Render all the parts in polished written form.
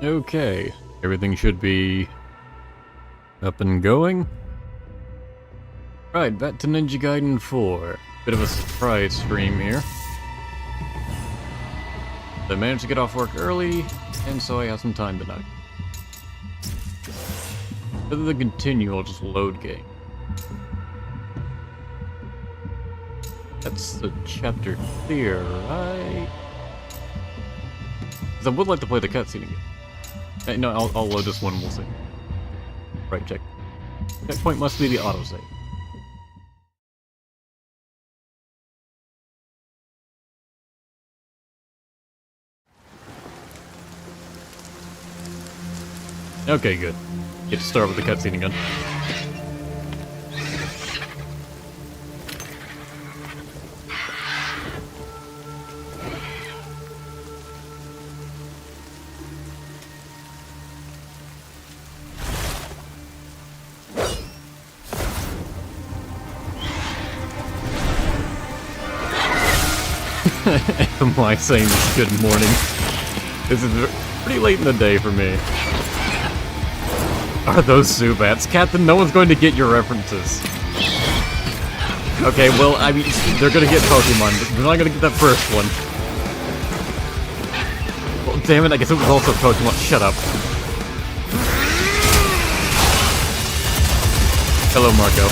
Okay, everything should be up and going. Right, back to Ninja Gaiden 4. Bit of a surprise stream here. I managed to get off work early, and so I have some time tonight. Rather than continue, I'll just load game. That's the chapter clear, right? Because I would like to play the cutscene again. Hey, no, I'll load this one and we'll see. Right, check. Checkpoint must be the autosave. Okay, good. Get to start with the cutscene again. Am I saying this good morning? This is pretty late in the day for me. Are those Zubats? Captain, no one's going to get your references. Okay, well, I mean, they're gonna get Pokemon, but they're not gonna get that first one. Well, damn it, I guess it was also Pokemon. Shut up. Hello, Marco.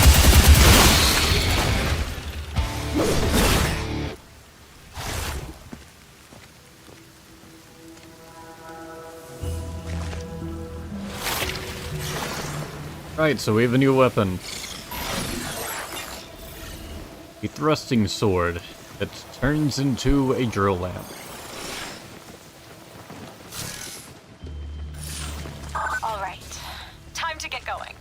Right, so we have a new weapon. A thrusting sword that turns into a drill lamp. Alright, time to get going.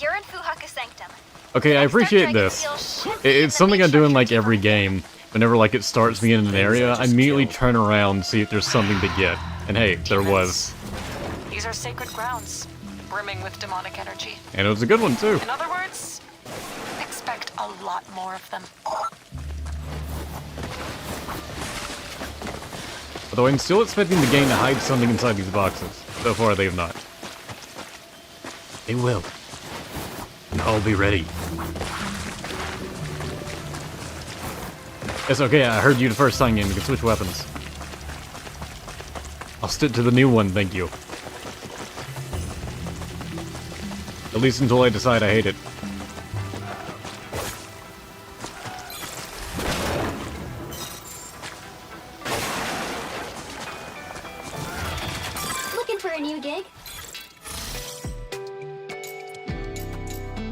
You're in Fuhaka's sanctum. Okay, I appreciate this. It's something I do in like every game. Whenever like it starts me in an area, I immediately turn around, see if there's something to get. And hey, there was. These are sacred grounds, brimming with demonic energy. And it was a good one too. In other words, expect a lot more of them. Although I'm still expecting the game to hide something inside these boxes. So far they have not. They will. And I'll be ready. It's okay, I heard you the first time, game. You can switch weapons. I'll stick to the new one, thank you. At least until I decide I hate it. Looking for a new gig?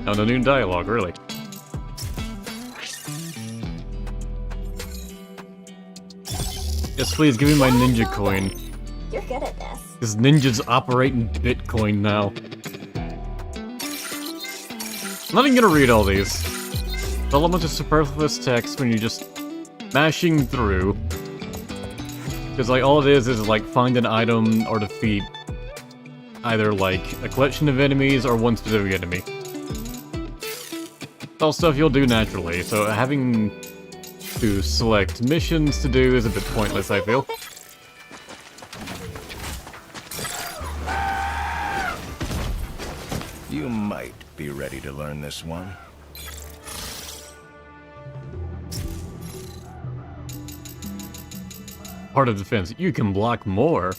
Oh, no new dialogue, really. Yes, please give me my ninja coin. You're good at this. Because ninjas operate in Bitcoin now. I'm not even gonna read all these. It's all a bunch of superfluous text when you're just mashing through. Because like all it is like find an item or defeat either like a collection of enemies or one specific enemy. It's all stuff you'll do naturally, so having to select missions to do is a bit pointless, I feel. You might be ready to learn this one. Part of defense. You can block more.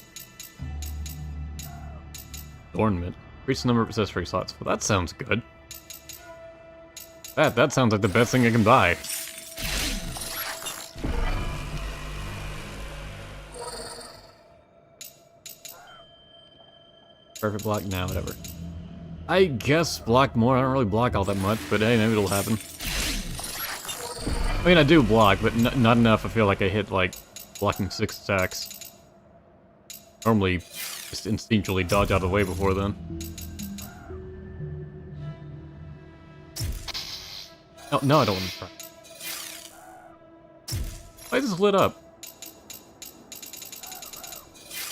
Ornament. Increase the number of accessory slots. Well, that sounds good. That sounds like the best thing I can buy. Perfect block now, whatever. I guess block more. I don't really block all that much, but hey, maybe it'll happen. I mean, I do block, but not enough. I feel like I hit, like, blocking 6 attacks. Normally, just instinctually dodge out of the way before then. Oh, no, I don't want to try. Why is this lit up?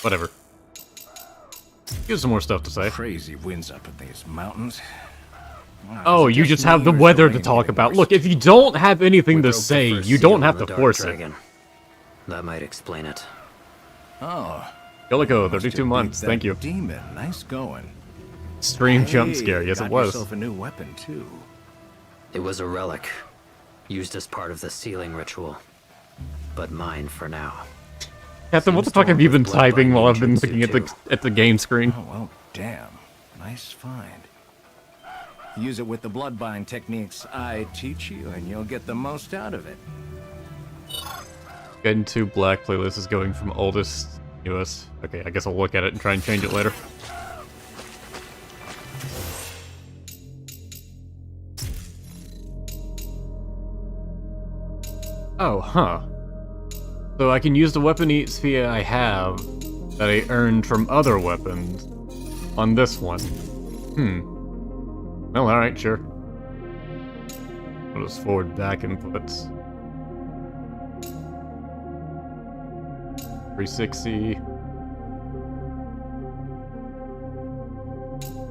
Whatever. You have some more stuff to say. Crazy winds up in these mountains. Wow, Oh, you just have the weather to talk about. Look, if you don't have anything to say, you don't have to force it. That might explain it. Oh, Yolico, Must 32 have months. beat that Thank you. Demon, nice going. Extreme jump Hey, scare. Yes, got it was. yourself a new weapon too. It was a relic, used as part of the sealing ritual. But mine for now. Captain, what the Seems to fuck have work you with been typing blood while I've been ninjutsu, looking too. at the game screen? Oh, well, damn. Nice find. Use it with the bloodbind techniques I teach you, and you'll get the most out of it. Gaiden 2 Black playlist is going from oldest to newest. Okay, I guess I'll look at it and try and change it later. Oh, huh. So I can use the weapon sphere I have that I earned from other weapons on this one. Well, alright, sure. I'll just forward back inputs. 360.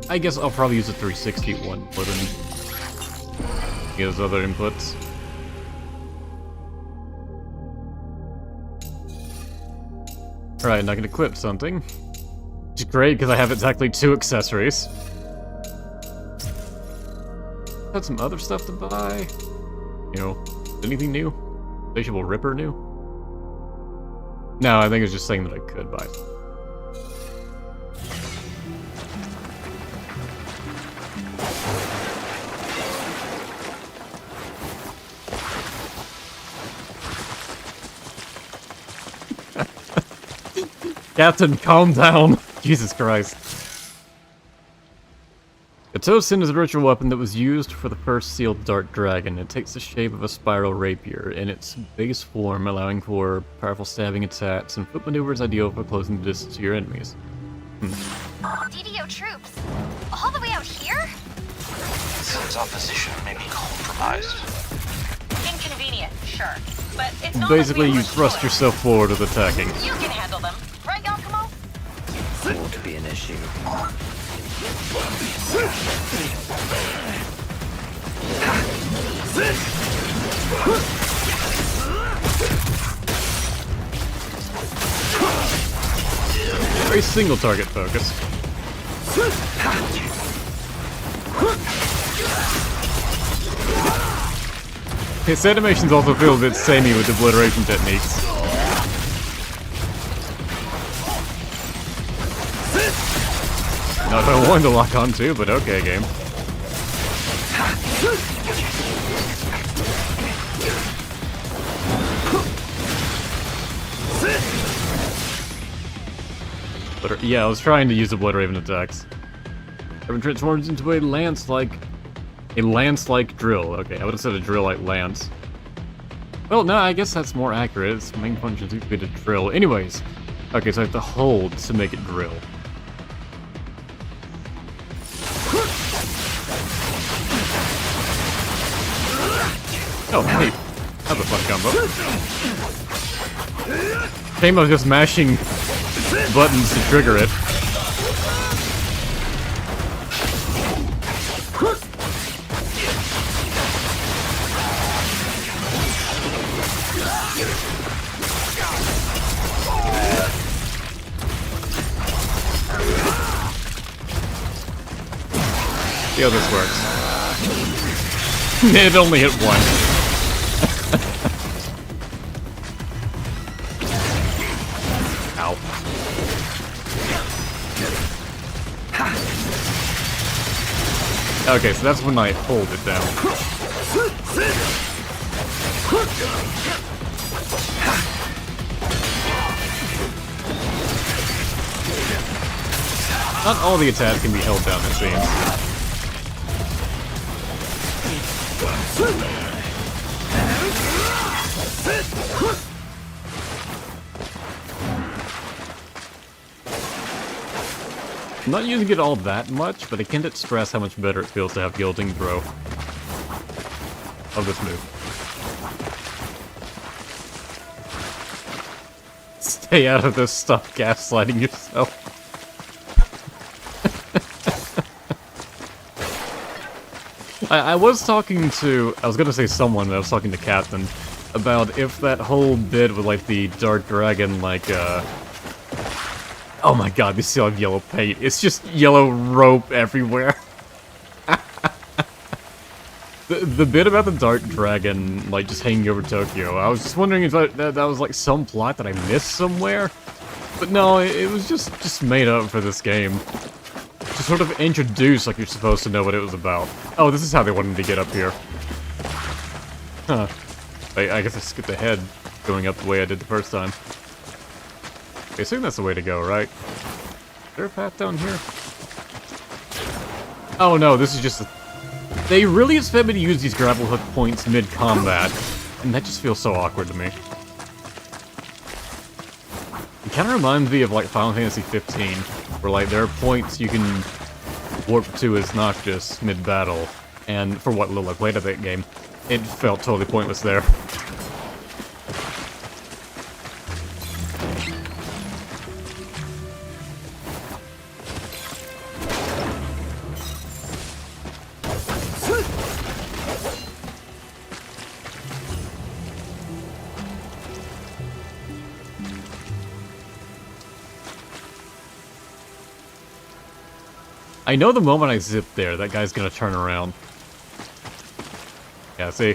I guess I'll probably use the 360 one more than those other inputs. Alright, and I can equip something. Which is great, because I have exactly 2 accessories. Had some other stuff to buy. You know, anything new? Insatiable Ripper new? No, I think it's just saying that I could buy. Captain, calm down! Jesus Christ. A Tosin is a ritual weapon that was used for the first sealed Dark Dragon. It takes the shape of a spiral rapier in its base form, allowing for powerful stabbing attacks and foot maneuvers ideal for closing the distance to your enemies. DDO troops? All the way out here? Sin's opposition may be compromised. Inconvenient, sure. But it's not Basically, like we you thrust yourself forward with attacking. You can handle them. Right, Yakumo? Won't be an issue. Very single target focus. His animations also feel a bit samey with obliteration techniques. Not what I wanted to lock on to, but okay, game. Yeah, I was trying to use obliteration attacks. Everyone transforms into a lance-like drill. Okay, I would have said a drill-like lance. Well, no, I guess that's more accurate. Its main function seems to be to drill. Anyways, okay, so I have to hold to make it drill. Oh, hey, that's a fun combo. Shame I was just mashing buttons to trigger it. See how this works. It only hit one. Ow. Okay, so that's when I hold it down. Not all the attacks can be held down, it seems. I'm not using it all that much, but I can't express how much better it feels to have Gilding Throw of this move. Stay out of this stuff, gaslighting yourself. I was talking to, I was gonna say someone, but I was talking to Captain, about if that whole bit with, like, the Dark Dragon, like, Oh my god, they still have yellow paint. It's just yellow rope everywhere. The bit about the Dark Dragon, like, just hanging over Tokyo, I was just wondering if that was, like, some plot that I missed somewhere. But no, it was just made up for this game. To sort of introduce, like, you're supposed to know what it was about. Oh, this is how they wanted to get up here. Huh. I guess I skipped ahead, going up the way I did the first time. I assume that's the way to go, right? Is there a path down here? Oh no, this is just a... They really expect me to use these grapple hook points mid-combat, and that just feels so awkward to me. It kind of reminds me of, like, Final Fantasy 15, where, like, there are points you can warp to as Noctis mid-battle, and for what little I played of that game, it felt totally pointless there. I know the moment I zip there, that guy's gonna turn around. Yeah, see?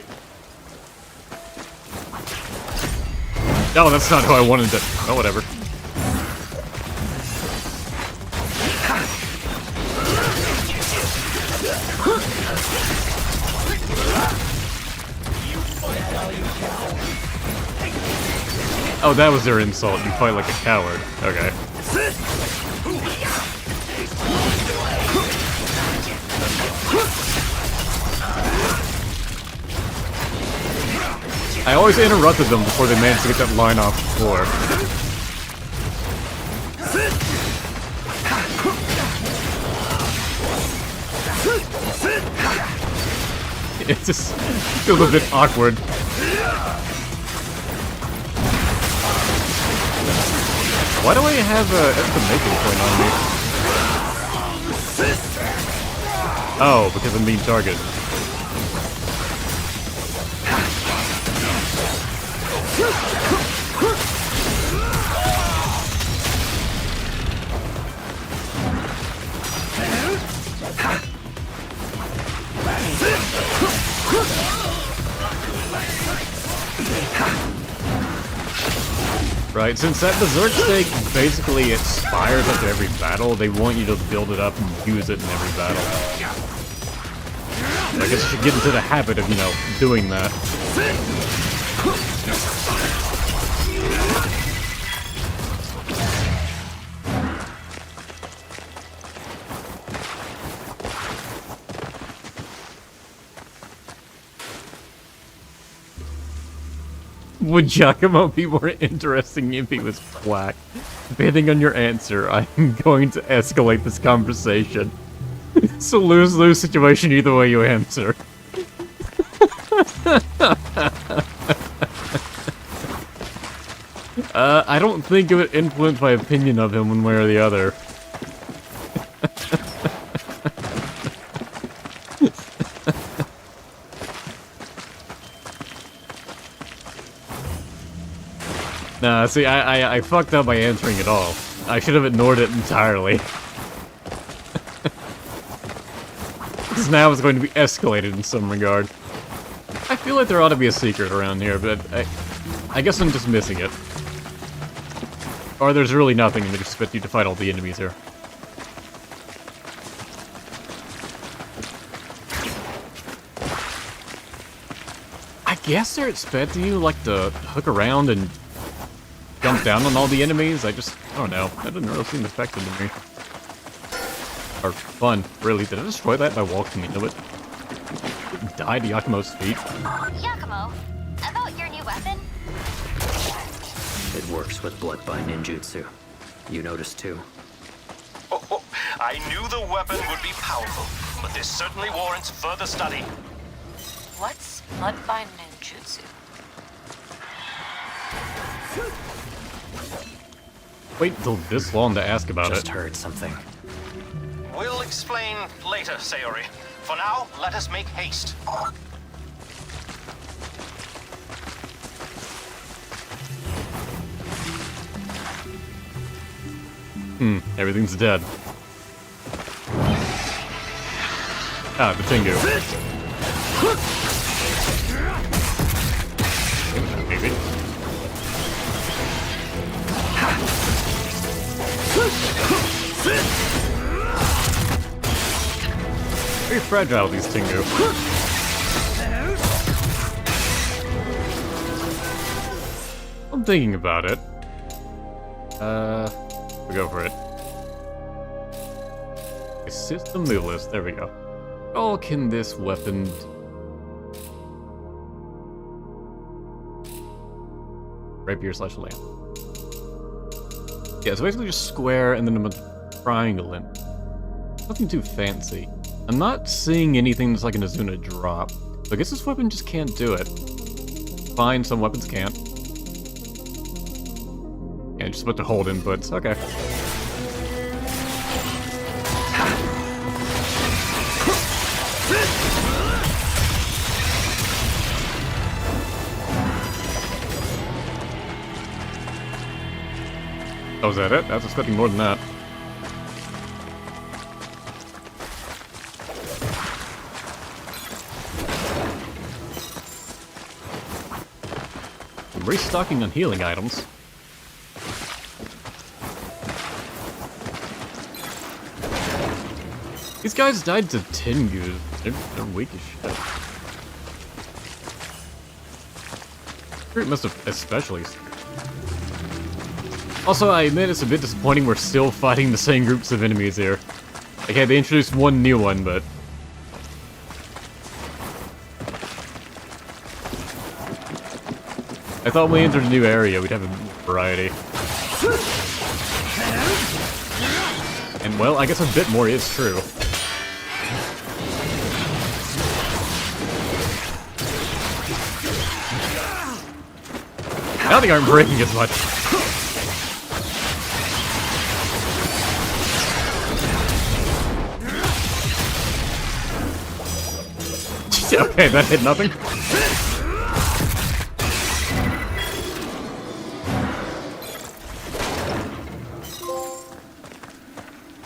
No, that's not who I wanted to... Oh, whatever. Oh, that was their insult. You fight like a coward. Okay. I always interrupted them before they managed to get that line off the floor. It just feels a bit awkward. Why do I have an exclamation point on me? Oh, because I'm being targeted. Right, since that Berserk Stake basically expires after every battle, they want you to build it up and use it in every battle. So I guess you should get into the habit of, you know, doing that. Would Giacomo be more interesting if he was black? Depending on your answer, I'm going to escalate this conversation. It's a lose-lose situation either way you answer. I don't think it would influence my opinion of him one way or the other. Nah, see, I fucked up by answering it all. I should have ignored it entirely. Because now it's going to be escalated in some regard. I feel like there ought to be a secret around here, but I guess I'm just missing it. Or there's really nothing and they just expect you to fight all the enemies here. I guess they're expecting you, like, to hook around and jump down on all the enemies. I don't know. That doesn't really seem effective to me. Or fun, really. Did I destroy that by walking into it? It died to Yakumo's feet. Yakumo, about your new weapon? It works with Bloodbind ninjutsu. You noticed too? Oh, I knew the weapon would be powerful, but this certainly warrants further study. What's Bloodbind ninjutsu? Wait till this long to ask about Just it. heard something. We'll explain later, Sayori. For now, let us make haste. Everything's dead. Ah, the Tengu. Maybe. Very fragile, these Tengu. I'm thinking about it. We'll go for it. Assist the move list. There we go. All can this weapon... Rapier slash lamp. Yeah, so basically just square and then a triangle in. Nothing too fancy. I'm not seeing anything that's like an Azuna drop. So I guess this weapon just can't do it. Fine, some weapons can't. Yeah, just about to hold inputs. Okay. Oh, is that it? I was expecting more than that. I'm restocking on healing items. These guys died to Tengu. They're weak as shit. Fruit must have especially. Also, I admit it's a bit disappointing we're still fighting the same groups of enemies here. Okay, they introduced one new one, but... I thought when we entered a new area, we'd have a variety. And, well, I guess a bit more is true. Now they aren't breaking as much. Okay, that hit nothing.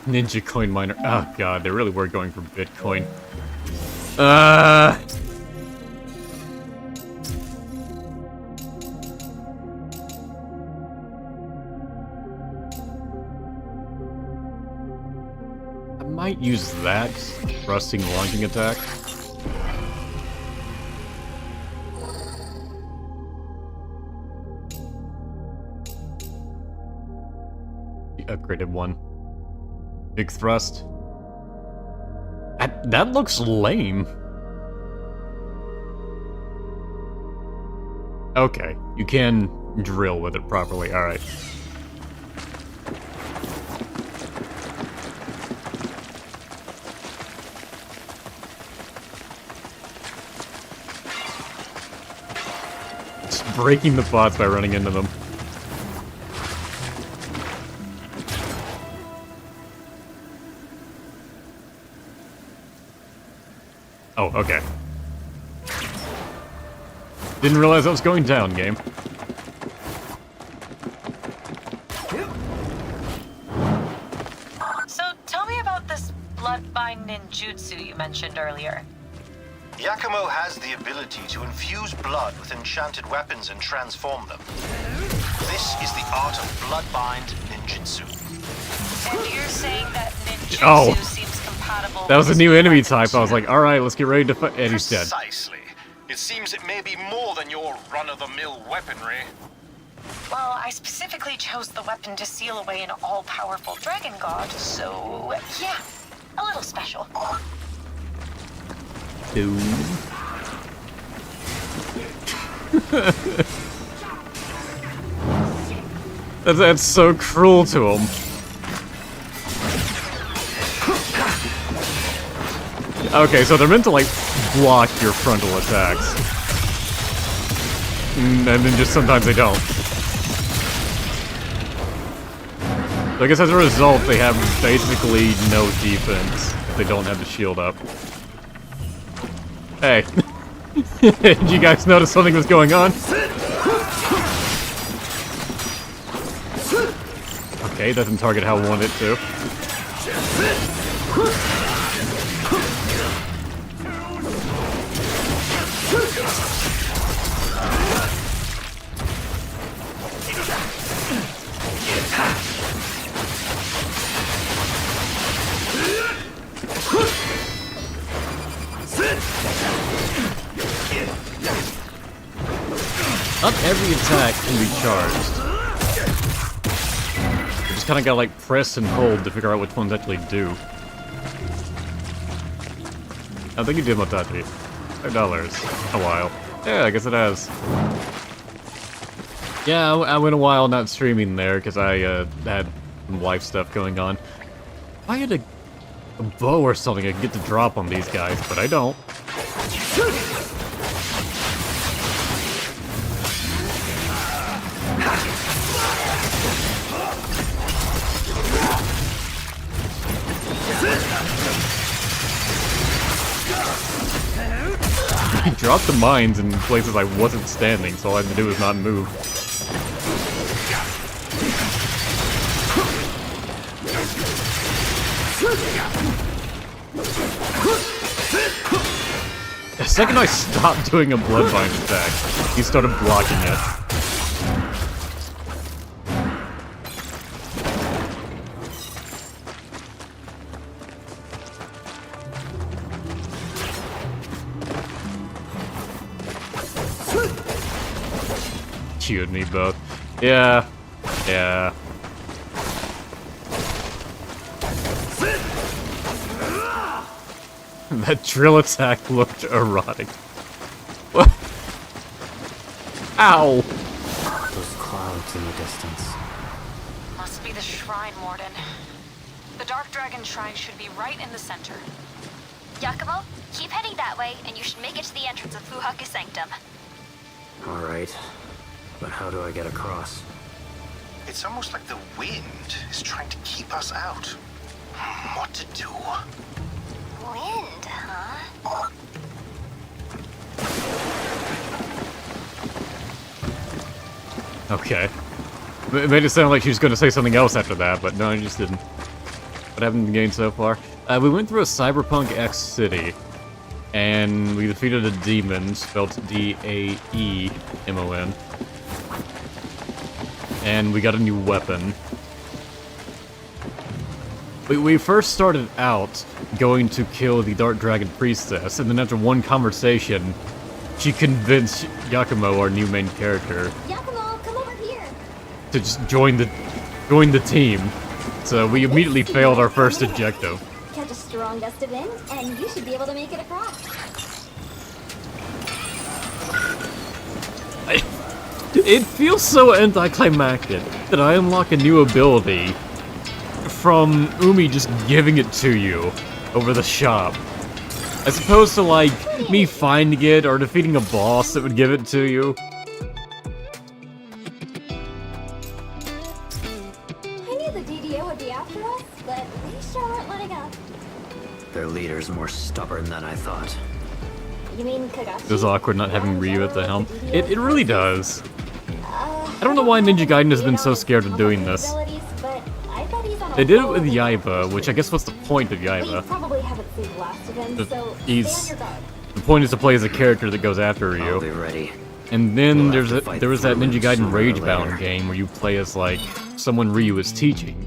Ninja coin miner. Oh god, they really were going for Bitcoin. I might use that thrusting launching attack. Upgraded one. Big thrust. That looks lame. Okay, you can drill with it properly, alright. Just breaking the bots by running into them. Oh, okay. Didn't realize I was going down, game. So tell me about this bloodbind ninjutsu you mentioned earlier. Yakumo has the ability to infuse blood with enchanted weapons and transform them. This is the art of bloodbind ninjutsu. And you're saying that ninjutsu seems compatible. That was a with new enemy weapons type. I was too? like, alright, let's get ready to fight. And he's dead. Precisely. It seems it may be more than your run-of-the-mill weaponry. Well, I specifically chose the weapon to seal away an all-powerful dragon god, so yeah, a little special. Dude. That's so cruel to him. Okay, so they're meant to, like, block your frontal attacks. And then just sometimes they don't. So I guess as a result, they have basically no defense if they don't have the shield up. Hey. Did you guys notice something was going on? Okay, doesn't target how I want it to. Not every attack can be charged. You just kinda gotta like press and hold to figure out which ones actually do. I think you did Matachi. $5. A while. Yeah, I guess it has. Yeah, I went a while not streaming there because I had some life stuff going on. If I had a bow or something, I could get the drop on these guys, but I don't. He dropped the mines in places I wasn't standing, so all I had to do was not move. The second I stopped doing a bloodbind attack, he started blocking it. You and me both. Yeah. Yeah. That drill attack looked erotic. What? Ow! Those clouds in the distance. Must be the Shrine Warden. The Dark Dragon Shrine should be right in the center. Yakumo, keep heading that way, and you should make it to the entrance of Fuhaku Sanctum. Alright. But how do I get across? It's almost like the wind is trying to keep us out. What to do? Wind, huh? Okay. It made it sound like she was going to say something else after that, but no, I just didn't. What happened in the game so far? We went through a Cyberpunk X city, and we defeated a demon, spelled D-A-E-M-O-N. And we got a new weapon. We first started out going to kill the Dark Dragon Priestess, and then after one conversation, she convinced Yakumo, our new main character, Yakumo, come over here. to just join the team. So we immediately failed our first objective. Catch a strong gust of wind, and you should be able to make it across. It feels so anticlimactic that I unlock a new ability from Umi just giving it to you over the shop, as opposed to like me finding it or defeating a boss that would give it to you. I knew the DDO would be after us, but they sure aren't letting up. Their leader's more stubborn than I thought. You mean Kagashi? It was awkward not having Ryu at the helm. It really does. I don't know why Ninja Gaiden has been so scared of doing this. They did it with Yaiba, which I guess was the point of Yaiba. Probably haven't seen the last of him, so He's stay on your guard. the point is to play as a character that goes after I'll be you. ready. And then We'll have to fight there was that through Ninja it Gaiden sooner or Ragebound later. game where you play as like someone Ryu is teaching.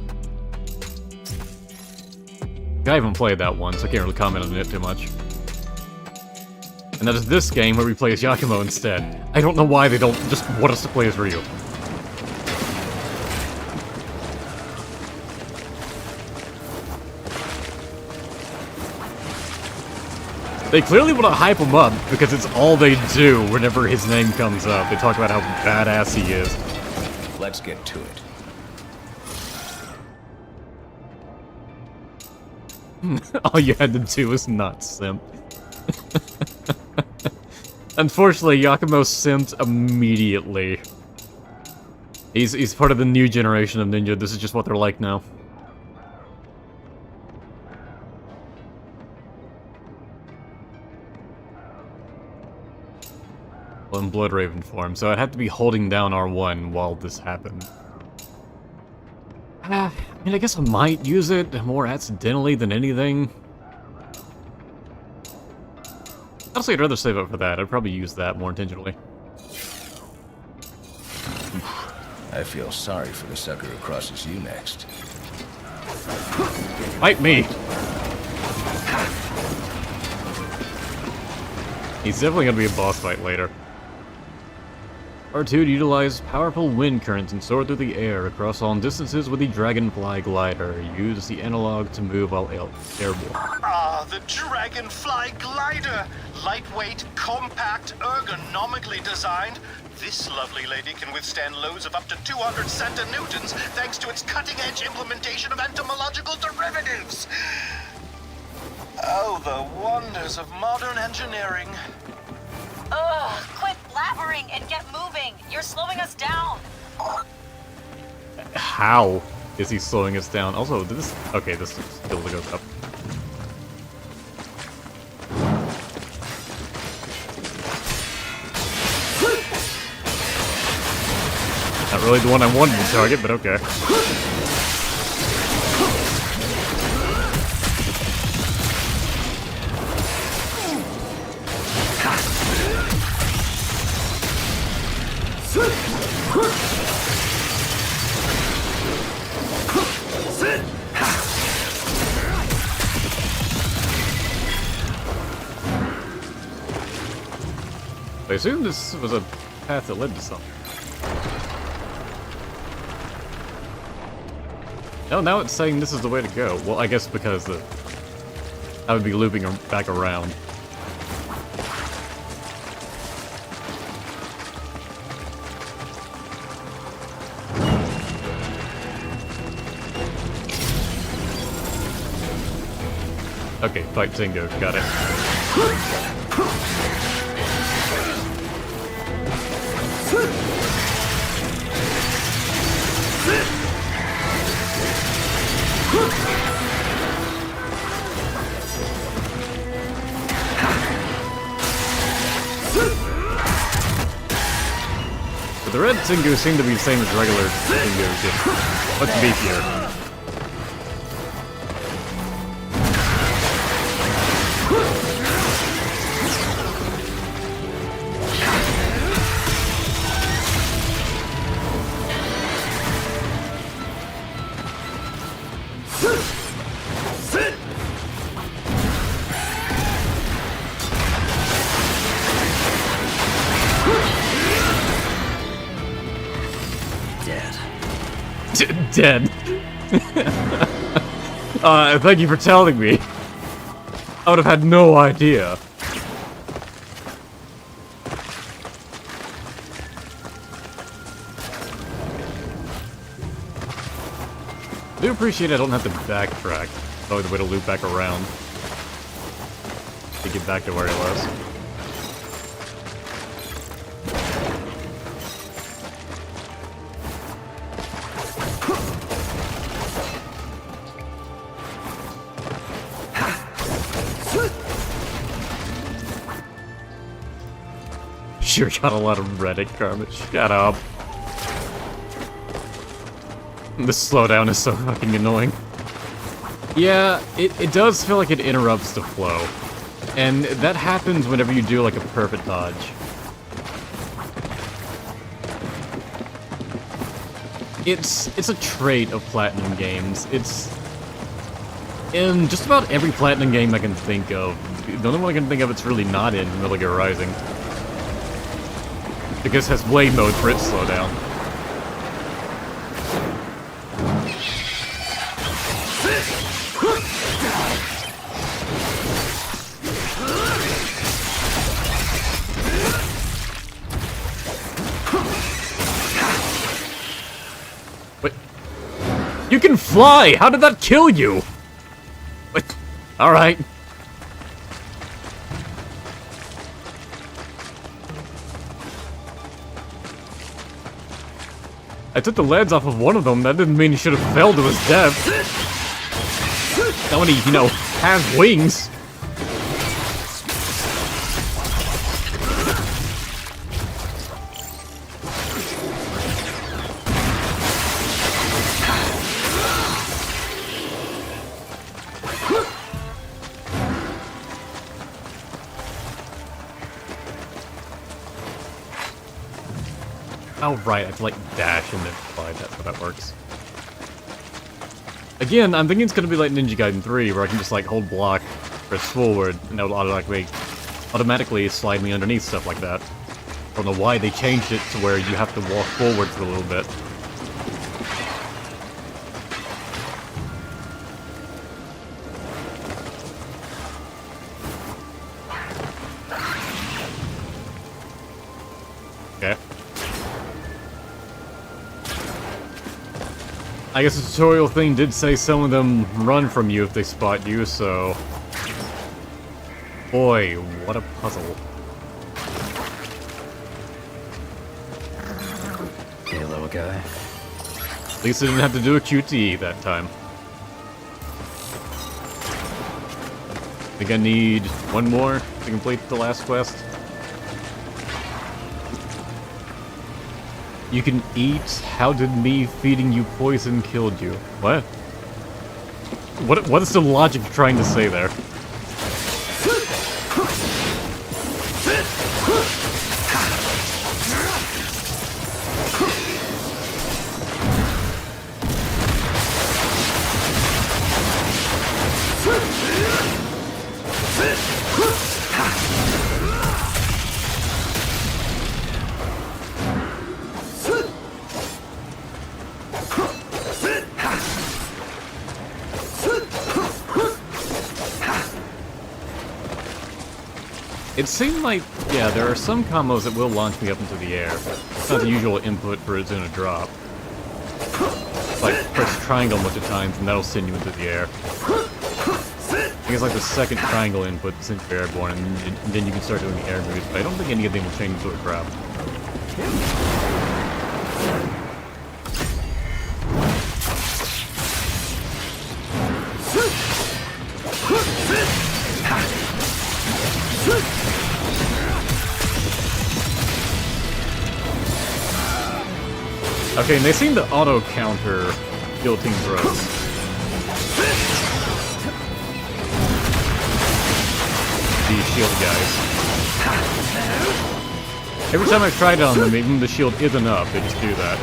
I haven't played that one, so I can't really comment on it too much. And that is this game where we play as Yakumo instead. I don't know why they don't just want us to play as Ryu. They clearly want to hype him up because it's all they do whenever his name comes up. They talk about how badass he is. Let's get to it. All you had to do was not simp. Unfortunately, Yakumo simped immediately. He's part of the new generation of ninja. This is just what they're like now. Well, in Blood Raven form, so I'd have to be holding down R1 while this happened. I mean, I guess I might use it more accidentally than anything. Honestly, I'd rather save up for that. I'd probably use that more intentionally. I feel sorry for the sucker who crosses you next. Fight me! He's definitely gonna be a boss fight later. R2 to utilize powerful wind currents and soar through the air across long distances with the Dragonfly glider. Use the analog to move while airborne. Ah, the Dragonfly glider! Lightweight, compact, ergonomically designed. This lovely lady can withstand loads of up to 200 centinewtons thanks to its cutting-edge implementation of entomological derivatives. Oh, the wonders of modern engineering. Ugh, quit blabbering and get moving. You're slowing us down. How is he slowing us down? Also, this... Okay, this still goes up. Not really the one I wanted to target, but okay. I assume this was a path that led to something. No, now it's saying this is the way to go. Well, I guess because I would be looping back around. Okay, fight Tingo, got it. But the red Tingu seem to be the same as regular Tingu, just much beefier. Dead. Thank you for telling me. I would have had no idea. I do appreciate I don't have to backtrack. Probably the way to loop back around to get back to where I was. Sure got a lot of Reddit karma. Shut up. The slowdown is so fucking annoying. Yeah, it does feel like it interrupts the flow. And that happens whenever you do like a perfect dodge. It's a trait of Platinum games. It's in just about every Platinum game I can think of. The only one I can think of it's really not in Metal Gear Rising. Because it has blade mode for its slowdown. Wait. You can fly! How did that kill you? Wait. Alright. I took the leads off of one of them, that didn't mean he should have fell to his death. Not when he, you know, has wings. Oh, right, I have to, like, dash and then fly. That's how that works. Again, I'm thinking it's gonna be like Ninja Gaiden 3, where I can just, like, hold block, press forward, and that will automatically slide me underneath stuff like that. I don't know why they changed it to where you have to walk forward for a little bit. Okay. I guess the tutorial thing did say some of them run from you if they spot you, so... Boy, what a puzzle. Hey, little guy. At least I didn't have to do a QTE that time. I think I need one more to complete the last quest. You can eat. How did me feeding you poison killed you? What? What is the logic of trying to say there? It seemed like, yeah, there are some combos that will launch me up into the air. It's not the usual input for it to drop. Like, press triangle a bunch of times and that'll send you into the air. I think it's like the second triangle input sends you airborne, and then you can start doing the air moves, but I don't think any of them will change into a crap. Okay, and they seem to auto-counter guillotine throws. These shield guys. Every time I've tried it on them, even the shield isn't up, they just do that.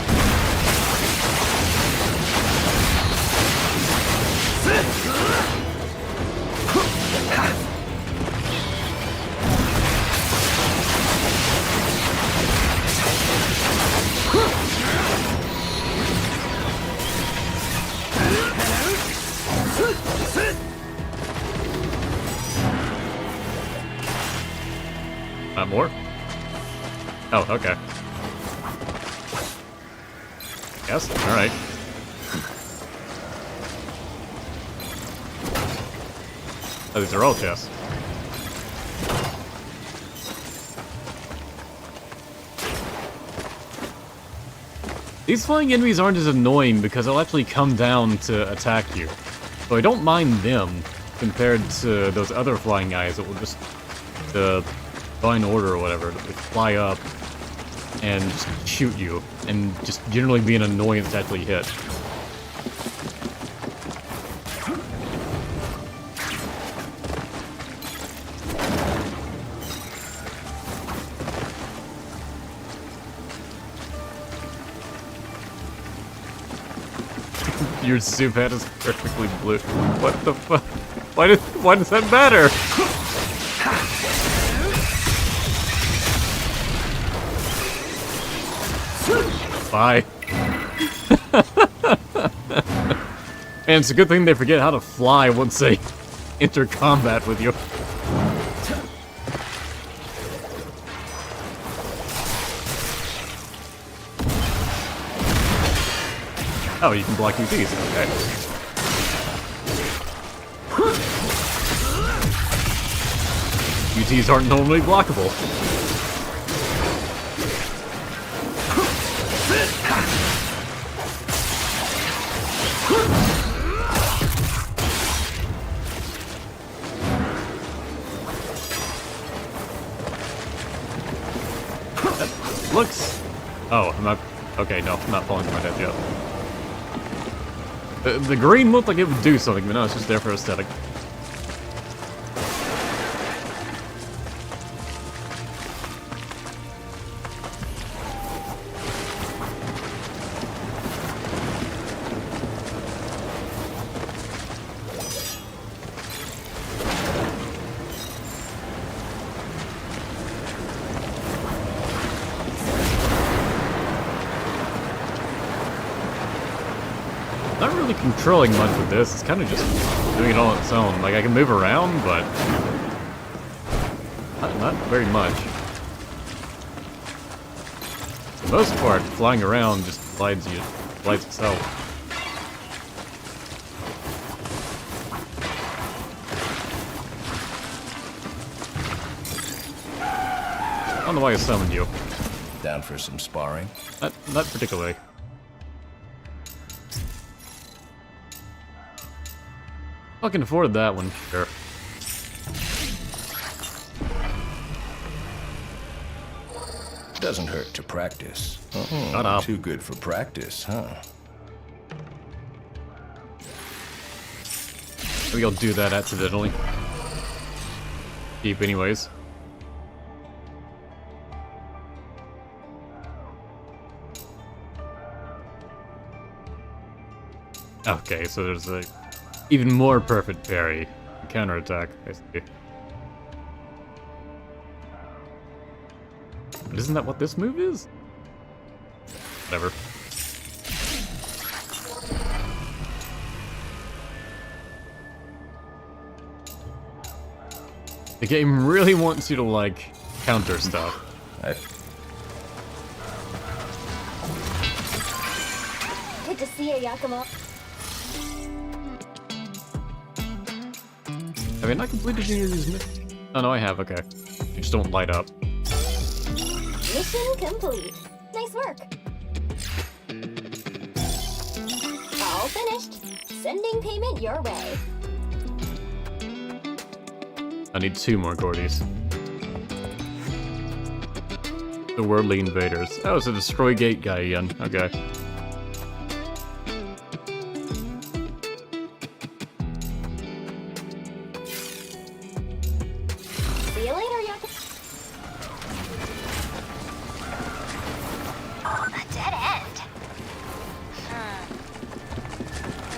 Not more? Oh, okay. Yes? Alright. Oh, these are all chests. These flying enemies aren't as annoying because they'll actually come down to attack you. So I don't mind them compared to those other flying guys that will just... Divine Order or whatever, that would fly up and just shoot you, and just generally be an annoyance to actually hit. Your soup head is perfectly blue. What the fuck? Why does that matter? Bye. And it's a good thing they forget how to fly once they enter combat with you. Oh, you can block UTs. Okay. UTs aren't normally blockable. Looks... Oh, I'm not... Okay, no, I'm not falling to my death yet. The green looked like it would do something, but no, it's just there for aesthetic. not really controlling much with this. It's kind of just doing it all on its own. Like, I can move around, but not very much. For the most part, flying around just glides itself. I don't know why I summoned you. Down for some sparring? Not particularly. I can afford that one, sure. Doesn't hurt to practice. Shut up. Too good for practice, huh? Maybe I'll do that accidentally. Deep anyways. Okay, so there's a even more perfect parry. Counterattack, I see. But isn't that what this move is? Whatever. The game really wants you to, like, counter stuff. Good to see you, Yakumo. Have I not completed any of these missions? Oh no, I have, okay. They just don't light up. Mission complete. Nice work. All finished. Sending payment your way. I need 2 more Gordies. The Worldly Invaders. Oh, it's a Destroy Gate guy again. Okay. See you later, Yakumo. A dead end.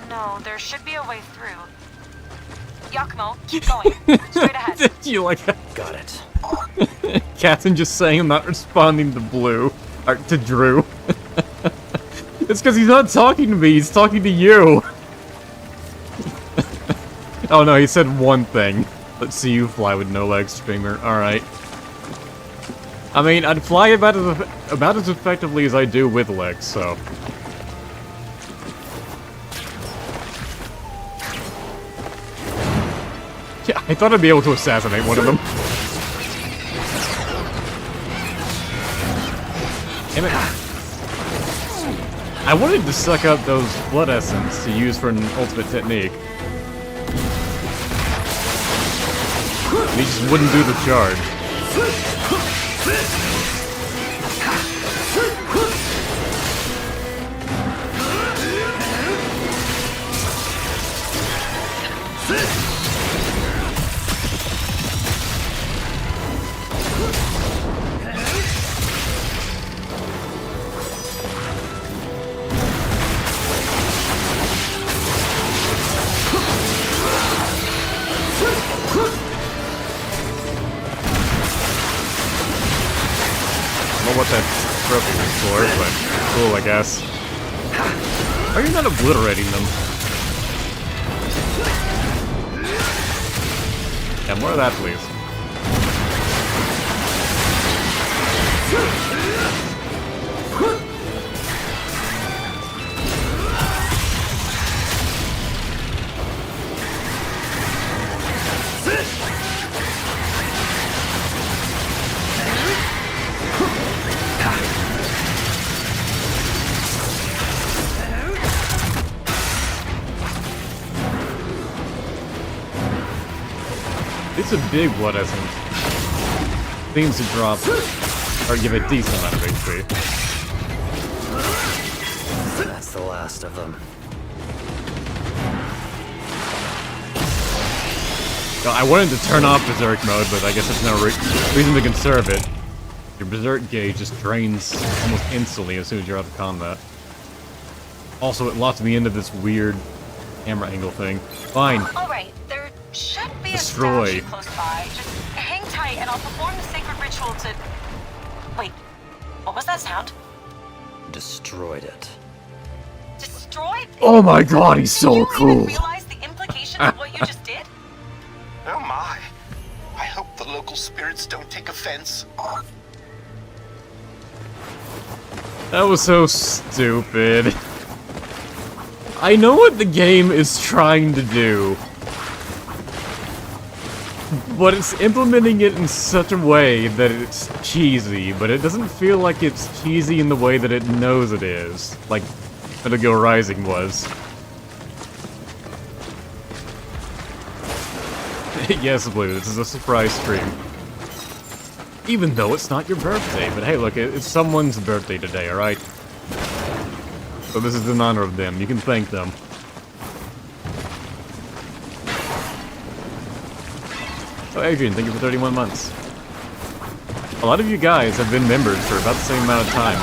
No, there should be a way through. Yakumo, keep going. Straight ahead. You like that? Got it. Captain just saying I'm not responding to Blue. Or to Drew. It's because he's not talking to me, he's talking to you. Oh no, he said one thing. Let's see you fly with no legs, streamer. Alright. I mean, I'd fly about as effectively as I do with legs, so. Yeah, I thought I'd be able to assassinate one of them. Damn it. I wanted to suck up those blood essence to use for an ultimate technique. He just wouldn't do the charge. What that trophy was for, but cool, I guess. Are you not obliterating them? Yeah, more of that, please. It's a big blood essence. Seems to drop, or give a decent amount of HP. That's the last of them. So I wanted to turn off Berserk mode, but I guess there's no reason to conserve it. Your Berserk gauge just drains almost instantly as soon as you're out of combat. Also, it locks me into this weird camera angle thing. Fine. Alright, there should be Destroy. a statue close by. Just hang tight and I'll perform the sacred ritual to... Wait, what was that sound? Destroyed it. Destroy destroyed. Oh my god, he's so Do you cool. even realize the implications of what you just did? Oh my. I hope the local spirits don't take offense. That was so stupid. I know what the game is trying to do, but it's implementing it in such a way that it's cheesy, but it doesn't feel like it's cheesy in the way that it knows it is, like Metal Gear Rising was. Yes, Blue, this is a surprise stream. Even though it's not your birthday, but hey, look, it's someone's birthday today, alright? So this is in honor of them. You can thank them. Oh, Adrian, thank you for 31 months. A lot of you guys have been members for about the same amount of time.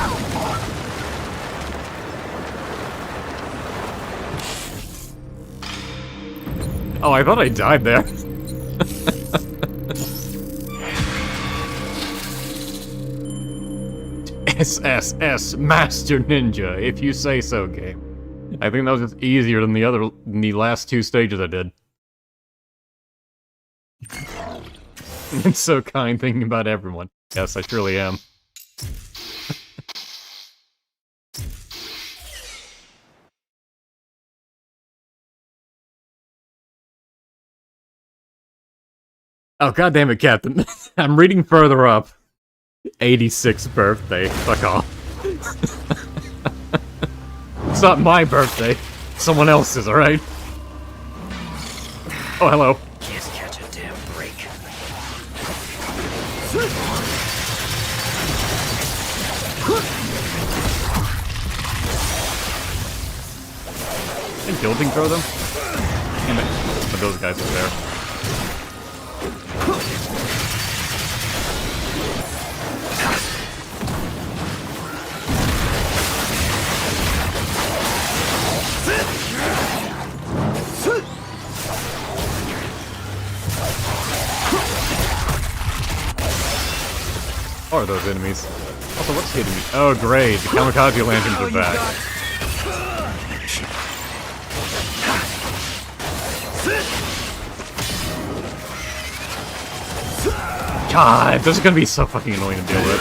Oh, I thought I died there. SSS Master Ninja, if you say so, game. I think that was just easier than the last two stages I did. It's so kind thinking about everyone. Yes, I surely am. Oh, goddammit, Captain. I'm reading further up. 86th birthday. Fuck off. It's not my birthday. Someone else's, alright? Oh, hello. Can't catch a damn break. Can guilting throw them? Damn it. But those guys are there. What are those enemies? Also, what's hitting me? Oh, great. The kamikaze lanterns are back. God, this is gonna be so fucking annoying to deal with.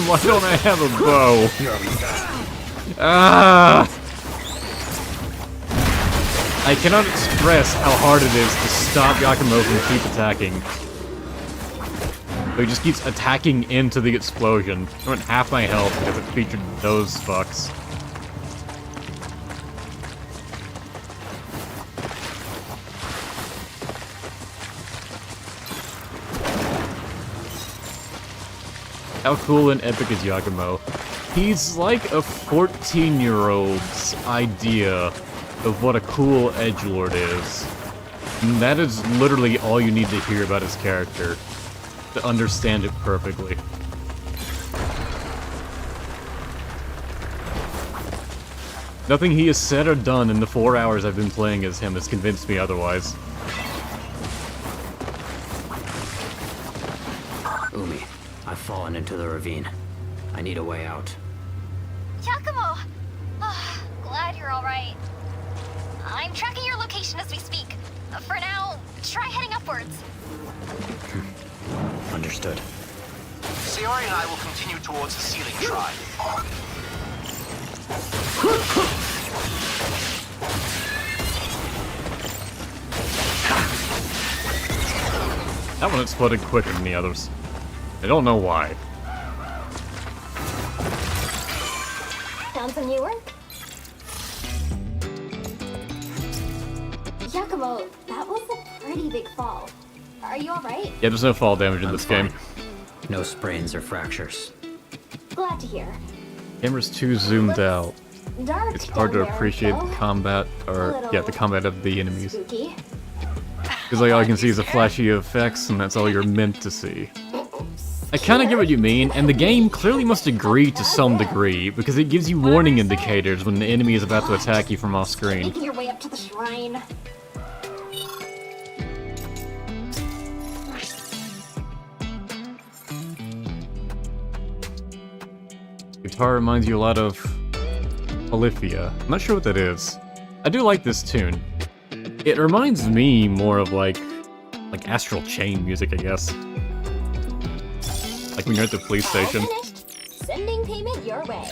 Why don't I have a bow? Ah! I cannot express how hard it is to stop Yakumo from keep attacking. But he just keeps attacking into the explosion. I went half my health because it featured those fucks. How cool and epic is Yakumo? He's like a 14-year-old's idea of what a cool edgelord is. And that is literally all you need to hear about his character to understand it perfectly. Nothing he has said or done in the 4 hours I've been playing as him has convinced me otherwise. Umi, I've fallen into the ravine. I need a way out. Giacomo! Oh, glad you're alright. I'm tracking your location as we speak. For now, try heading upwards. Understood. Sayori and I will continue towards the ceiling shrine. That one exploded quicker than the others. I don't know why. Found some new work? Giacomo, that was a pretty big fall. Are you alright? Yeah, there's no fall damage in I'm this game. fine. No sprains or fractures. Glad to hear. Camera's too zoomed out. Dark It's hard to down there, appreciate though. the combat, or Little yeah, the combat of the enemies. Spooky. Because like all you can see is the flashy effects, and that's all you're meant to see. I kind of get what you mean, and the game clearly must agree to some degree, because it gives you warning indicators when the enemy is about to attack you from off screen. Making your way up to the shrine. Guitar reminds you a lot of Polyphia. I'm not sure what that is. I do like this tune. It reminds me more of like Astral Chain music, I guess. Like when you're at the police All station. finished. Sending payment your way.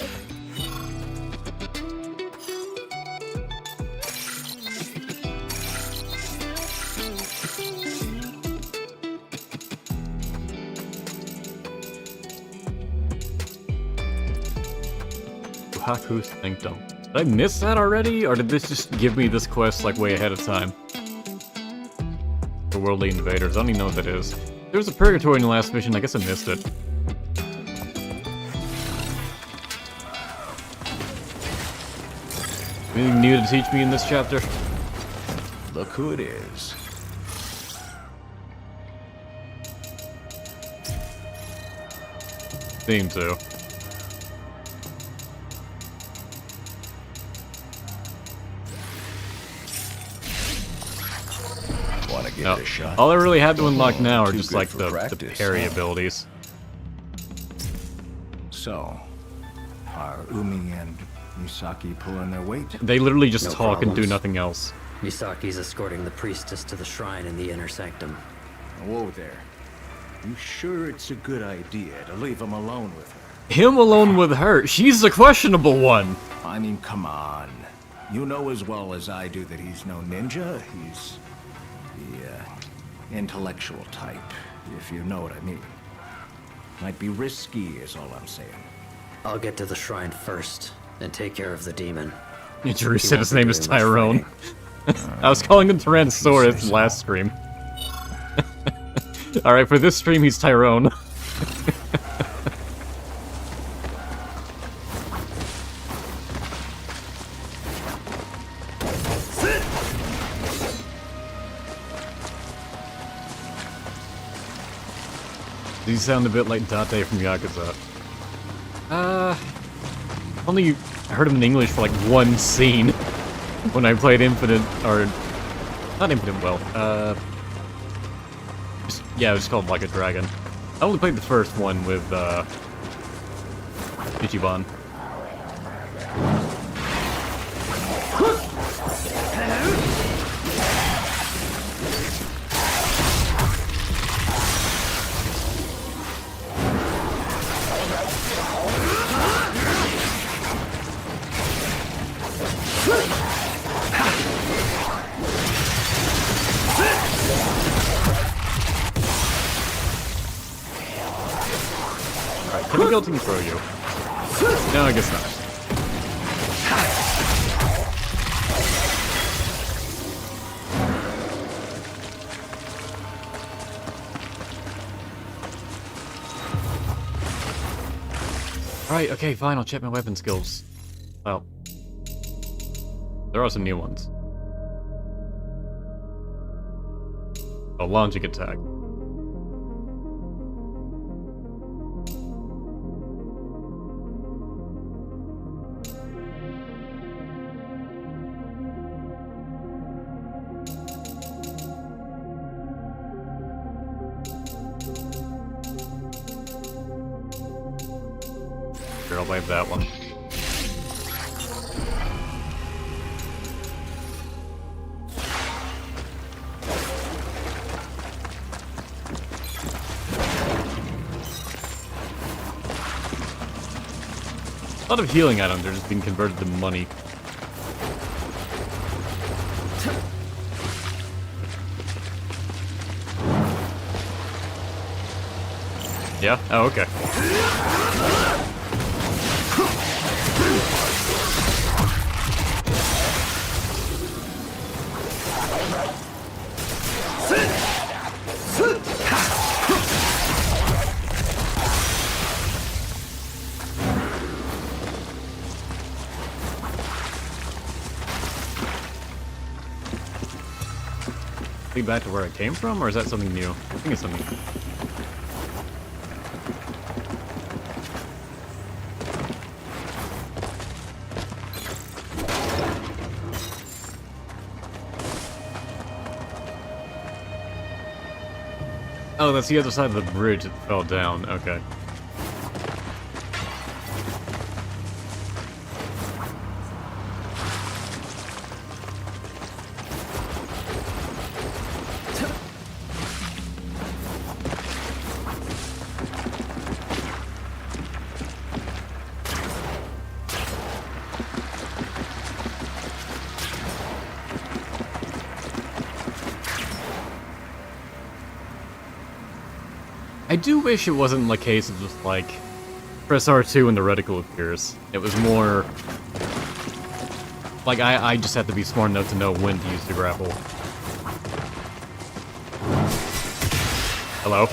Haku's Sanctum. Did I miss that already, or did this just give me this quest like way ahead of time? The Worldly Invaders, I don't even know what that is. There was a purgatory in the last mission, I guess I missed it. Anything new to teach me in this chapter? Look who it is. Seems so. Want to give No. it a shot? All I really had to unlock now are Too just good like for the practice, parry huh? abilities. So, are Umi and Misaki pulling their weight? They literally just No talk and do problems. nothing else. Misaki's escorting the priestess to the shrine in the inner sanctum. Whoa there. You sure it's a good idea to leave him alone with her? Him alone with her, she's the questionable one! I mean, come on. You know as well as I do that he's no ninja. He's the intellectual type, if you know what I mean. Might be risky is all I'm saying. I'll get to the shrine first and take care of the demon. Drew He said won't his be name is doing much Tyrone. fighting. I was calling him Tyrannosaurus so. last stream. Alright, for this stream he's Tyrone. These sound a bit like Date from Yakuza. Only heard him in English for like one scene when I played Infinite, or not Infinite, well, yeah, it was called Like a Dragon. I only played the first one with, Ichiban. Alright, can we go to throw you? No, I guess not. Alright, okay, fine, I'll check my weapon skills. Well, there are some new ones. A launching attack. Sure, I'll wave that one. A lot of healing items are just being converted to money. Yeah? Oh, okay. Back to where I came from, or is that something new? I think it's something new. Oh, that's the other side of the bridge that fell down. Okay. I do wish it wasn't a case of just like, press R2 and the reticle appears. It was more like I just have to be smart enough to know when to use the grapple. Hello?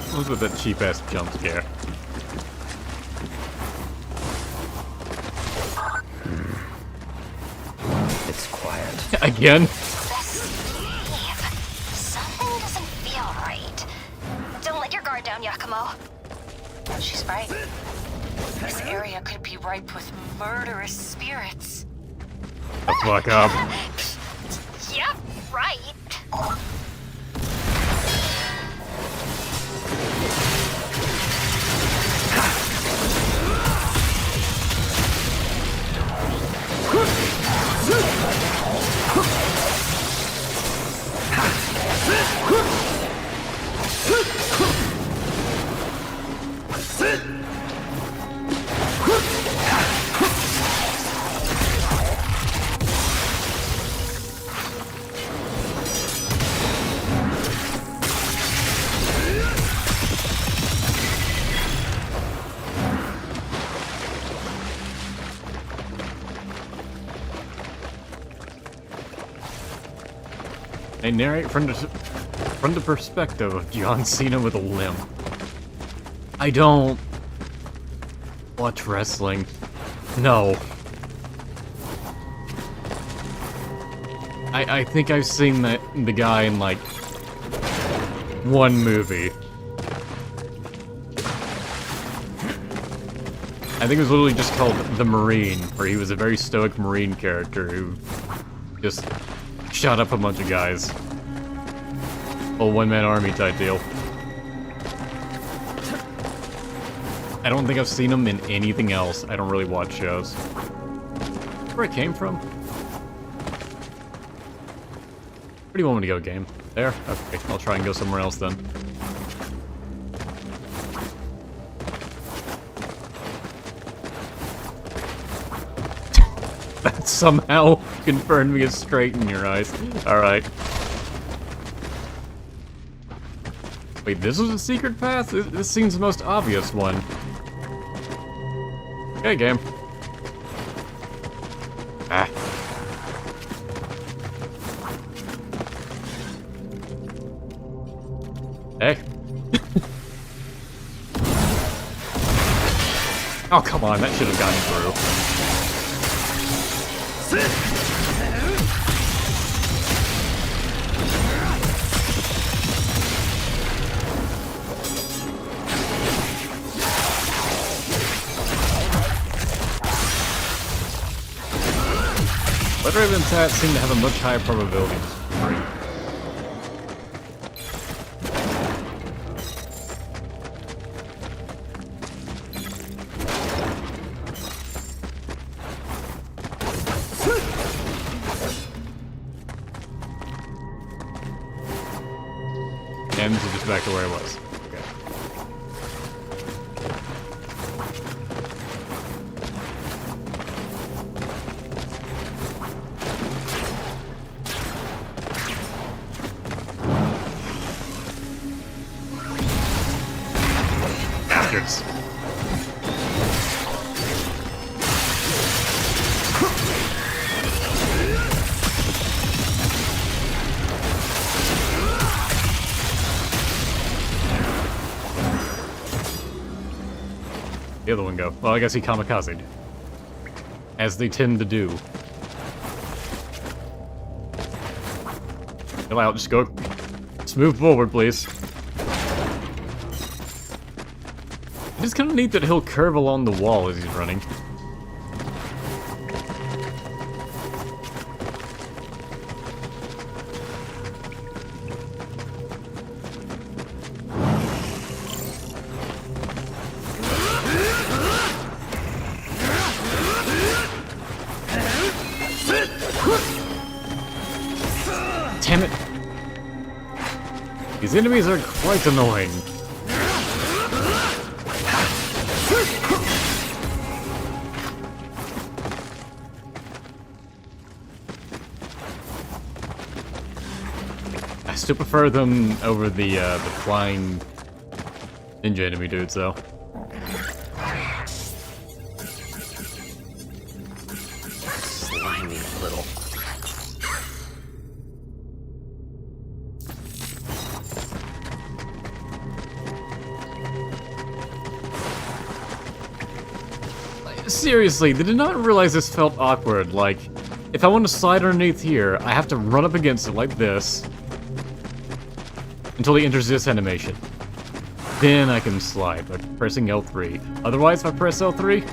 What was with that cheap-ass jump scare? It's quiet. Again? Something doesn't feel right. Don't let your guard down, Yakumo. She's right. This area could be ripe with murderous spirits. The fuck up. Yep, right. They narrate from the perspective of John Cena with a limp. I don't watch wrestling. No. I think I've seen the guy in like one movie. I think it was literally just called The Marine, where he was a very stoic Marine character who just shot up a bunch of guys. Whole one-man army type deal. I don't think I've seen him in anything else. I don't really watch shows. Where it came from? Where do you want me to go, game? There? Okay, I'll try and go somewhere else then. That somehow confirmed me as straight in your eyes. Alright. Wait, this was a secret path? This seems the most obvious one. Okay, game. Ah. Hey. Oh, come on, that should have gotten through. Letter and Tat seem to have a much higher probability to break. And this is just back to where I was. Okay. Bastards. The other one go. Well, I guess he kamikazed. As they tend to do. Chill out, just go. Just move forward, please. I It's kind of neat that he'll curve along the wall as he's running. Damn it! These enemies are quite annoying. I still prefer them over the flying ninja enemy dudes, though. Slimy little. Seriously, they did not realize this felt awkward. Like, if I want to slide underneath here, I have to run up against it like this until he enters this animation. Then I can slide by pressing L3. Otherwise, if I press L3,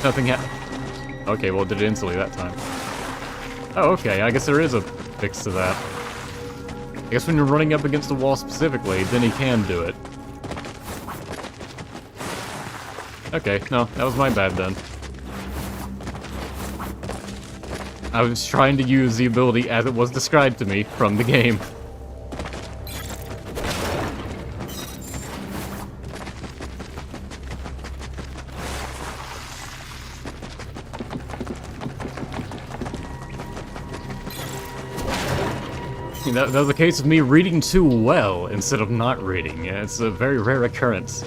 nothing happens. Okay, well, it did it instantly that time. Oh, okay, I guess there is a fix to that. I guess when you're running up against the wall specifically, then he can do it. Okay, no, that was my bad then. I was trying to use the ability as it was described to me from the game. That was a case of me reading too well instead of not reading. Yeah, it's a very rare occurrence.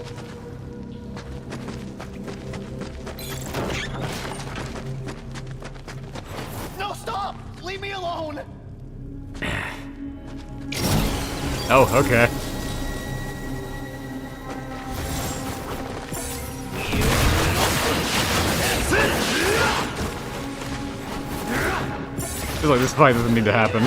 No, stop! Leave me alone! Oh, okay. Feels like this fight doesn't need to happen.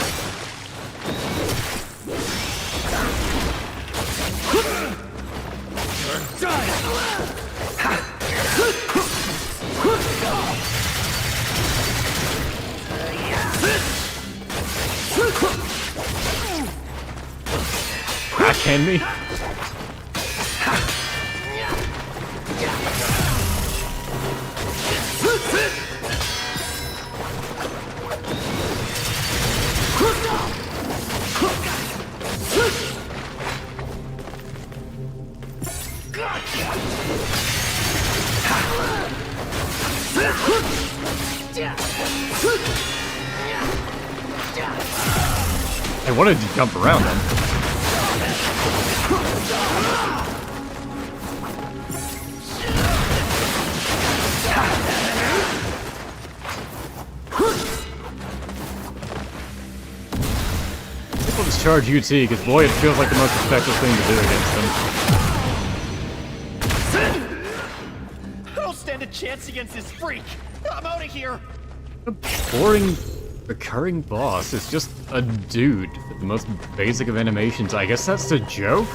Backhand me? I wanted to jump around them. People just charge UT, because boy, it feels like the most effective thing to do against them. I don't stand a chance against this freak! I'm out of here! A boring, recurring boss is just a dude with the most basic of animations. I guess that's the joke?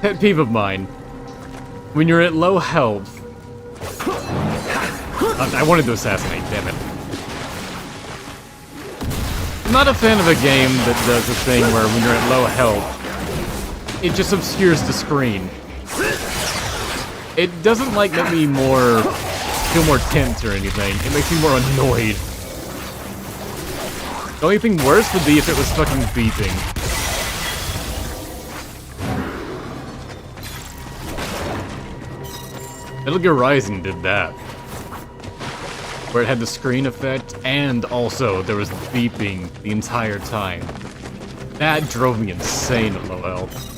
Pet peeve of mine. When you're at low health... I wanted to assassinate, damn it. I'm not a fan of a game that does a thing where when you're at low health, it just obscures the screen. It doesn't like make me feel more tense or anything. It makes me more annoyed. The only thing worse would be if it was fucking beeping. Metal Gear Rising did that. Where it had the screen effect, and also there was beeping the entire time. That drove me insane at low health.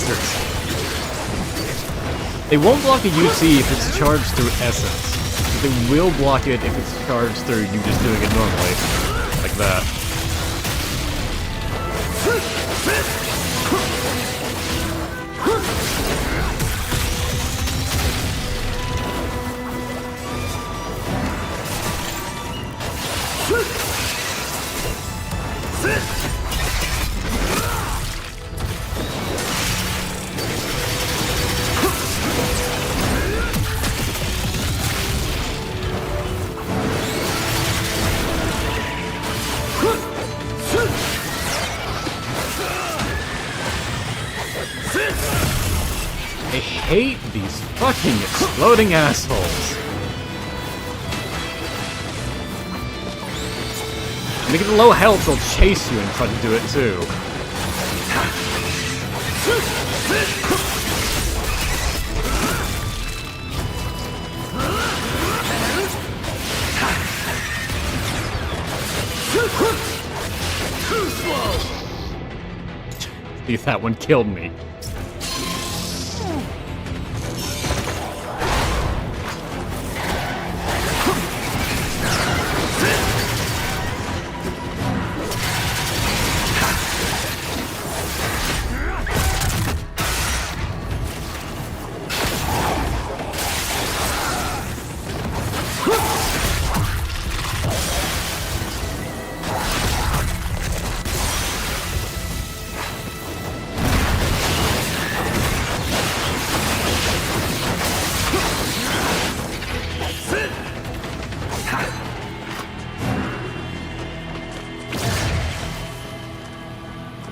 bastards. They won't block a UC if it's charged through essence. But they will block it if it's charged through you just doing it normally. Like that. I hate these fucking exploding assholes. When they get low health, they'll chase you and try to do it too. See, that one killed me.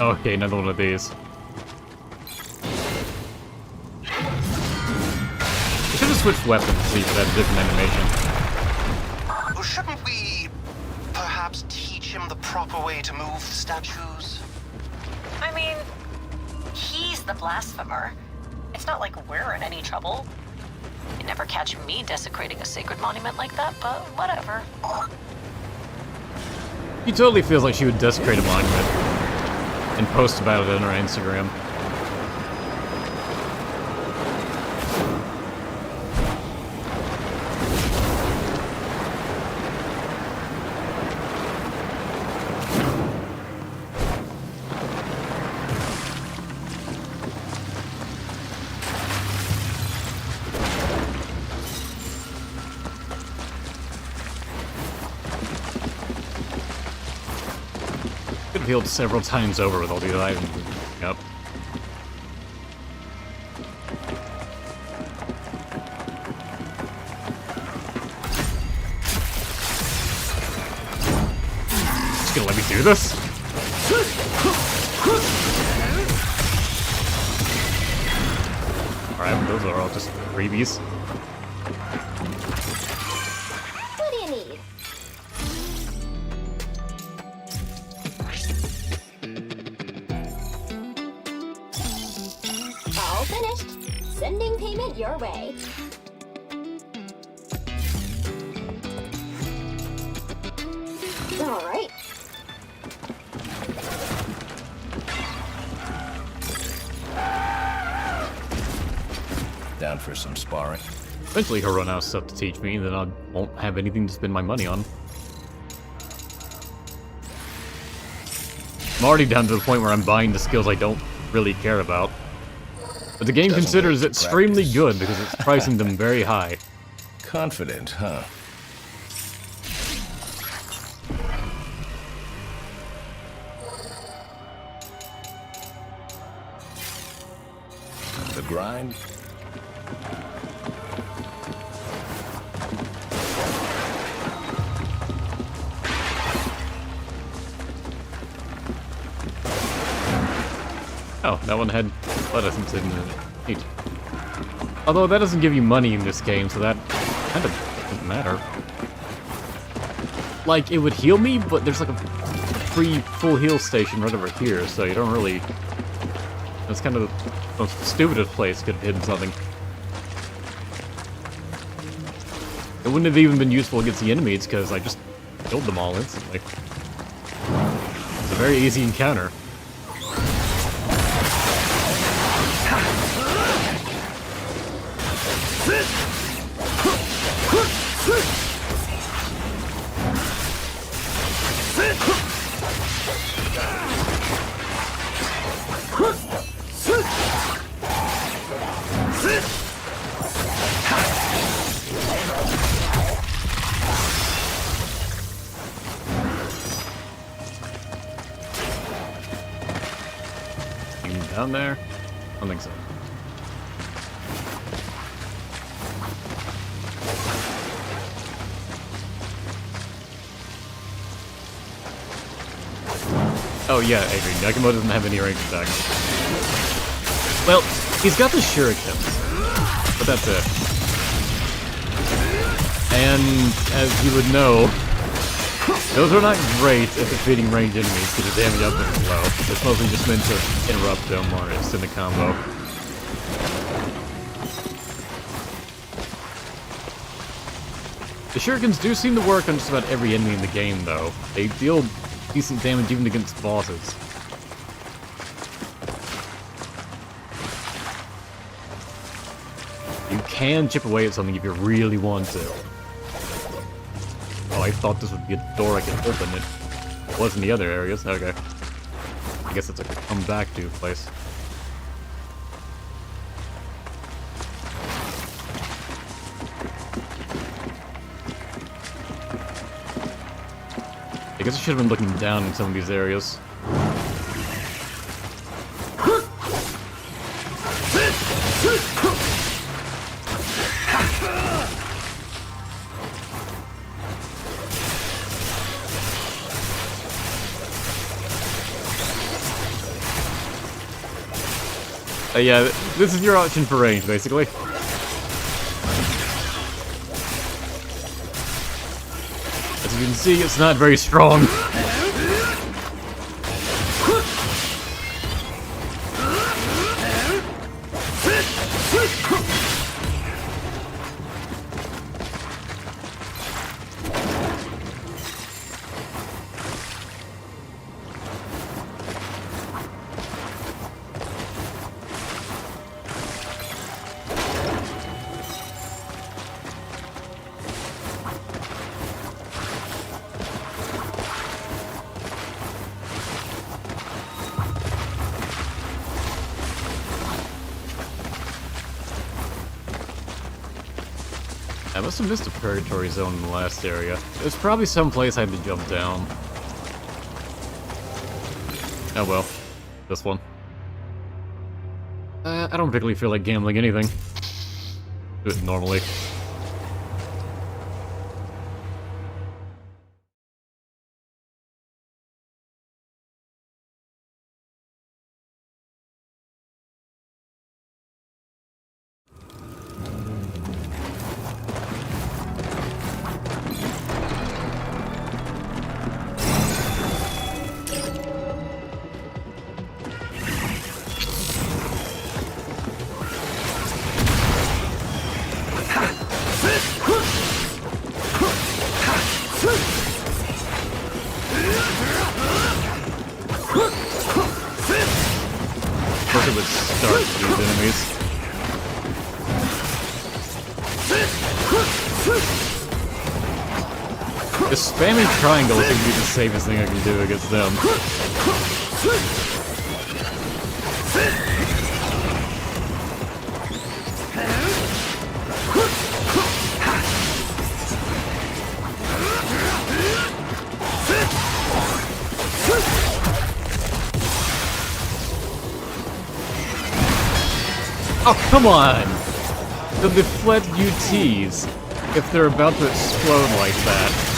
Okay, another one of these. I should have switched weapons so you could have a different animation. Shouldn't we perhaps teach him the proper way to move the statues? I mean, he's the blasphemer. It's not like we're in any trouble. You'd never catch me desecrating a sacred monument like that, but whatever. She totally feels like she would desecrate a monument and post about it on her Instagram. I've healed several times over with all these items. Yep. Just gonna let me do this? Alright, those are all just freebies. What do you need? All finished. Sending payment your way. All right. Down for some sparring. Eventually he'll run out of stuff to teach me, then I won't have anything to spend my money on. I'm already down to the point where I'm buying the skills I don't really care about. But the game considers it extremely good because it's pricing them very high. Confident, huh? The grind? Oh, that one had blood essence in it. Neat. Although that doesn't give you money in this game, so that kind of doesn't matter. Like, it would heal me, but there's like a free full heal station right over here, so you don't really... That's kind of the most stupidest place could have hidden something. It wouldn't have even been useful against the enemies, because I just killed them all instantly. It's a very easy encounter. Down there? I don't think so. Oh yeah, I agree. Nagumo doesn't have any ranged attacks. Well, he's got the shurikens, but that's it. And, as you would know, those are not great at defeating ranged enemies because the damage output is low. It's mostly just meant to interrupt them or extend the combo. The shurikens do seem to work on just about every enemy in the game, though. They deal decent damage even against bosses. You can chip away at something if you really want to. Oh, I thought this would be a door I could open. It was in the other areas. Okay. I guess it's like a come back to place. I guess I should have been looking down in some of these areas. Yeah, this is your option for range, basically. As you can see, it's not very strong. I must have missed a purgatory zone in the last area. There's probably some place I had to jump down. Oh well. This one. I don't particularly feel like gambling anything. Do it normally. First it would start these enemies. Just spamming triangle seems to be the safest thing I can do against them. Oh, come on! The deflect UTs, if they're about to explode like that.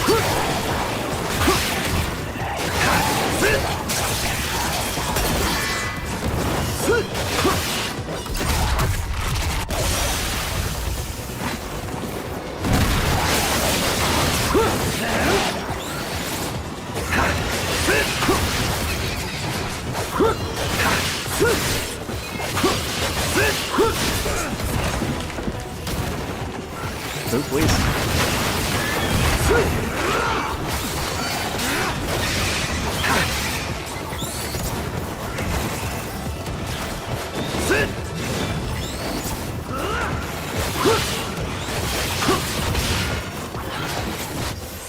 So please.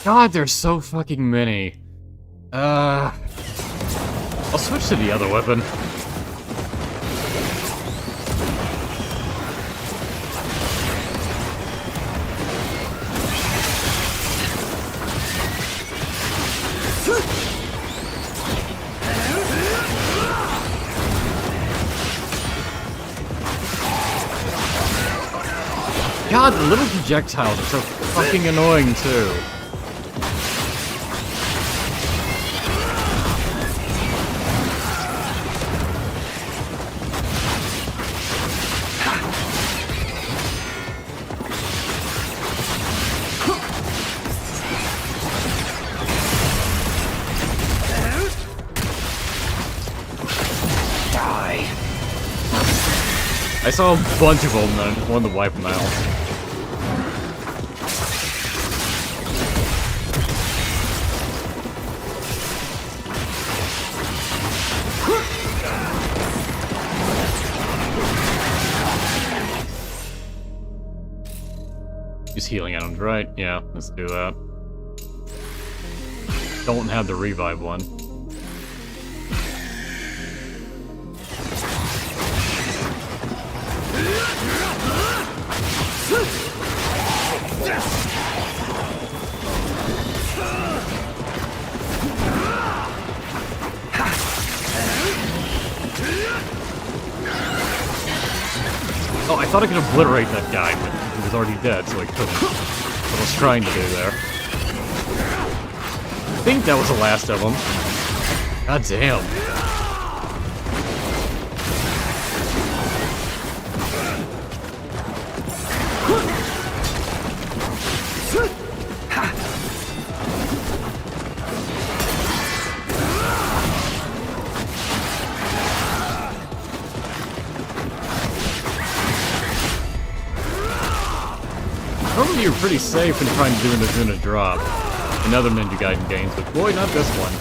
God, there's so fucking many. I'll switch to the other weapon. God, the little projectiles are so fucking annoying too. I saw a bunch of them and I just wanted to wipe them out. Use healing items, right? Yeah, let's do that. Don't have the revive one. Oh, I thought I could obliterate that guy, but he was already dead, so I couldn't. What I was trying to do there. I think that was the last of them. God damn. Normally you're pretty safe in trying to do an Azuna drop in other Ninja Gaiden games, but boy, not this one.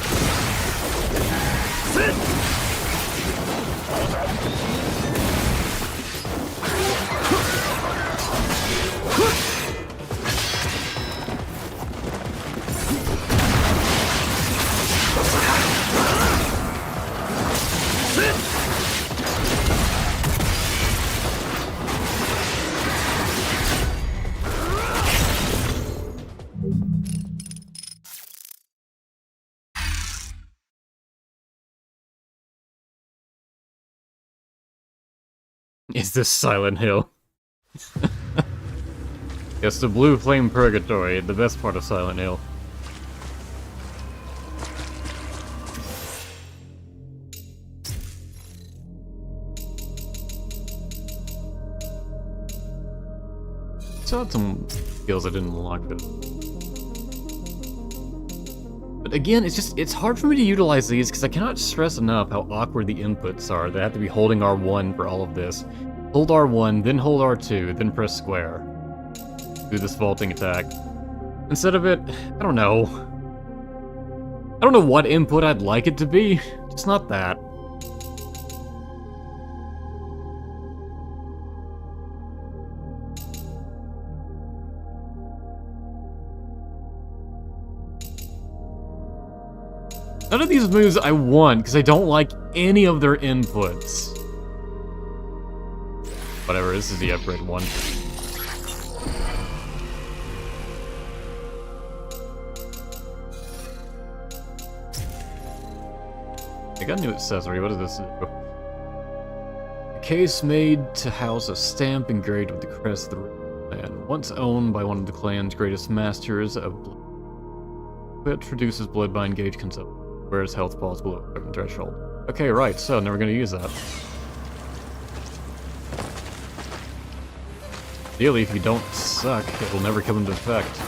Is this Silent Hill? Yes, the Blue Flame Purgatory, the best part of Silent Hill. Still had some skills I didn't unlock for it. But again, it's hard for me to utilize these because I cannot stress enough how awkward the inputs are. They have to be holding R1 for all of this. Hold R1, then hold R2, then press square. Do this vaulting attack. Instead of it, I don't know. I don't know what input I'd like it to be. Just not that. None of these moves I want, because I don't like any of their inputs. Whatever, this is the upgrade one. I got a new accessory, what does this do? A case made to house a stamp engraved with the crest of the clan, once owned by one of the clan's greatest masters of blood. It reduces bloodbind gauge consumption. Whereas health falls below a certain threshold. Okay, right, so never gonna use that. Ideally, if you don't suck, it will never come into effect.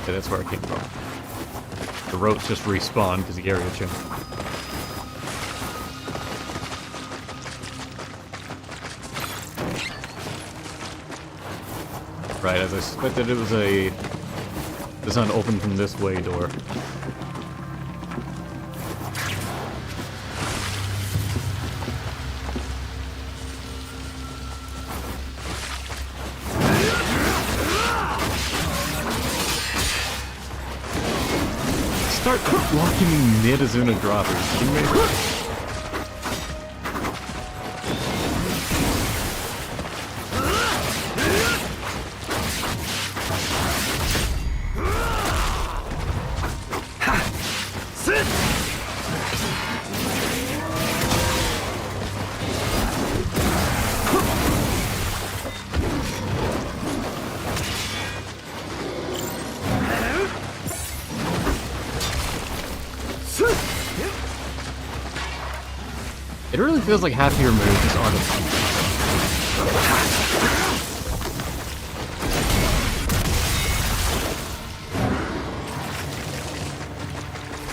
Okay, that's where it came from. The ropes just respawn because the area changed. Right, as I suspected, it was a... It's not open from this way door. Start blocking me mid-Azuna droppers. You may... It really feels like half of your moves just aren't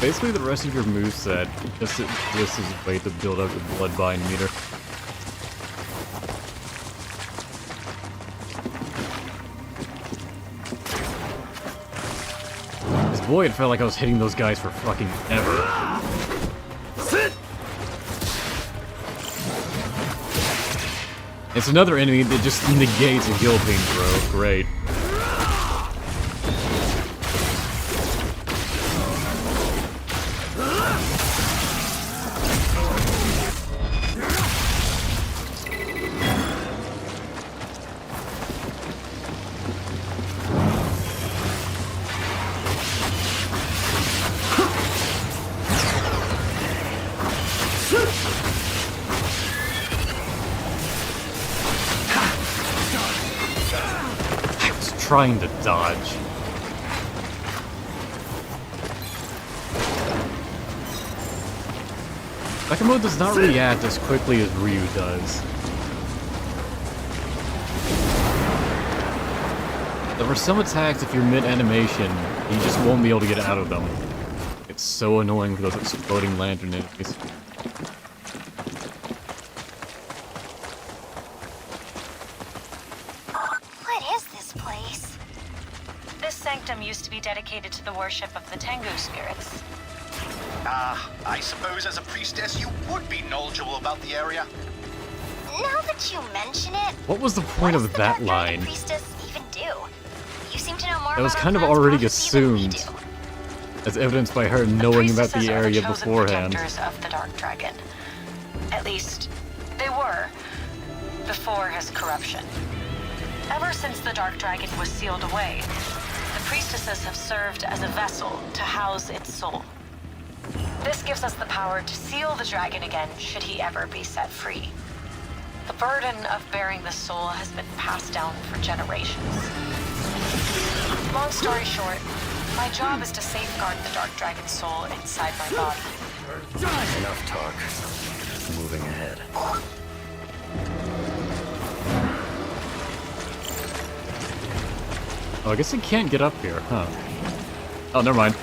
basically, the rest of your moveset just exists as a way to build up your bloodbind meter. Because boy, it felt like I was hitting those guys for fucking ever. It's another enemy that just negates a guillotine throw. Great. Trying to dodge. Sakamo does not react as quickly as Ryu does. There are some attacks, if you're mid-animation, you just won't be able to get out of them. It's so annoying for those exploding lantern enemies. Used to be dedicated to the worship of the Tengu spirits. I suppose as a priestess you would be knowledgeable about the area. Now that you mention it, what was the point of that line? What does the Dark Dragon priestess even do? You seem to know more It was about kind of our plan's already prophecy than we assumed, do. as evidenced by her knowing about the area chosen beforehand. Protectors of the Dark Dragon. At least, they were, before his corruption. Ever since the Dark Dragon was sealed away, the priestesses have served as a vessel to house its soul. This gives us the power to seal the dragon again should he ever be set free. The burden of bearing the soul has been passed down for generations. Long story short, my job is to safeguard the Dark Dragon's soul inside my body. Enough talk. Moving ahead. Oh, I guess I can't get up here, huh? Oh, never mind.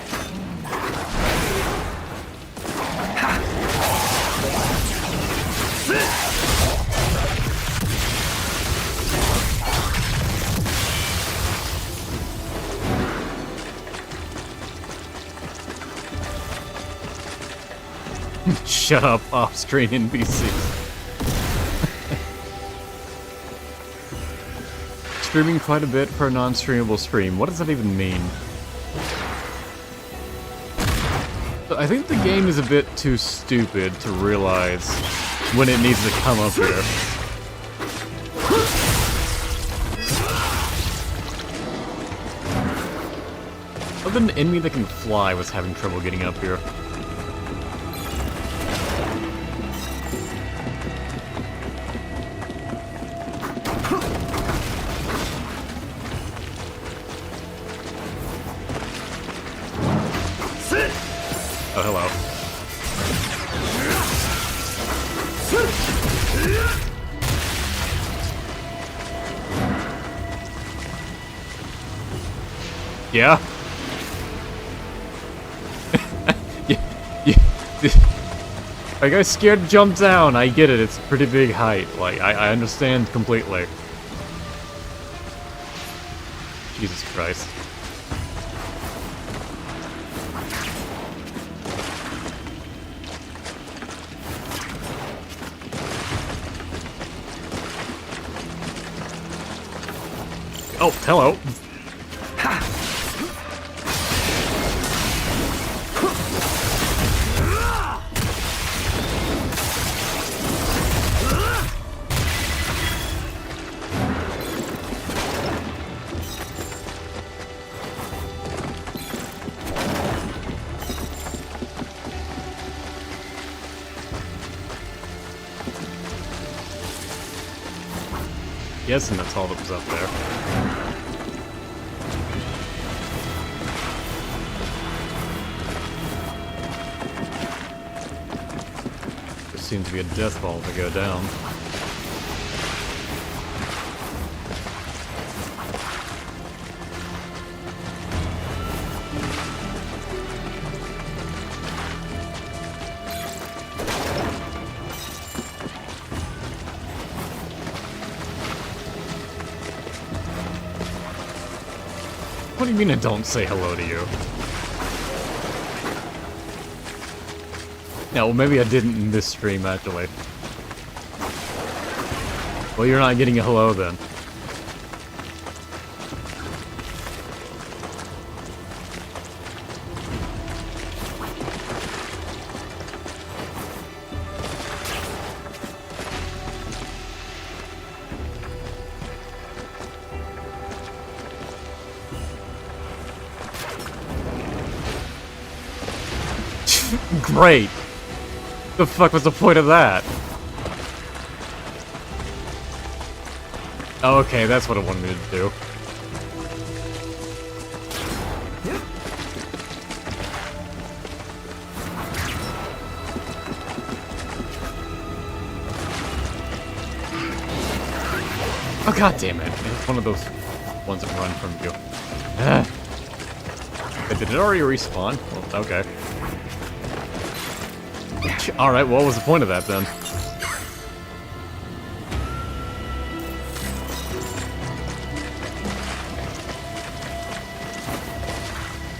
Shut up, off-screen NPCs. Streaming quite a bit for a non-streamable stream. What does that even mean? So I think the game is a bit too stupid to realize when it needs to come up here. Other than an enemy that can fly was having trouble getting up here. Oh, hello. Yeah? I got scared to jump down. I get it. It's a pretty big height. Like, I understand completely. Jesus Christ. Oh, hello. Guessing that's all that was up there. seems to be a death ball to go down. What do you mean I don't say hello to you? Yeah, well, maybe I didn't in this stream, actually. Well, you're not getting a hello, then. Great! The fuck was the point of that? Oh, okay, that's what it wanted me to do. Oh, god damn it. It's one of those ones that run from you. Did it already respawn? Well, okay. Alright, what was the point of that then?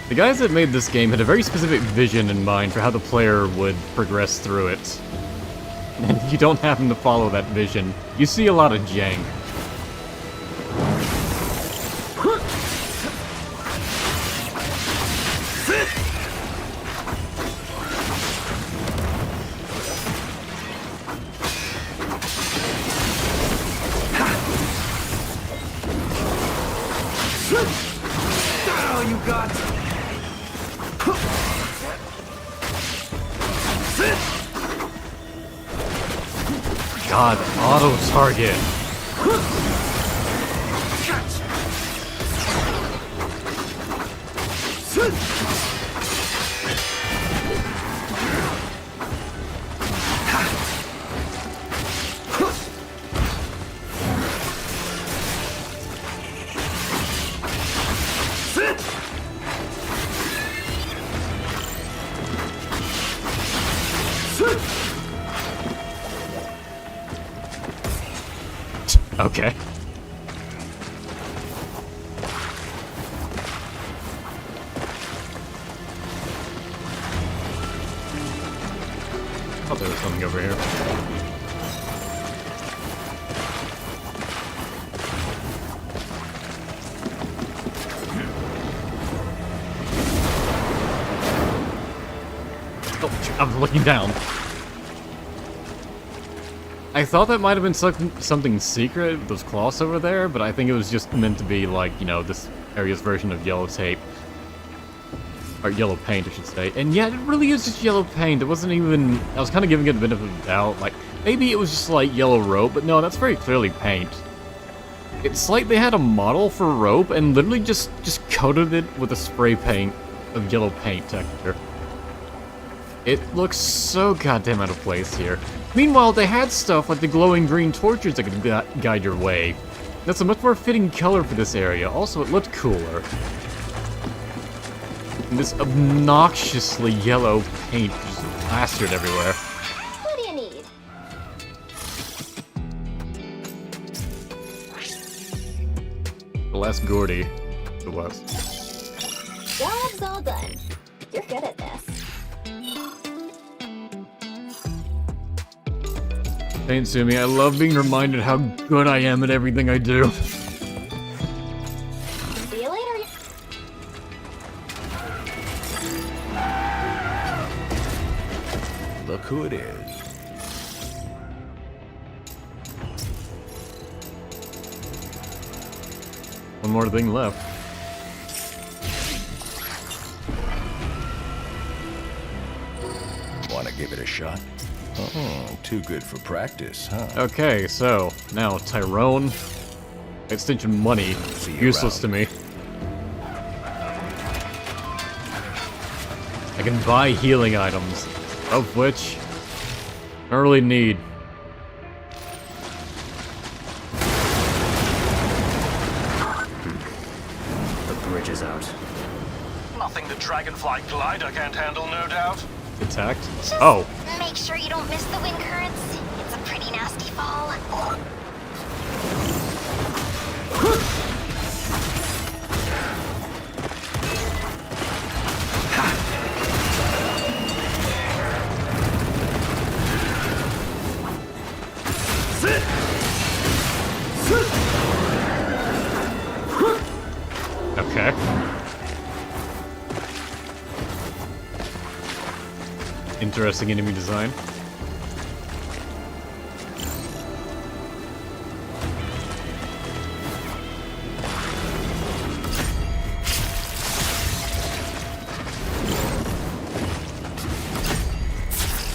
The guys that made this game had a very specific vision in mind for how the player would progress through it. And you don't happen to follow that vision. You see a lot of jank. God, auto-target. Okay. Oh, there was something over here. Oh, I'm looking down. I thought that might have been something secret with those cloths over there, but I think it was just meant to be like, you know, this area's version of yellow tape. Or yellow paint, I should say. And yeah, it really is just yellow paint. It wasn't even... I was kind of giving it a bit of a doubt. Like, maybe it was just like yellow rope, but no, that's very clearly paint. It's like they had a model for rope and literally just coated it with a spray paint of yellow paint texture. It looks so goddamn out of place here. Meanwhile, they had stuff like the glowing green torches that could guide your way. That's a much more fitting color for this area. Also, it looked cooler. And this obnoxiously yellow paint just plastered everywhere. What do you need? The last Gordy, it was. Job's all done. You're good at this. Paint Sumi, I love being reminded how good I am at everything I do. See you later. Look who it is. One more thing left. Want to give it a shot? Oh, too good for practice, huh? Okay, so now Tyrone, extension money, useless to me. I can buy healing items, of which Early need. The bridge is out. Nothing the Dragonfly glider can't handle, no doubt. Attacked? Just Oh. make sure you don't miss the wind currents. It's a pretty nasty fall. Okay. Interesting enemy design.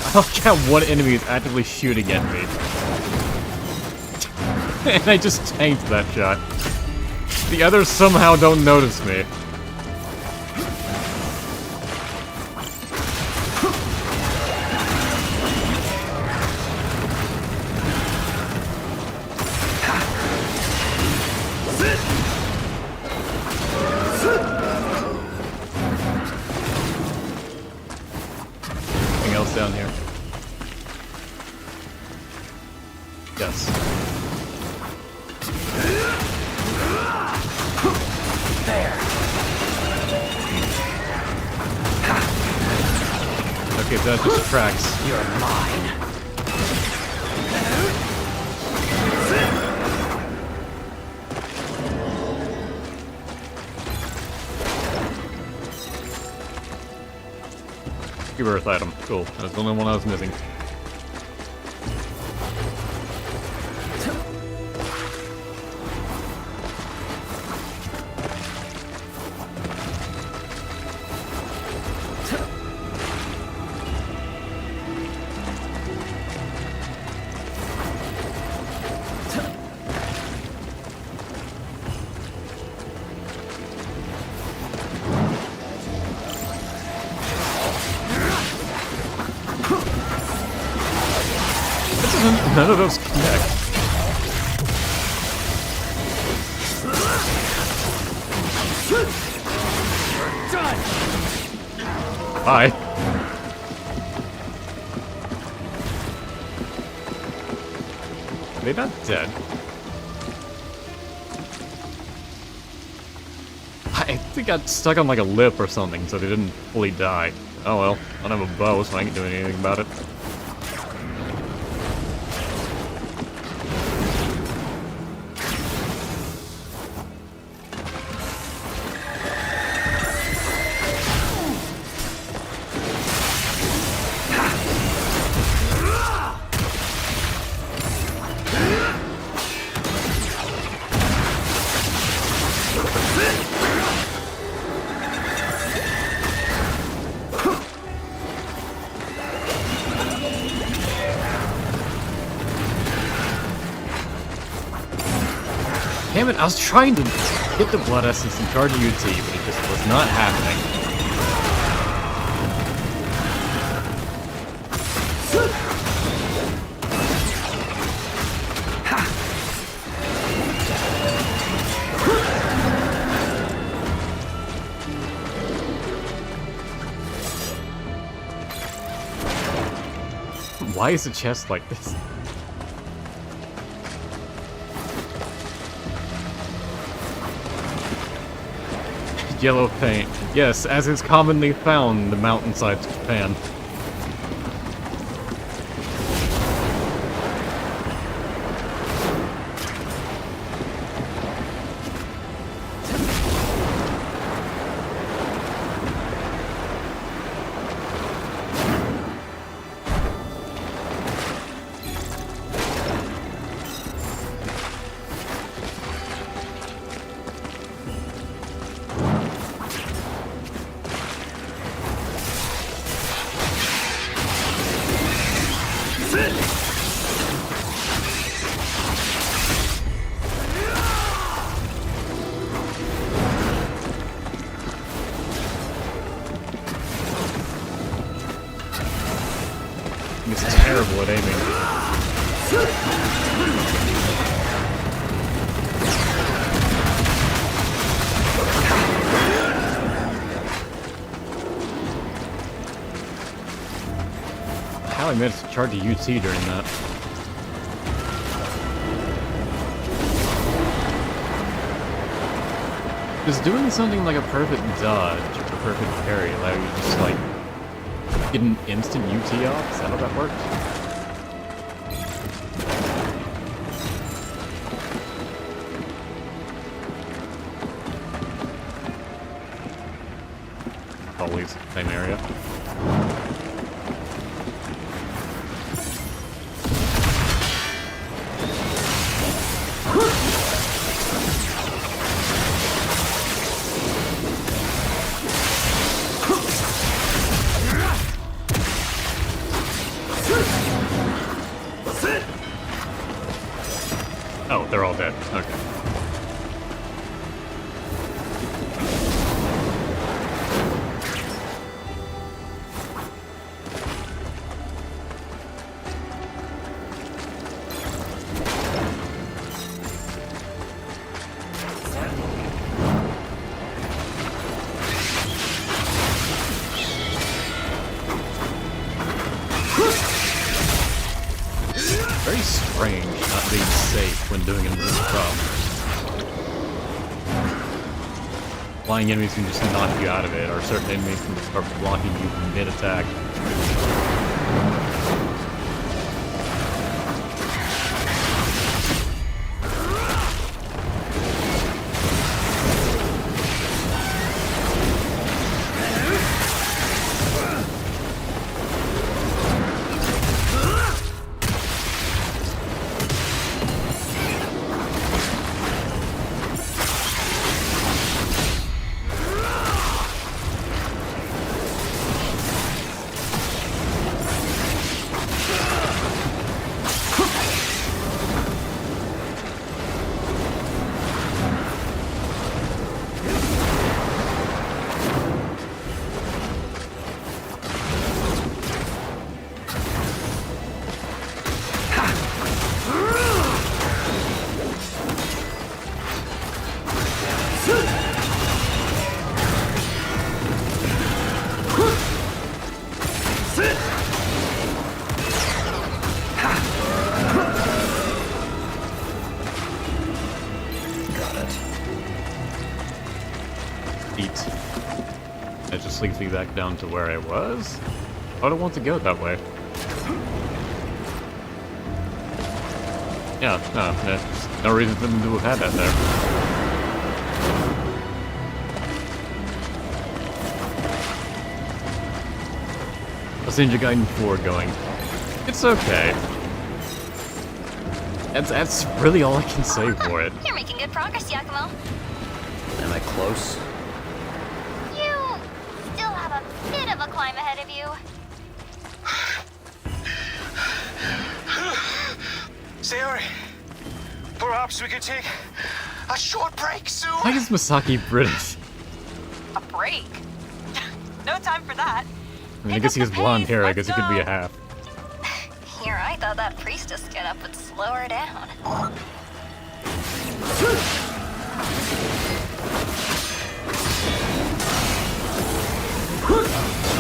I don't count one enemy is actively shooting at me. And I just tanked that shot. The others somehow don't notice me. Anything else down here? Yes. Okay, so that just tracks. You're mine. Rebirth item. Cool. That's the only one I was missing. None of those connect. Bye. They're not dead. I think I got stuck on like a lip or something, so they didn't fully die. Oh well, I don't have a bow, so I ain't doing anything about it. Damn it, I was trying to get the Blood Essence and charge a UT, but it just was not happening. Why is the chest like this? Yellow paint. Yes, as is commonly found in the mountainsides of Japan. This is terrible at aiming. How I managed to charge a UT during that. Does doing something like a perfect dodge or a perfect parry allow you to just like get an instant UT off? Is that how that works? Always same area. Oh, they're all dead. Okay. Very strange not being safe when doing an improv. Flying enemies can just knock you out of it, or certain enemies can just start blocking you mid-attack. It just leads me back down to where I was? I don't want to go that way. Yeah, no, there's no reason for them to have had that there. How's Ninja Gaiden 4 going? It's okay. That's really all I can say for it. You're making good progress, Yakumo. Am I close? You still have a bit of a climb ahead of you. Sayori, perhaps we could take a short break soon. Why is Masaki British? A break? No time for that. I mean, I guess he has blonde hair, I guess it could be a half. Here, I thought that priestess get up would slow her down.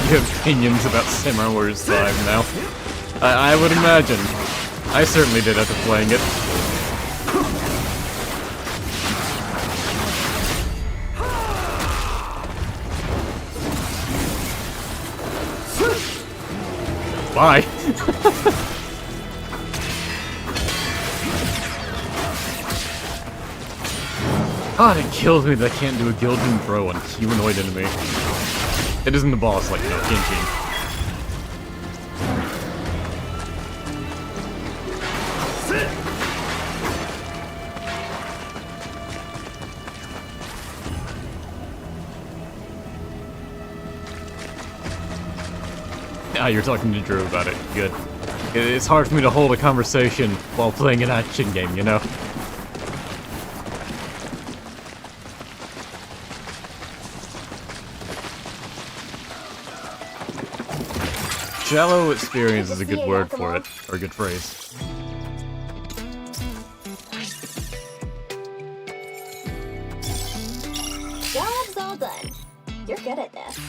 You have opinions about Samurai Warriors 5 now. I would imagine. I certainly did after playing it. Bye. God, it kills me that I can't do a Gildan throw on a humanoid enemy. It isn't the boss, like, no, Genji. Ah, you're talking to Drew about it. Good. It's hard for me to hold a conversation while playing an action game, you know? Shallow experience is a good word for it, or a good phrase. Job's all done. You're good at this.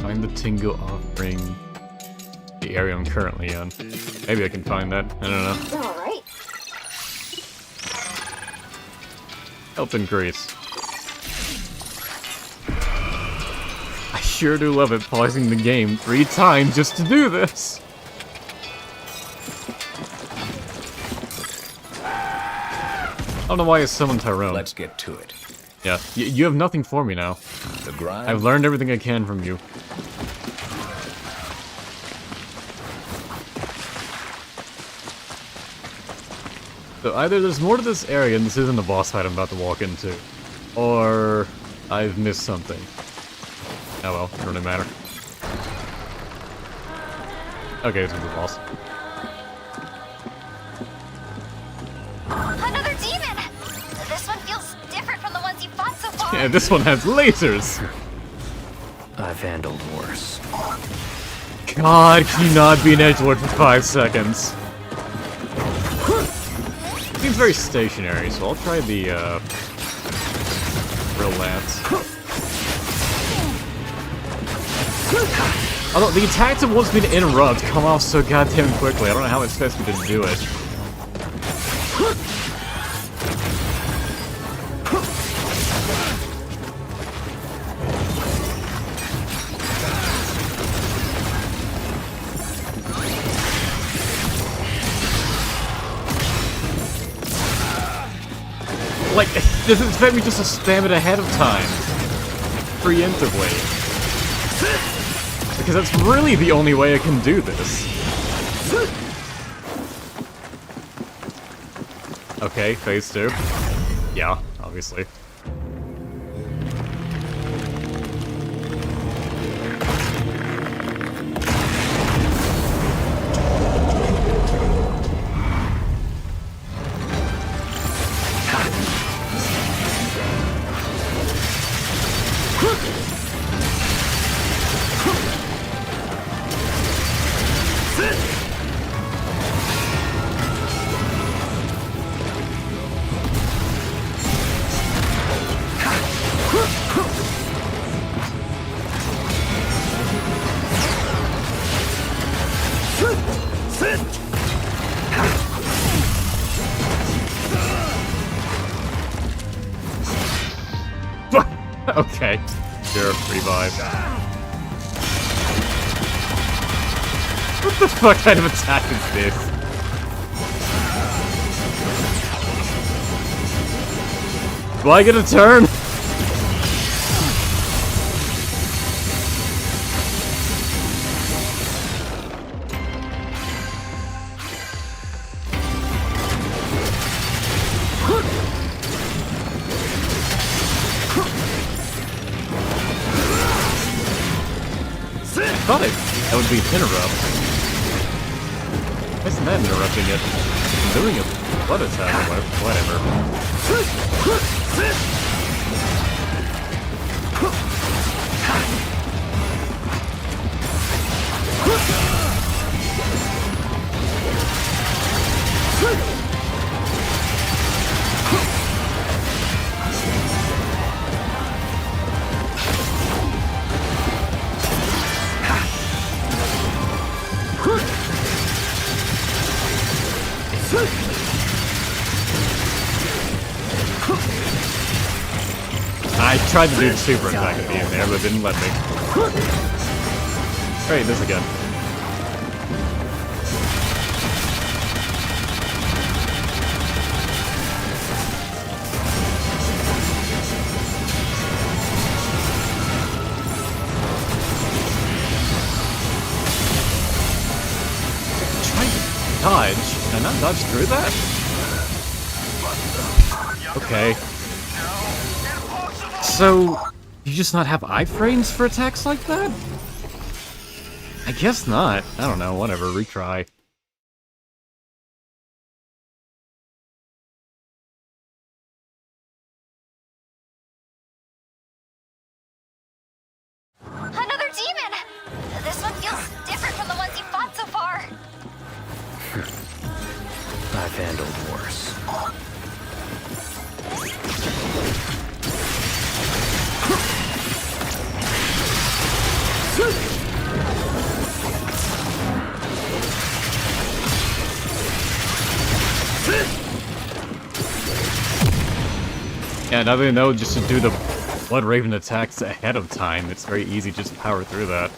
Find the Tingo offering the area I'm currently in. Maybe I can find that. I don't know. Alright. Health increase. I sure do love it pausing the game 3 times just to do this. I don't know why I summoned Tyrone. Let's get to it. Yeah, you have nothing for me now. The grind. I've learned everything I can from you. So either there's more to this area and this isn't the boss fight I'm about to walk into, or I've missed something. Oh well, it doesn't really matter. Okay, this is the boss. Another demon! This one feels different from the ones you fought so far. Yeah, this one has lasers! I've handled worse. God, can you not be an edgelord for 5 seconds? Seems very stationary, so I'll try the, real lance. Although, the attacks that wants me to interrupt come off so goddamn quickly, I don't know how it expects me to do it. Like, does it expect me just to spam it ahead of time? Preemptively. Because that's really the only way I can do this. Okay, phase 2. Yeah, obviously. Okay, sure, revive. What the fuck kind of attack is this? Do I get a turn? I thought that would be an interrupt. Why isn't that interrupting it? I'm doing a blood attack or whatever. I tried to do the super attack at the end there, but it didn't let me. Alright, this again. Trying to dodge? Can I not dodge through that? Okay. So, you just not have iframes for attacks like that? I guess not. I don't know, whatever, retry. And other than that, just to do the Blood Raven attacks ahead of time, it's very easy just to power through that.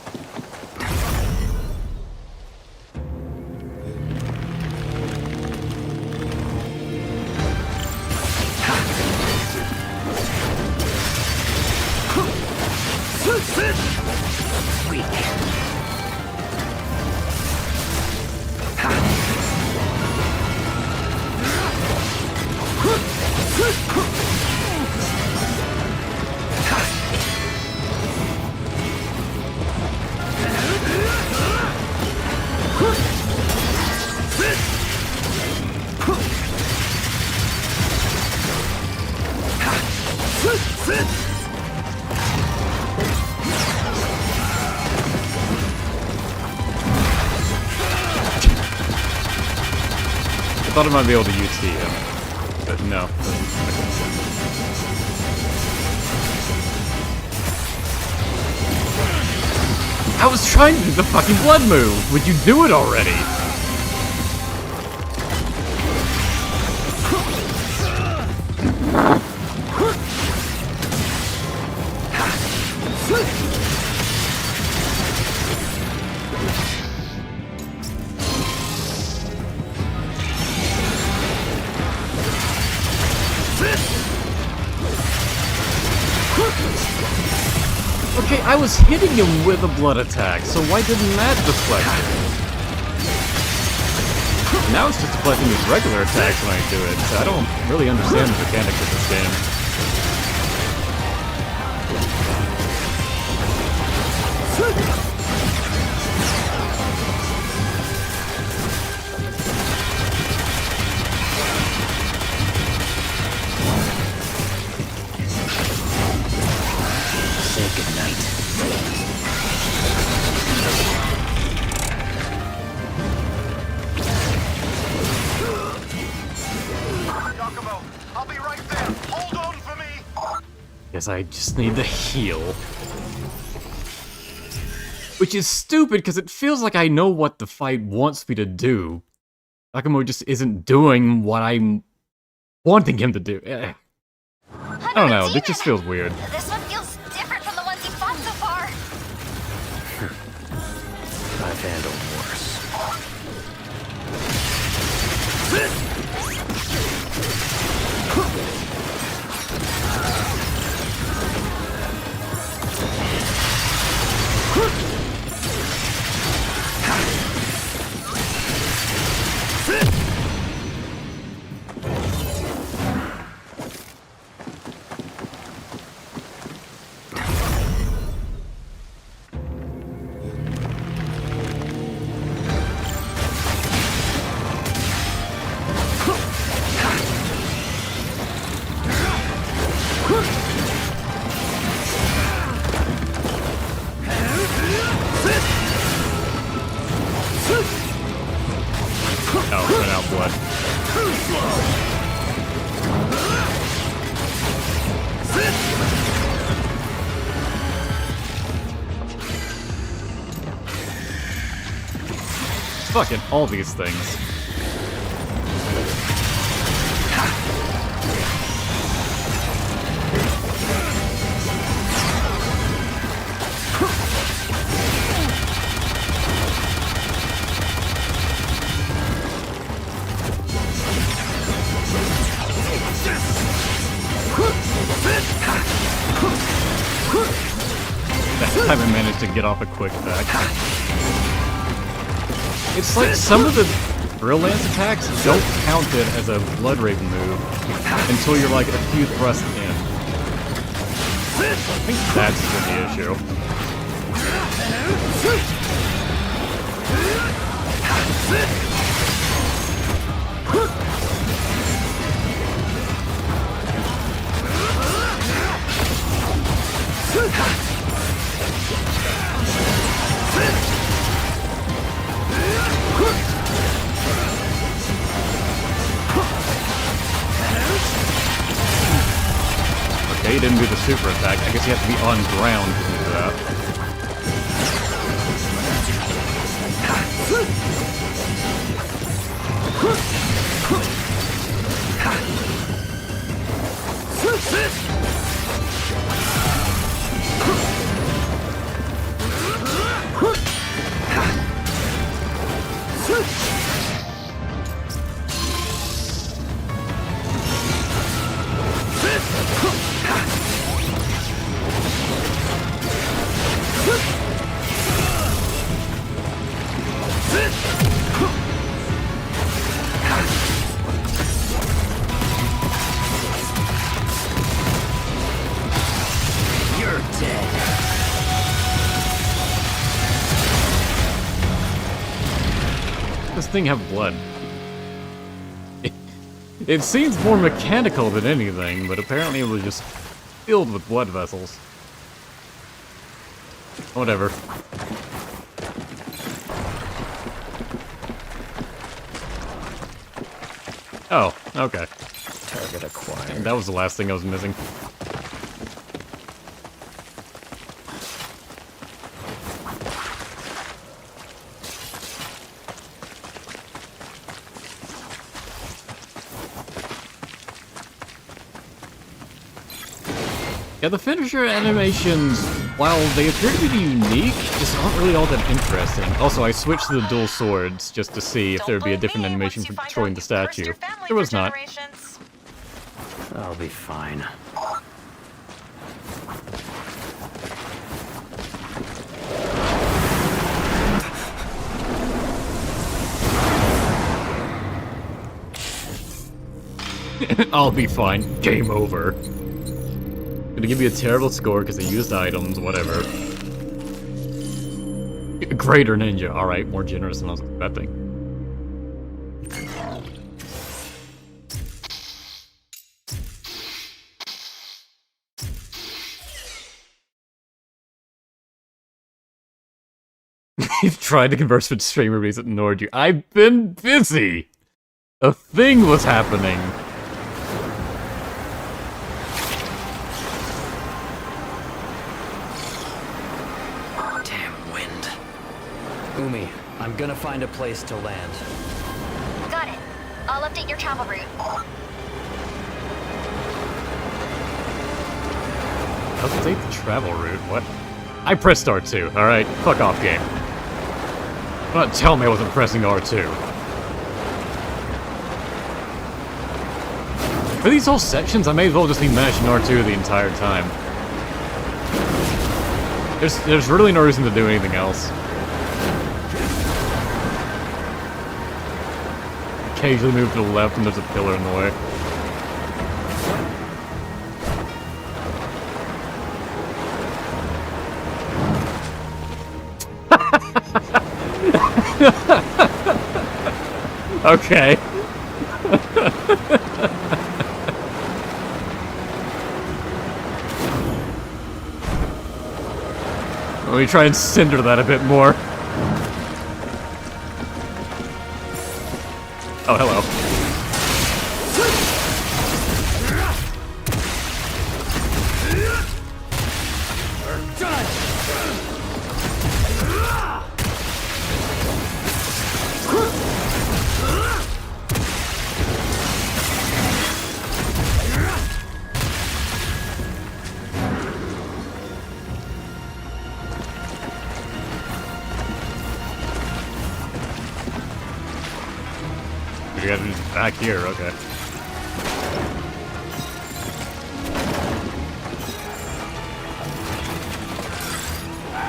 I thought I might be able to UT him, but no. I was trying to do the fucking blood move! Would you do it already? Okay, I was hitting him with a blood attack, so why didn't that deflect it? Now it's just deflecting his regular attacks when I do it, so I don't really understand the mechanics of this game. Say goodnight. Yakumo, I'll be right there. Hold on for me. Guess I just need the heal. Which is stupid, because it feels like I know what the fight wants me to do. Yakumo just isn't doing what I'm wanting him to do. I don't know, it just feels weird. This one feels different from the ones you fought so far. I've handled worse. Oh, run out blood. Fucking all these things. That time I managed to get off a quick attack. It's like some of the Drill Lance attacks don't count it as a Blood Raven move until you're like a few thrusts in. I think that's the issue. Okay, he didn't do the super attack. I guess you have to be on ground to do that. You're dead. This thing have blood? It seems more mechanical than anything, but apparently it was just filled with blood vessels. Whatever. Oh, okay. Target acquired. That was the last thing I was missing. Yeah, the finisher animations, while they appear to be unique, just aren't really all that interesting. Also, I switched to the dual swords just to see if there would be a different animation for controlling the statue. There was not. I'll be fine. I'll be fine. Game over. Gonna give you a terrible score because they used items, whatever. Greater ninja, alright, more generous than I was expecting. You've tried to converse with streamer, but he's ignored you. I've been busy! A thing was happening. Umi, I'm gonna find a place to land. Got it. I'll update your travel route. Update the travel route, what? I pressed R2, alright? Fuck off, game. Don't tell me I wasn't pressing R2. For these whole sections, I may as well just be mashing R2 the entire time. There's really no reason to do anything else. Occasionally move to the left and there's a pillar in the way. Okay. Let me try and cinder that a bit more. Oh, hello. You gotta do this back here, okay.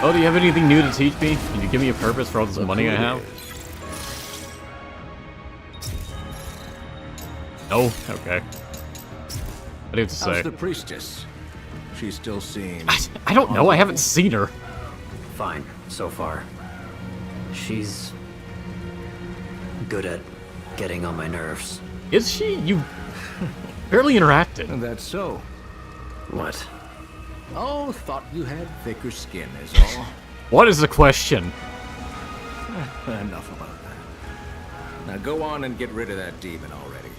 Oh, do you have anything new to teach me? Can you give me a purpose for all this money I have? No? Okay. What do you have to say? How's the priestess? She still seems... I don't know, I haven't seen her. Fine, so far. She's good at getting on my nerves. Is she? You barely interacted. That's so. What? Oh, thought you had thicker skin is all. What is the question? Enough about that. Now go on and get rid of that demon already.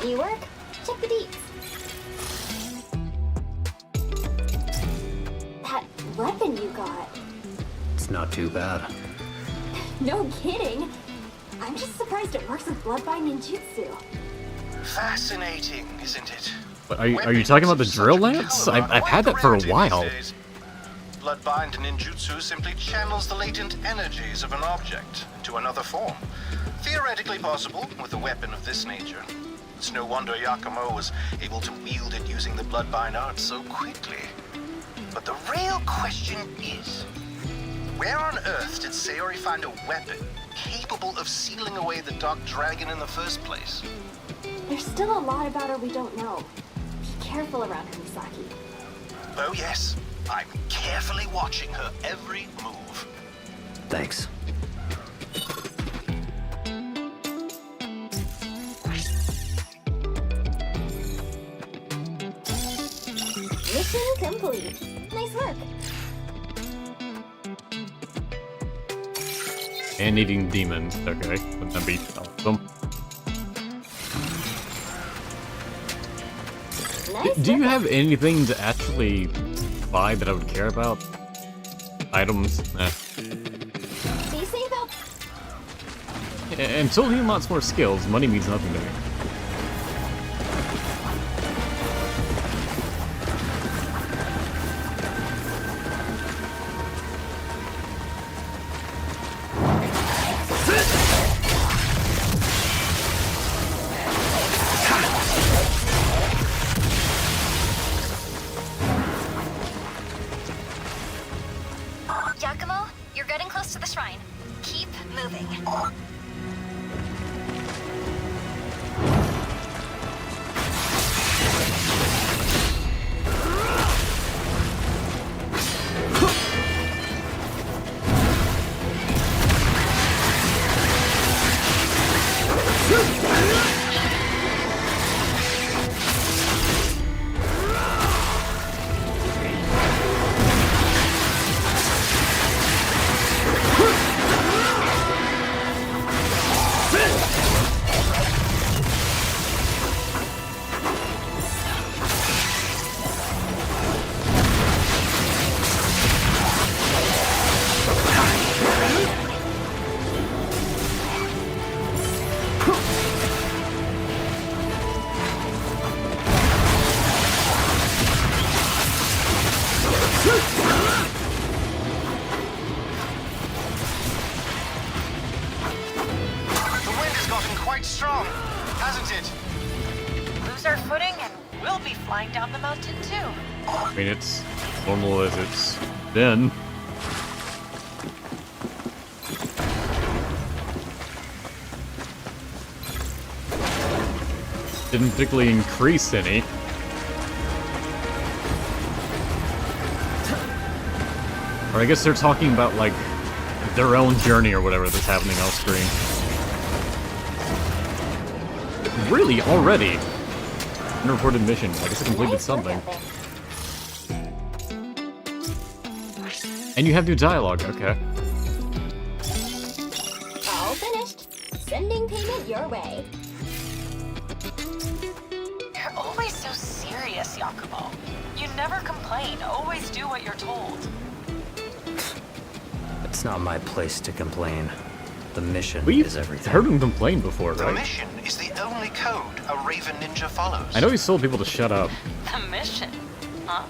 You work? Check the deets. That weapon you got. It's not too bad. No kidding. I'm just surprised it works with bloodbind ninjutsu. Fascinating, isn't it? Are you talking about the drill lance? I've had that for a while. Bloodbind ninjutsu simply channels the latent energies of an object to another form. Theoretically possible with a weapon of this nature. It's no wonder Yakumo was able to wield it using the Bloodbind art so quickly. But the real question is, where on earth did Sayori find a weapon capable of sealing away the Dark Dragon in the first place? There's still a lot about her we don't know. Be careful around her, Misaki. Oh yes, I'm carefully watching her every move. Thanks. Mission complete. Nice work. And eating demons. Okay, wouldn't that be awesome? Nice Do you work. have anything to actually buy that I would care about? Items? Eh. Do you say about Until he unlocks more skills, money means nothing to me. Giacomo, you're getting close to the shrine. Keep moving. The wind has gotten quite strong, hasn't it? Lose our footing and we'll be flying down the mountain too. I mean, it's normal as it's been. Didn't particularly increase any. Or I guess they're talking about, like, their own journey or whatever that's happening off screen. Really? Already? Unreported mission. I guess I completed nice work something. out there. And you have new dialogue, okay. All finished. Sending payment your way. You're always so serious, Yakumo. You never complain, always do what you're told. It's not my place to complain. The mission We've is everything. heard him complain before, The right? mission is the only code a Raven Ninja follows. I know he's told people to shut up. The mission, huh?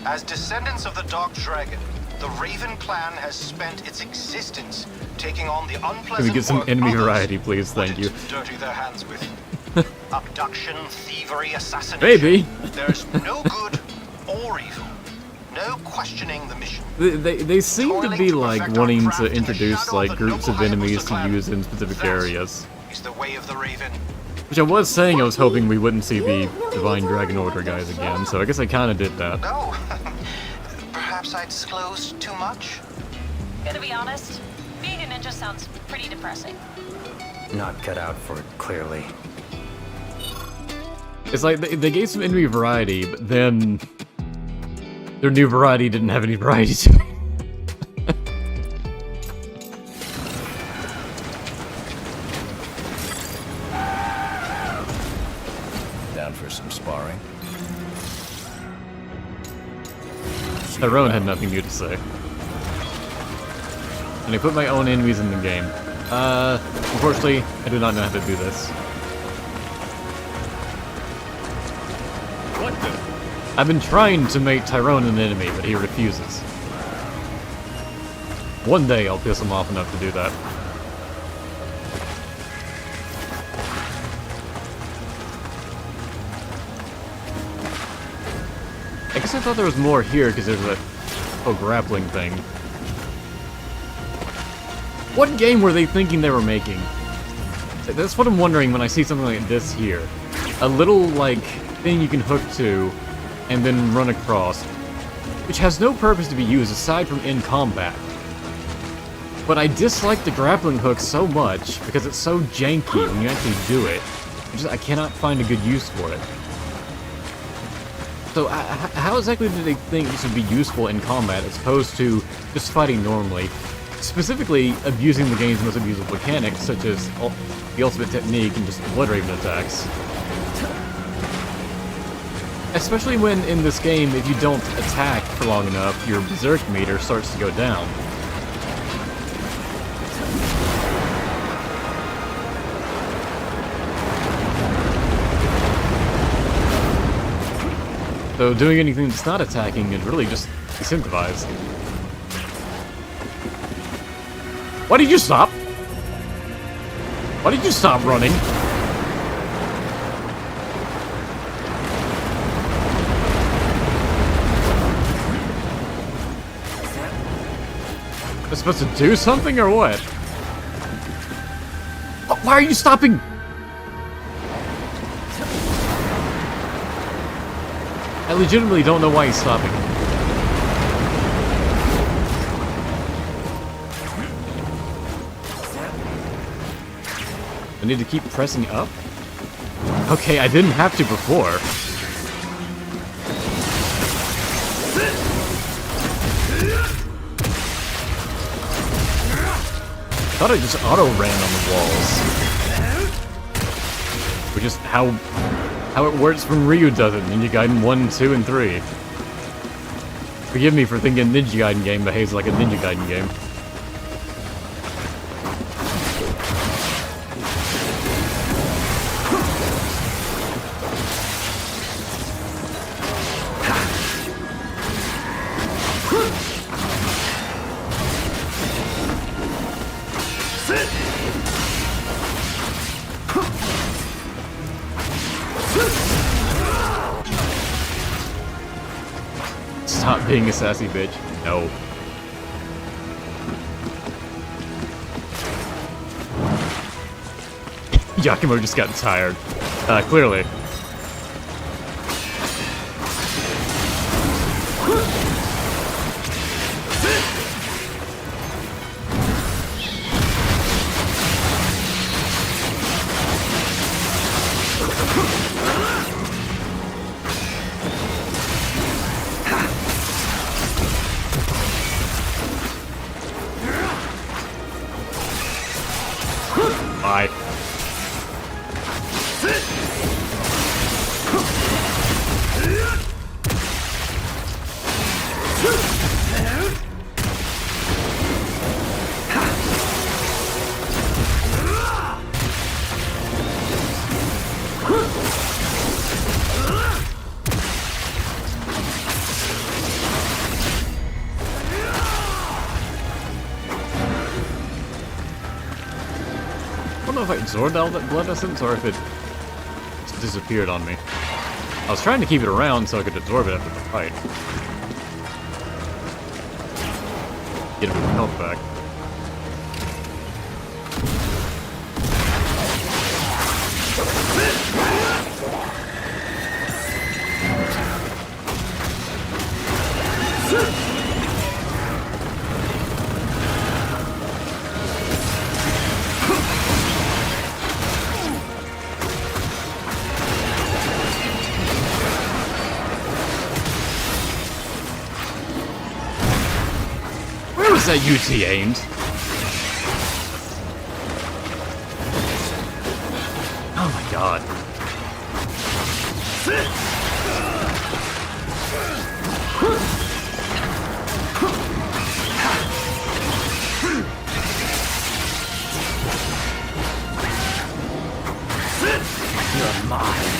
As descendants of the Dark Dragon, the Raven clan has spent its existence taking on the unpleasant Can we get some work enemy others variety, please? Thank wanted you. to dirty their hands with. Abduction, thievery, assassination. Maybe. There's no good or evil. No questioning the mission. They seem to Toiling be to like perfect our wanting craft to in the introduce shadow like of the groups of noble enemies Hayabusa to clan. use in specific That areas. is the way of the Raven. Which I was saying I was hoping we wouldn't see the Divine Dragon Order guys again, so I guess I kinda did that. No. Perhaps I disclosed too much? Gonna be honest, being a ninja sounds pretty depressing. Not cut out for it, clearly. It's like they gave some enemy variety, but then their new variety didn't have any variety to it. Down for some sparring? Tyrone had nothing new to say. And I put my own enemies in the game. Unfortunately, I do not know how to do this. I've been trying to make Tyrone an enemy, but he refuses. One day I'll piss him off enough to do that. I guess I thought there was more here because there's a grappling thing. What game were they thinking they were making? That's what I'm wondering when I see something like this here. A little, like, thing you can hook to and then run across, which has no purpose to be used aside from in combat. But I dislike the grappling hook so much because it's so janky when you actually do it. I cannot find a good use for it. So how exactly do they think this would be useful in combat as opposed to just fighting normally? Specifically, abusing the game's most abusable mechanics, such as the ultimate technique and just obliterating attacks. Especially when, in this game, if you don't attack for long enough, your berserk meter starts to go down. So doing anything that's not attacking is really just incentivized. Why did you stop? Why did you stop running? Am I supposed to do something or what? Why are you stopping? I legitimately don't know why he's stopping. I need to keep pressing up? Okay, I didn't have to before. I thought I just auto-ran on the walls. Which is how it works when Ryu does it in Ninja Gaiden 1, 2, and 3. Forgive me for thinking Ninja Gaiden game behaves like a Ninja Gaiden game. Stop being a sassy bitch. No. Yakumo just got tired. Clearly. Bye. I don't know if I absorbed all that blood essence or if it just disappeared on me. I was trying to keep it around so I could absorb it after the fight. Get him health back. Where was that UT aimed? Oh my god. You're mine.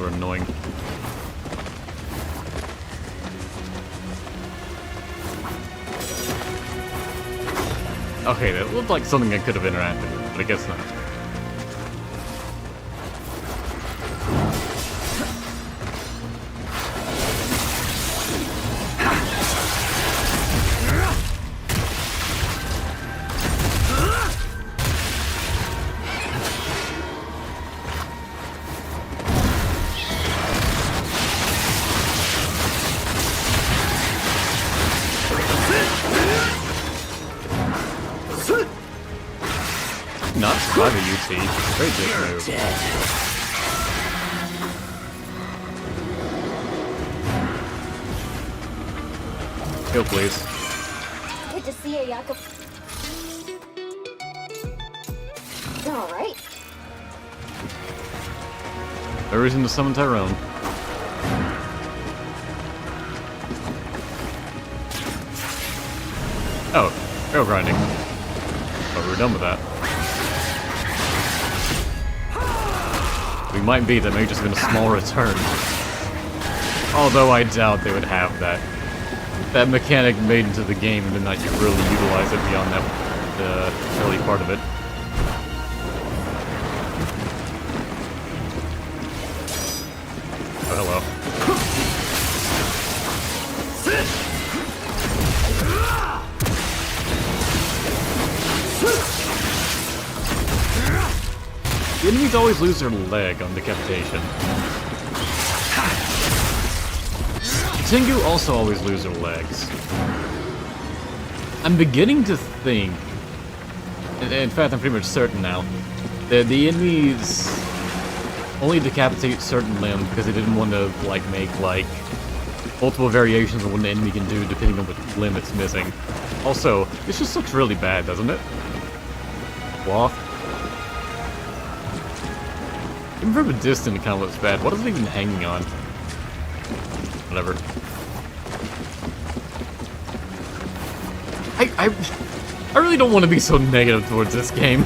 are annoying. Okay, that looked like something I could have interacted with, but I guess not. Not survive a UT. Very good move. Kill, please. Good to see you, Jakob. You're alright. No reason to summon Tyrone. Oh, arrow grinding. But we're done with that. We might be, that may have just been a small return. Although I doubt they would have that. That mechanic made into the game and then not really utilize it beyond that early part of it. Oh, hello. The enemies always lose their leg on decapitation. Tengu also always lose their legs. I'm beginning to think, in fact I'm pretty much certain now, that the enemies only decapitate certain limbs because they didn't want to make multiple variations of what an enemy can do depending on what limb it's missing. Also, this just looks really bad, doesn't it? Cloth. Even from a distance, it kind of looks bad. What is it even hanging on? Whatever. I really don't want to be so negative towards this game.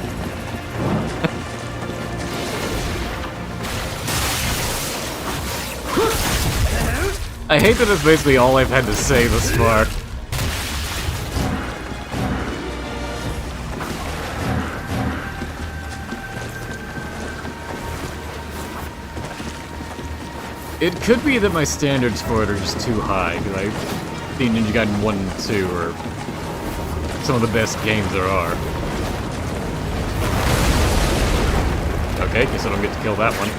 I hate that that's basically all I've had to say thus far. It could be that my standards for it are just too high, because I've seen Ninja Gaiden 1 and 2 are some of the best games there are. Okay, guess I don't get to kill that one.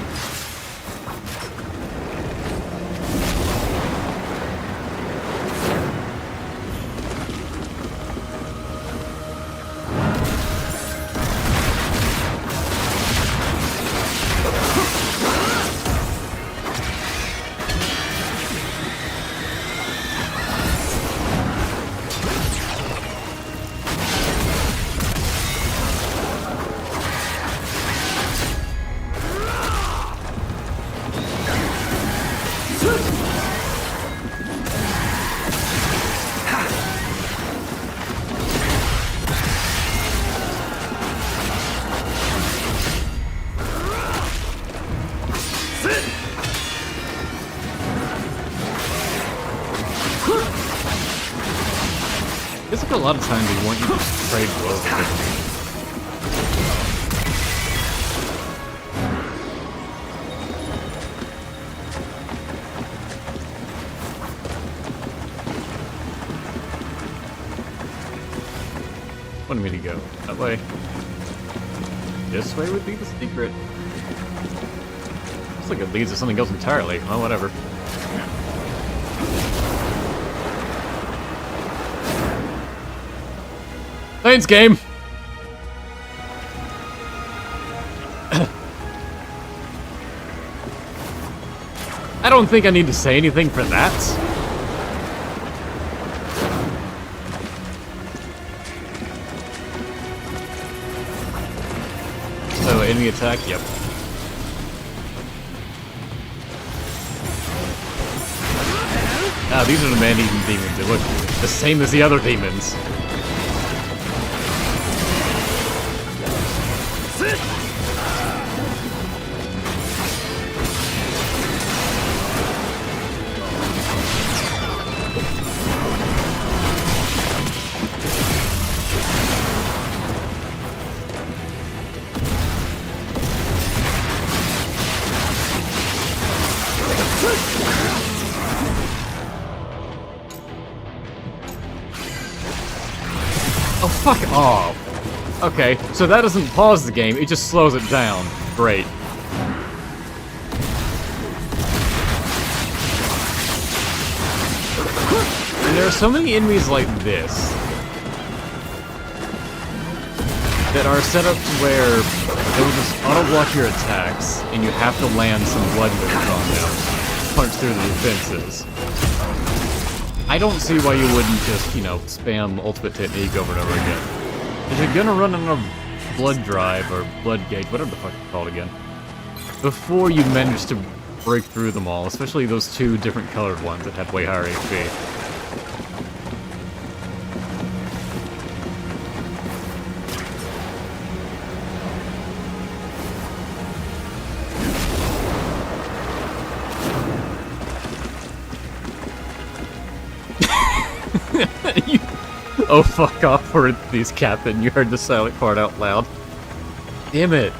It's like a lot of times they want you to just trade blows with it. Wanted me to go that way. This way would be the secret. Looks like it leads to something else entirely. Oh, whatever. Thanks, game! I don't think I need to say anything for that. So, enemy attack? Yep. Ah, these are the man-eating demons. They look the same as the other demons. Oh, fuck off. Okay, so that doesn't pause the game, it just slows it down. Great. And there are so many enemies like this that are set up to where they will just auto-block your attacks, and you have to land some blood moves on them, punch through the defenses. I don't see why you wouldn't just, you know, spam ultimate technique over and over again. If you're gonna run on a blood drive, or blood gate, whatever the fuck it's called again, before you manage to break through them all, especially those two different colored ones that have way higher HP. Oh, fuck off, Parentheses, Captain. You heard the silent part out loud. Damn it.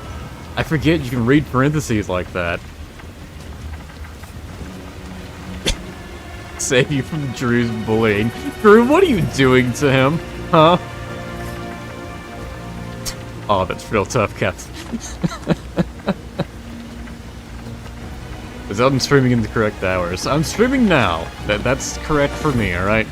I forget you can read parentheses like that. Save you from Drew's bullying. Drew, what are you doing to him? Huh? Oh, that's real tough, Captain. Is I'm streaming in the correct hours. I'm streaming now. That's correct for me, alright?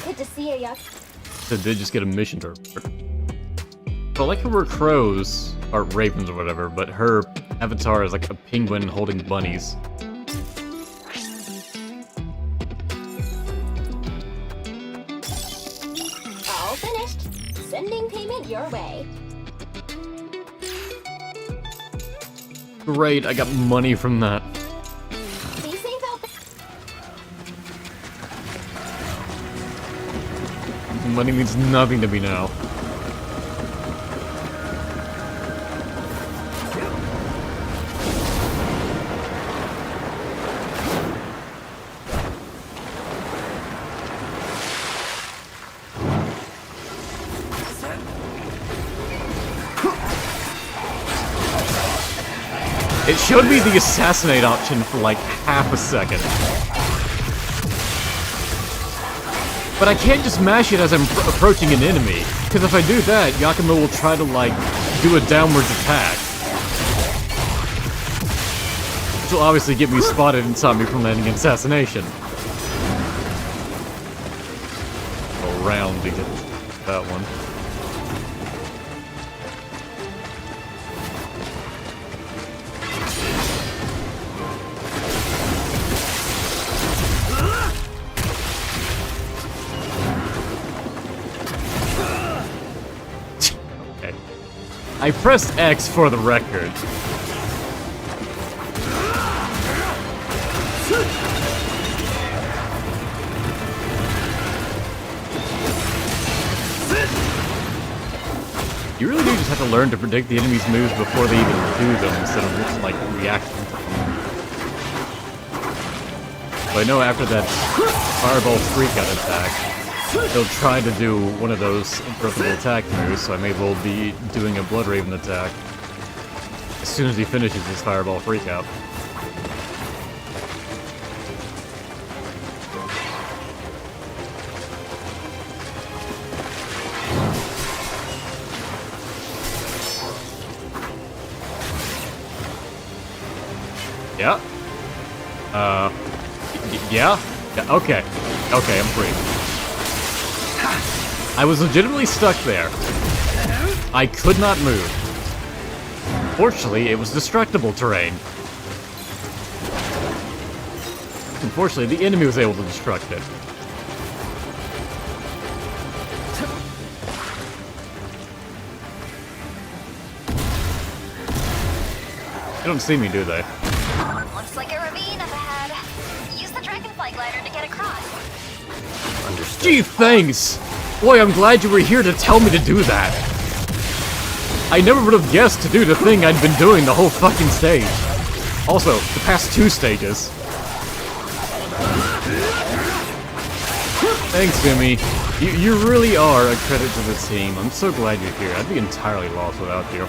Good to see you, Yuck. So did just get a mission to her. But like her crows, or ravens or whatever, but her avatar is like a penguin holding bunnies. All finished. Sending payment your way. Great, I got money from that. Be safe out there. Money means nothing to me now. It showed me the assassinate option for like half a second. But I can't just mash it as I'm approaching an enemy, because if I do that, Yakima will try to, like, do a downwards attack. Which will obviously get me spotted and stop me from landing an assassination. Around to get that one. I pressed X for the record. You really do just have to learn to predict the enemy's moves before they even do them, instead of just, like, reacting to them. But I know after that Fireball Freakout attack, they'll try to do one of those interruptible attack moves, so I may well be doing a Blood Raven attack as soon as he finishes his Fireball Freakout. Yeah. Yeah? Yeah, okay. Okay, I'm free. I was legitimately stuck there. I could not move. Fortunately, it was destructible terrain. Unfortunately, the enemy was able to destruct it. They don't see me, do they? Looks like a ravine up ahead. Use the dragonfly glider to get across. Understood. Gee, thanks! Boy, I'm glad you were here to tell me to do that. I never would have guessed to do the thing I'd been doing the whole fucking stage. Also, the past 2 stages. Thanks, Jimmy. You really are a credit to the team. I'm so glad you're here. I'd be entirely lost without you.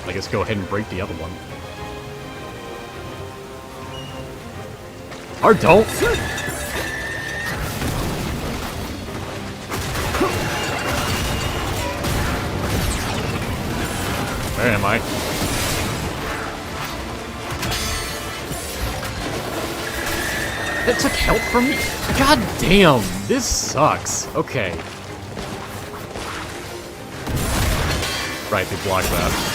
I guess go ahead and break the other one. Or don't! Where am I? That took help from me? God damn, this sucks. Okay. Right, they blocked that.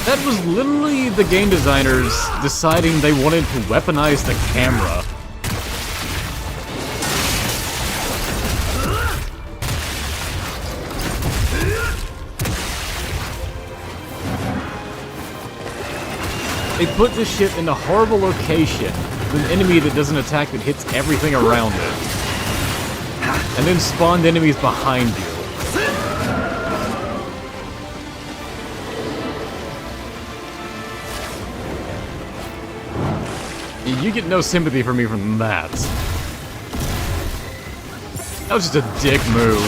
That was literally the game designers deciding they wanted to weaponize the camera. They put this shit in a horrible location with an enemy that doesn't attack that hits everything around it. And then spawned enemies behind you. You get no sympathy from me from that. That was just a dick move.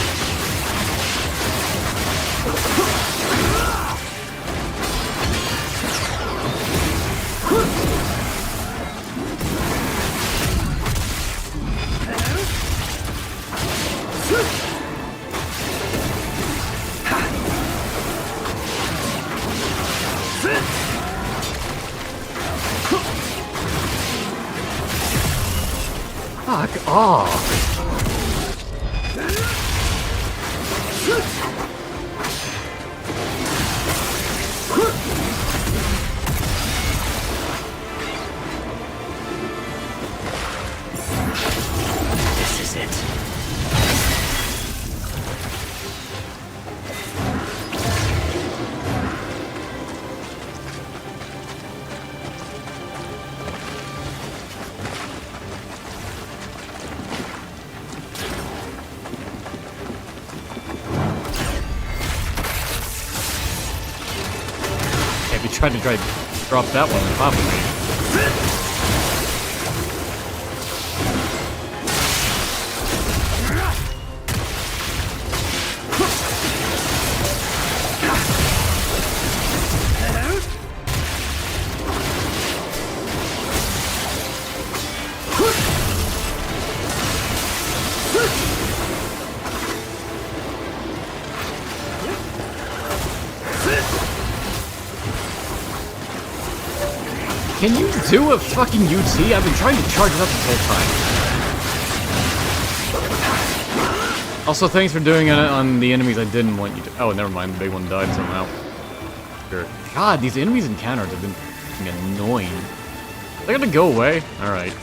Fuck off! This is it. If you tried to drop that one on top of me. Can you do a fucking UT? I've been trying to charge it up this whole time. Also, thanks for doing it on the enemies I didn't want you to. Oh, never mind. The big one died somehow. Sure. God, these enemies encounters have been fucking annoying. They're gonna go away? Alright.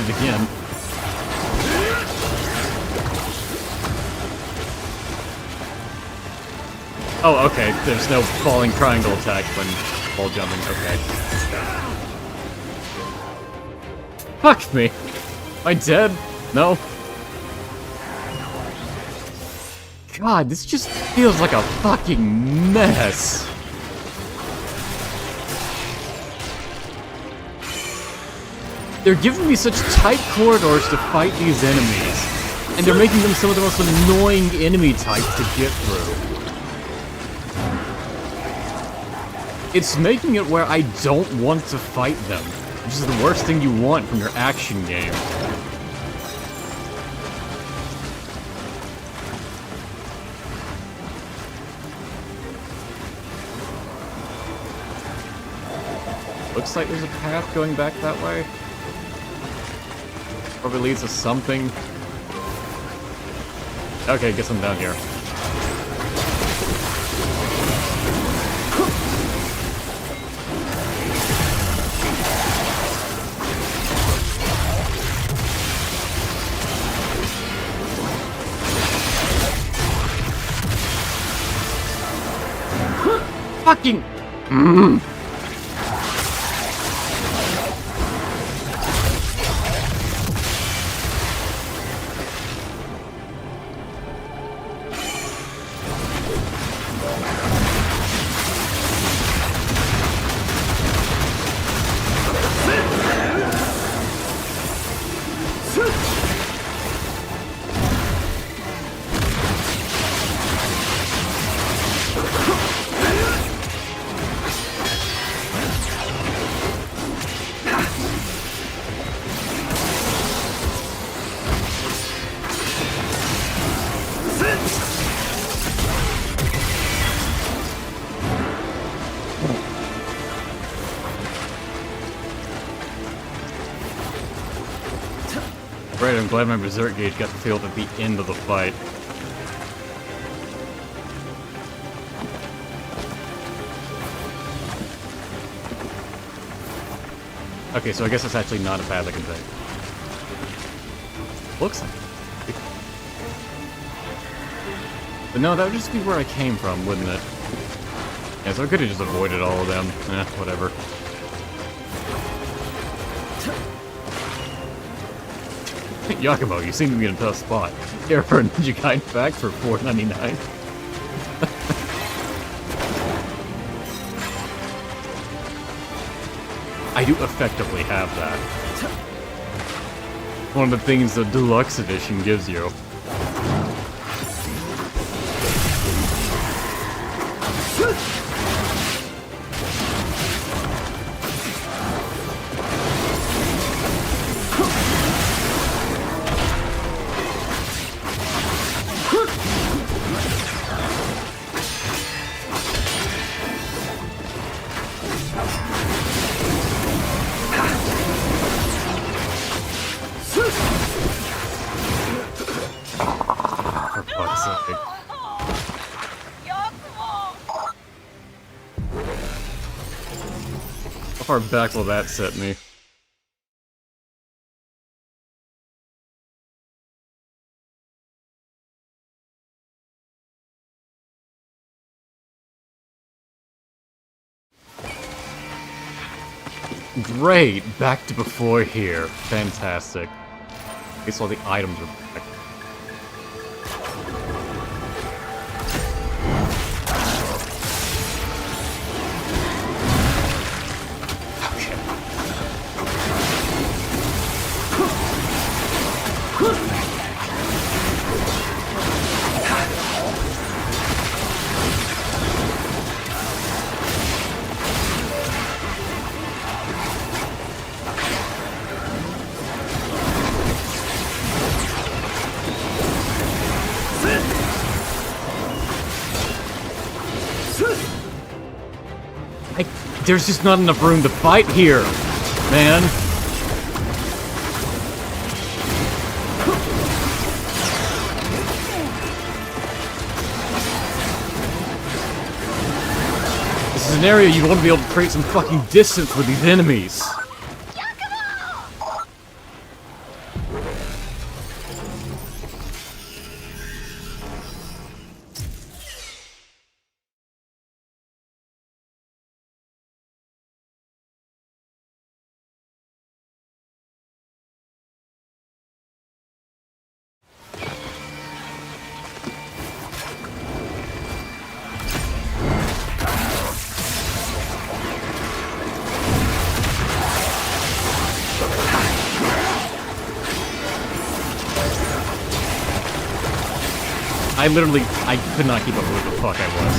Again. Oh, okay. There's no falling triangle attack when ball jumping. Okay. Fuck me. Am I dead? No? God, this just feels like a fucking mess. They're giving me such tight corridors to fight these enemies, and they're making them some of the most annoying enemy types to get through. It's making it where I don't want to fight them, which is the worst thing you want from your action game. Looks like there's a path going back that way. Probably leads to something. Okay, guess I'm down here. Fucking... Right, I'm glad my Berserk gauge got filled at the end of the fight. Okay, so I guess it's actually not a path I can take. Looks like it. But no, that would just be where I came from, wouldn't it? Yeah, so I could have just avoided all of them. Eh, whatever. Yakumo, you seem to be in a tough spot. Here for a Ninja Gaiden pack for $4.99. I do effectively have that. One of the things the deluxe edition gives you. For fuck's sake. How far back will that set me? Great! Back to before here. Fantastic. I guess all the items are back. There's just not enough room to fight here, man. This is an area you want to be able to create some fucking distance with these enemies. I could not keep up with what the fuck I was.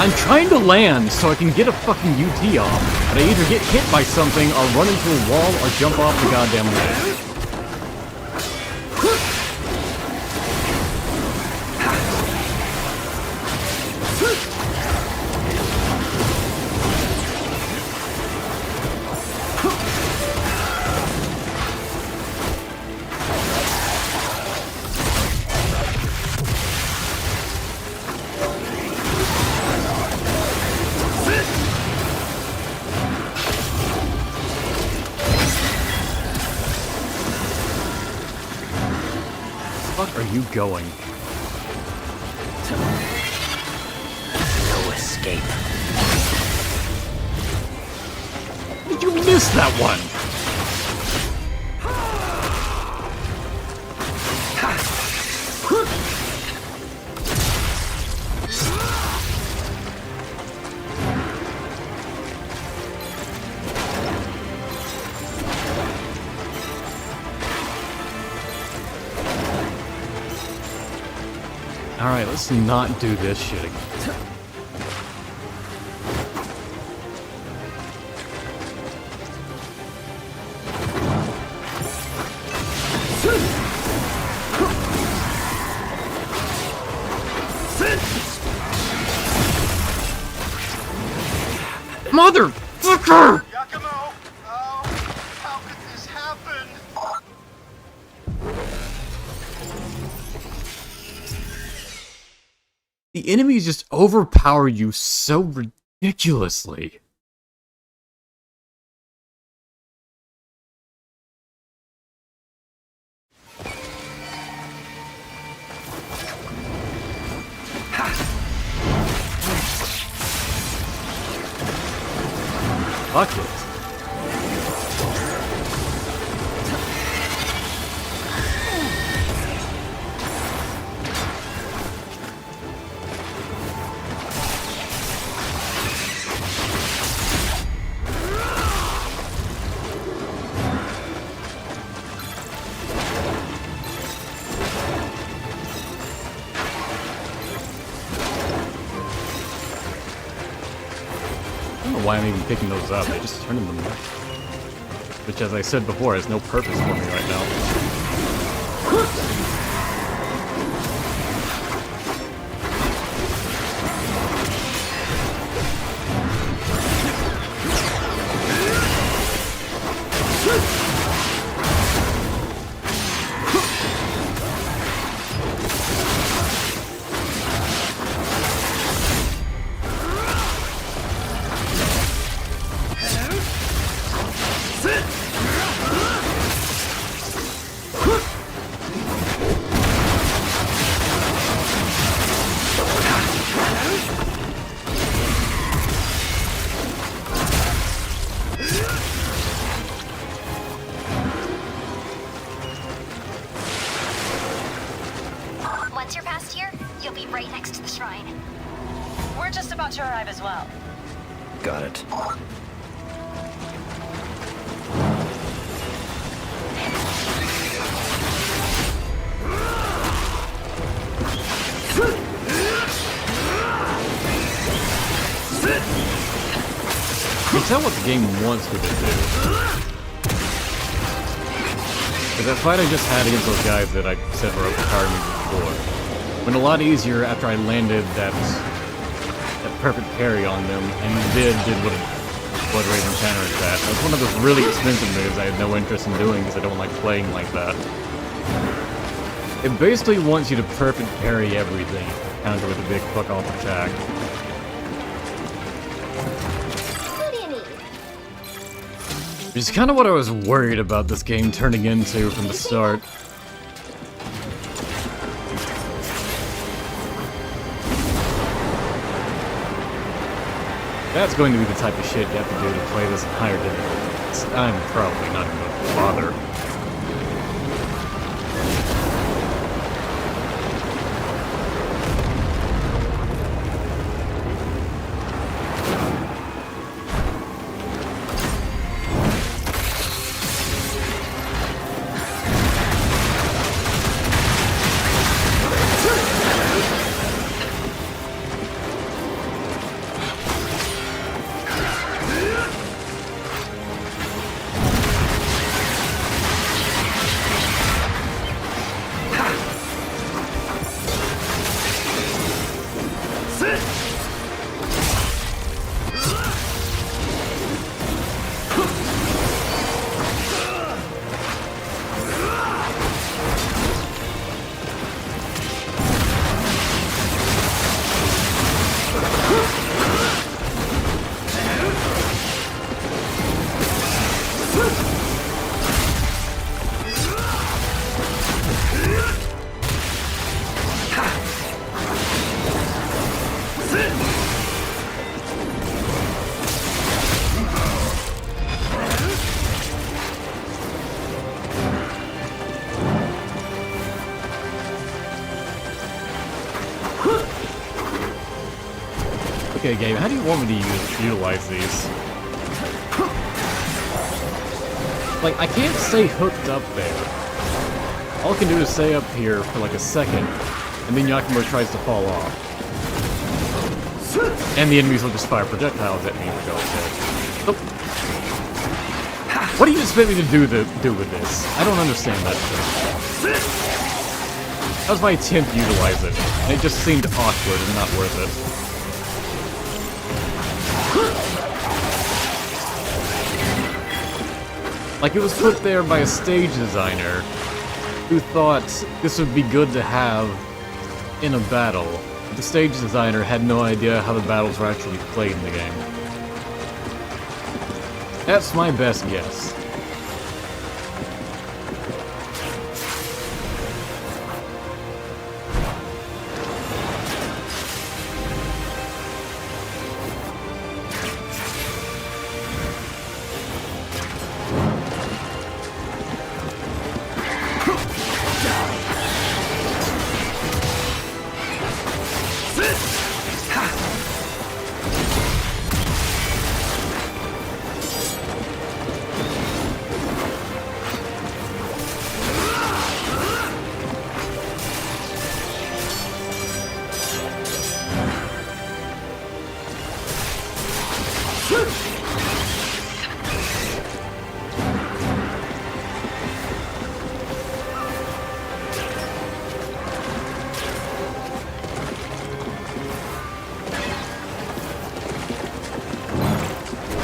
I'm trying to land so I can get a fucking UT off, but I either get hit by something or run into a wall or jump off the goddamn ledge. Are you going? No escape. You missed that one! Alright, let's not do this shit again. Motherfucker! Yakumo! Oh, how could this happen? The enemies just overpower you so ridiculously. Fuck it. I don't know why I'm even picking those up. I just turned them up. Which, as I said before, has no purpose for me right now. Once you're past here, you'll be right next to the shrine. We're just about to arrive as well. Got it. You can tell what the game wants me to do. Because that fight I just had against those guys that I said were overpowering me before went a lot easier after I landed that perfect parry on them and did Blood Raven counterattack. That's one of those really expensive moves I had no interest in doing because I don't like playing like that. It basically wants you to perfect parry everything, counter with a big fuck off attack. What do you need? Which is kind of what I was worried about this game turning into from the start. That's going to be the type of shit you have to do to play this in higher difficulties. I'm probably not going to bother. Okay, game, how do you want me to utilize these? Like, I can't stay hooked up there. All I can do is stay up here for like a second, and then Yakimura tries to fall off. And the enemies will just fire projectiles at me, which I'll say. Oh. What do you expect me to do with this? I don't understand that shit. That was my attempt to utilize it, and it just seemed awkward and not worth it. Like, it was put there by a stage designer who thought this would be good to have in a battle. But the stage designer had no idea how the battles were actually played in the game. That's my best guess.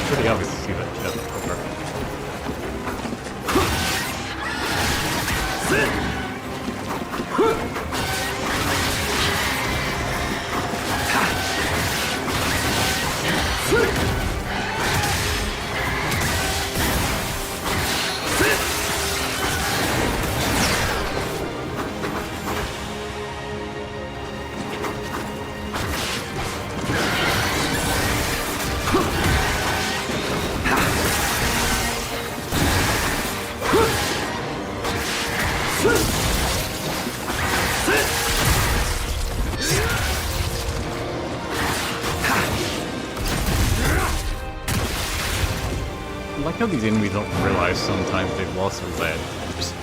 Pretty obvious to see that chest over. I like how these enemies don't realize sometimes they've lost their lead. Just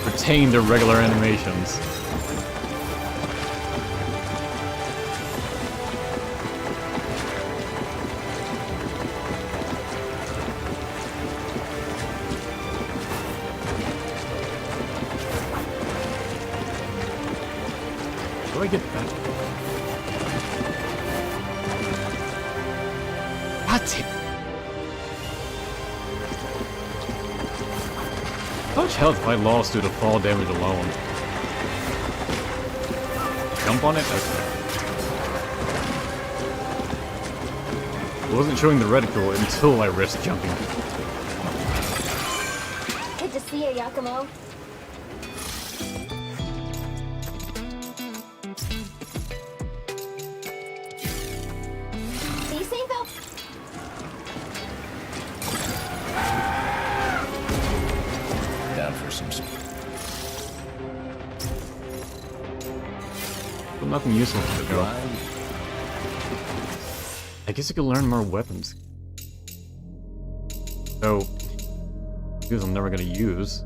retain their regular animations. Do I get that? What? How much health have I lost due to fall damage alone? Jump on it? Okay. I wasn't showing the reticle until I risked jumping. Good to see you, Yakumo. See you soon, Phil. Down for some... But nothing useful to go. I guess I could learn more weapons. So, these I'm never gonna use.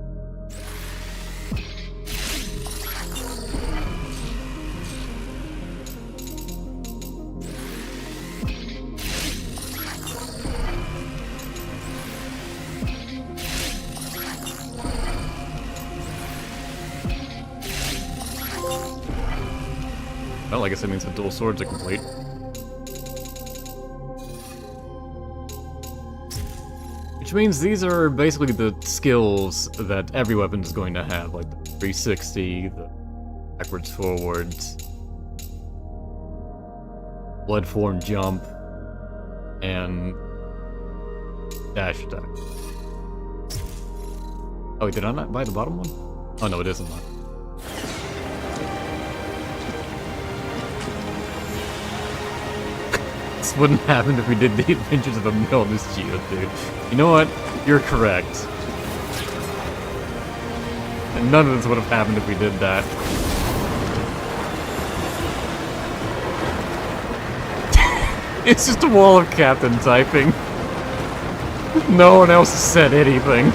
Well, I guess that means the dual swords are complete. Which means these are basically the skills that every weapon is going to have, like the 360, the backwards, forwards, blood form jump, and dash attack. Oh, wait, did I not buy the bottom one? Oh no, it isn't. This wouldn't happen if we did the Adventures of a Miller's Geo, dude. You know what? You're correct. And none of this would have happened if we did that. It's just a wall of Captain typing. No one else has said anything.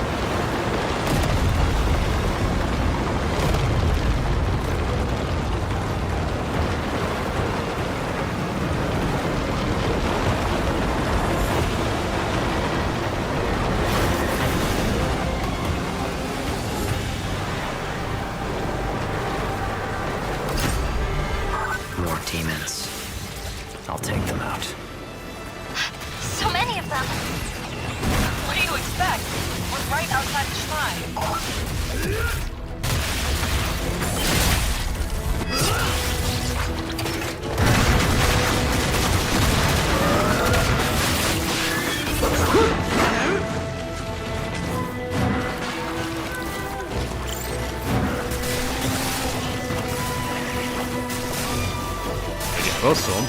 More demons. I'll take them out. So many of them. What do you expect? We're right outside the shrine. Close to him.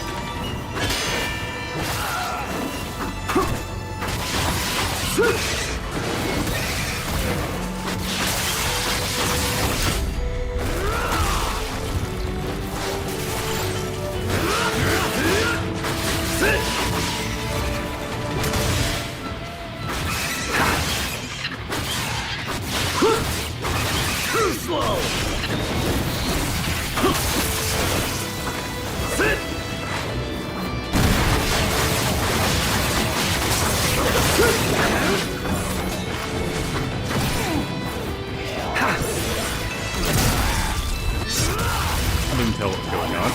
I didn't tell what's going on.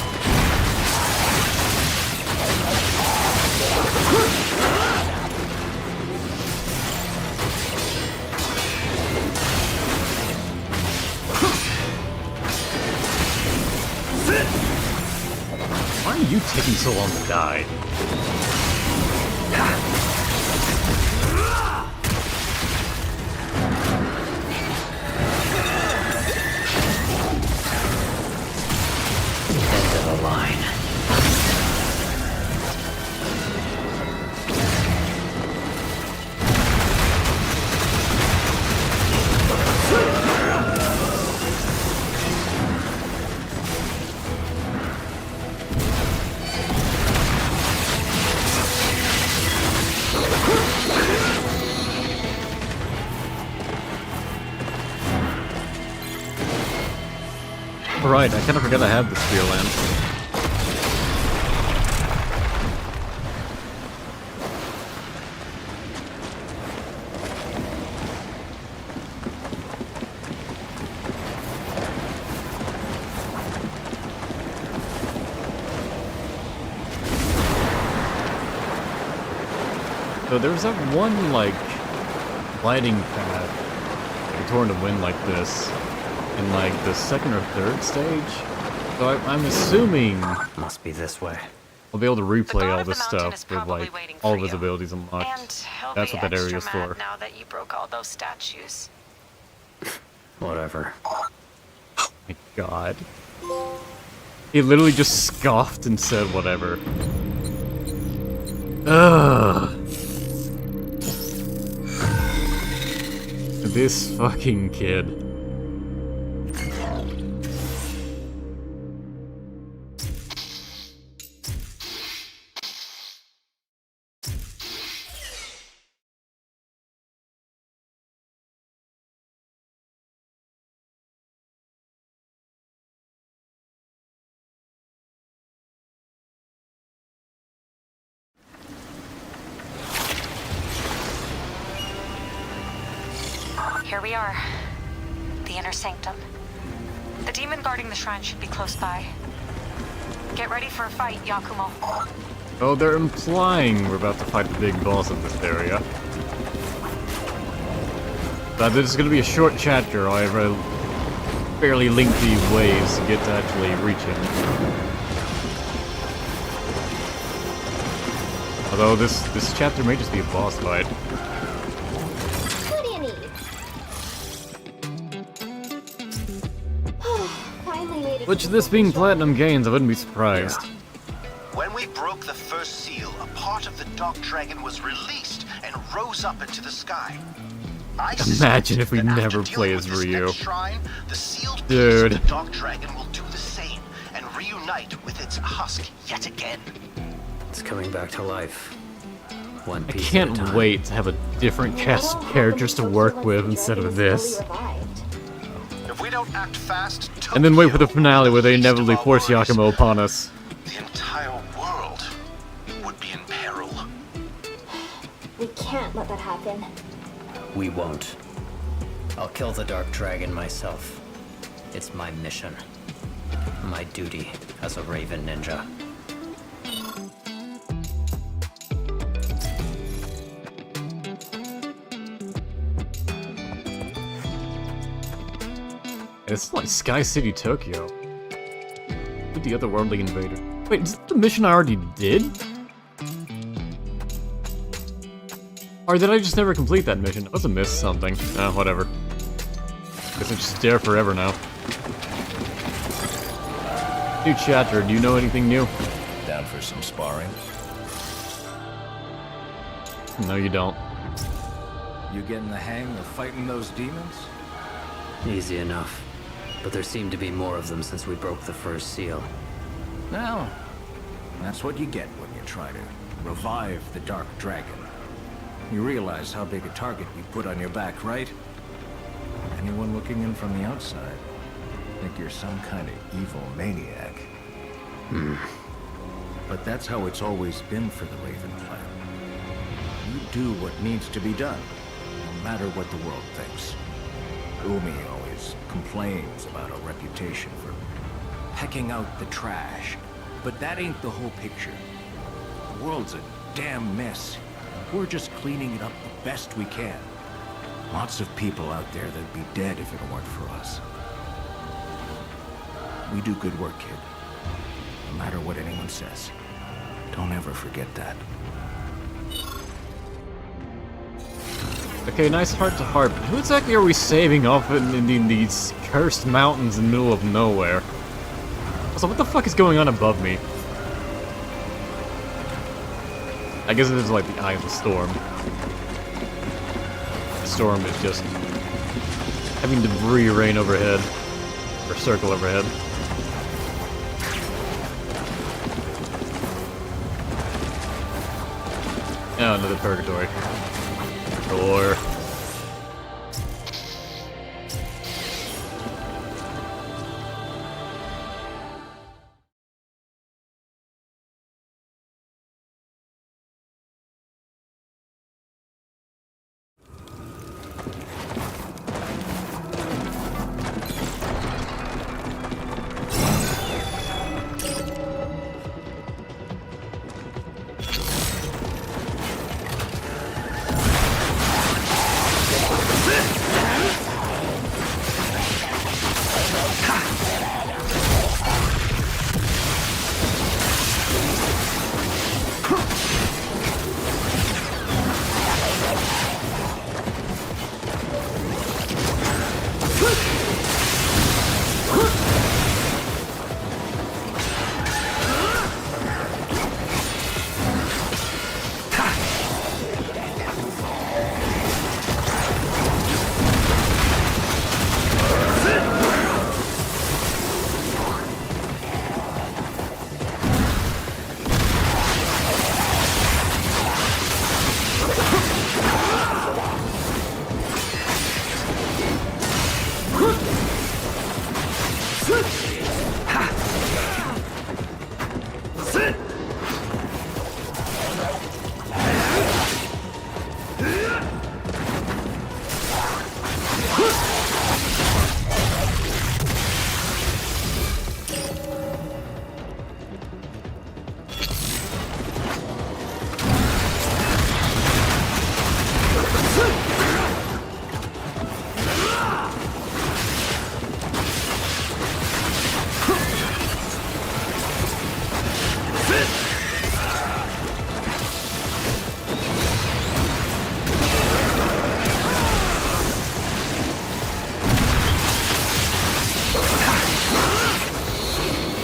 Why are you taking so long to die? End of the line. Right, I kind of forgot I had the spear lance. So there was that one, like, gliding path, like, torn to wind like this, in, like, the second or third stage. So I'm assuming Must be this way. I'll be able to The replay god all of the this mountain stuff is with, probably like, waiting all for of his you. abilities unlocked. And he'll That's be what that area is extra mad for. now that you broke all those statues. Whatever. My god. He literally just scoffed and said whatever. Ugh. This fucking kid. Here we are. The inner sanctum. The demon guarding the shrine should be close by. Get ready for a fight, Yakumo. Oh, they're implying we're about to fight the big boss of this area. But this is going to be a short chapter, or I have a fairly lengthy ways to get to actually reach him. Although this chapter may just be a boss fight. What do you need? Finally made it. Which, this being Platinum Games, I wouldn't be surprised. When we broke the first seal, a part of the Dark Dragon was released and rose up into the sky. I Imagine if we suspect that never after play dealing as with this Ryu. next shrine, the sealed Dude. piece of the Dark Dragon will do the same and reunite with its husk yet again. It's coming back to life. One I piece at a can't time. wait to have a different cast of characters to work with instead of this. If we don't act fast, And then wait for the Tokyo finale will where they be the least inevitably of our force worries. Yakumo upon us. The entire world would be in peril. We can't let that happen. We won't. I'll kill the Dark Dragon myself. It's my mission. My duty as a Raven Ninja. It's like Sky City, Tokyo. With the otherworldly invader. Wait, is that the mission I already did? Or did I just never complete that mission? I must have missed something. Ah, whatever. Guess it's just there forever now. New chapter, do you know anything new? Down for some sparring? No, you don't. You getting the hang of fighting those demons? Easy enough. But there seem to be more of them since we broke the first seal. Well, that's what you get when you try to revive the Dark Dragon. You realize how big a target you put on your back, right? Anyone looking in from the outside think you're some kind of evil maniac. But that's how it's always been for the Raven clan. You do what needs to be done, no matter what the world thinks. Umi always complains about our reputation for pecking out the trash. But that ain't the whole picture. The world's a damn mess. We're just cleaning it up the best we can. Lots of people out there that'd be dead if it weren't for us. We do good work, kid. No matter what anyone says. Don't ever forget that. Okay, nice heart to heart, but who exactly are we saving off in these cursed mountains in the middle of nowhere? Also, what the fuck is going on above me? I guess it is like the eye of the storm. The storm is just having debris rain overhead, or circle overhead. Oh, another purgatory. Or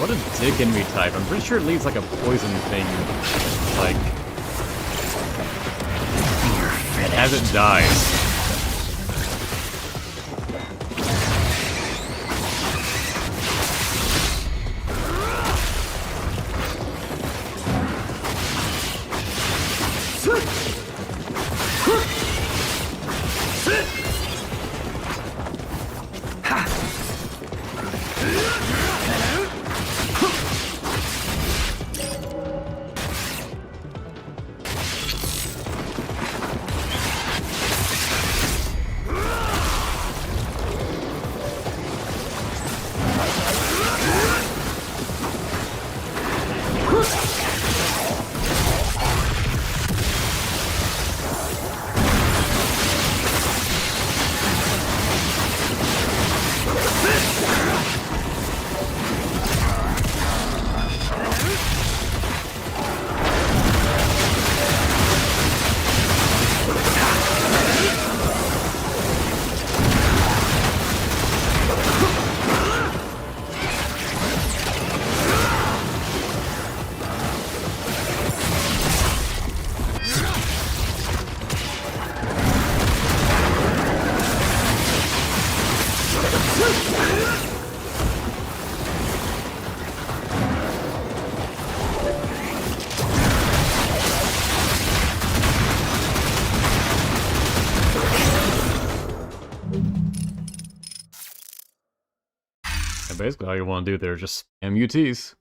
what a dick enemy type. I'm pretty sure it leaves like a poison thing, like as it dies. And basically all you want to do there is just MUTs.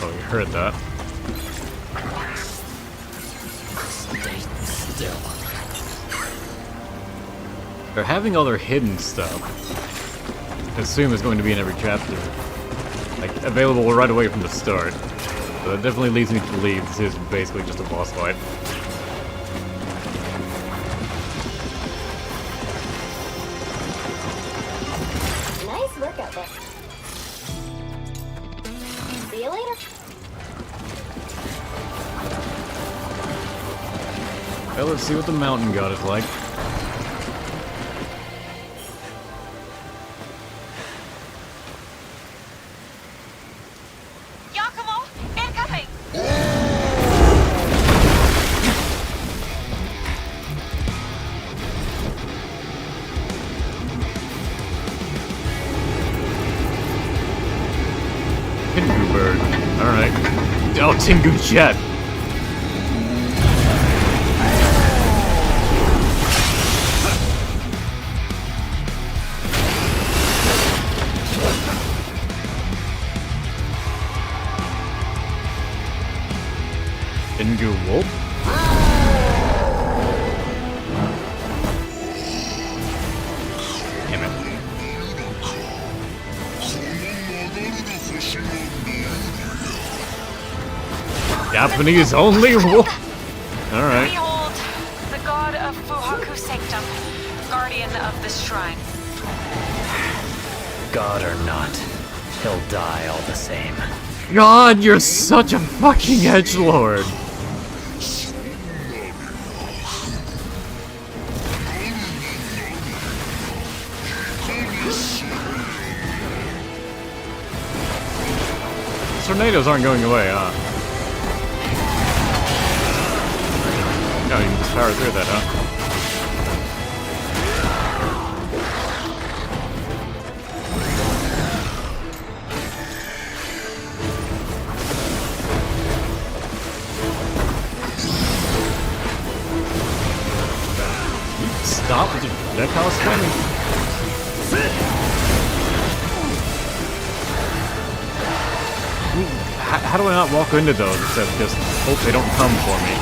Oh, you heard that. Stay still. They're having all their hidden stuff. I assume it's going to be in every chapter. Like, available right away from the start. So that definitely leads me to believe this is basically just a boss fight. Nice work out there. See you later. Well, let's see what the mountain god is like. Yakumo, incoming! Tengu bird. Alright. Oh, Tengu jet! Tengu wolf? Damn it. Japanese only wolf? Alright. Behold, the god of Fuhaku Sanctum, guardian of this shrine. God or not, he'll die all the same. God, you're such a fucking edgelord! Tornadoes aren't going away, huh? No, you can just power through that, huh? Stop with your projectile spamming. How do I not walk into those instead of just hope they don't come for me?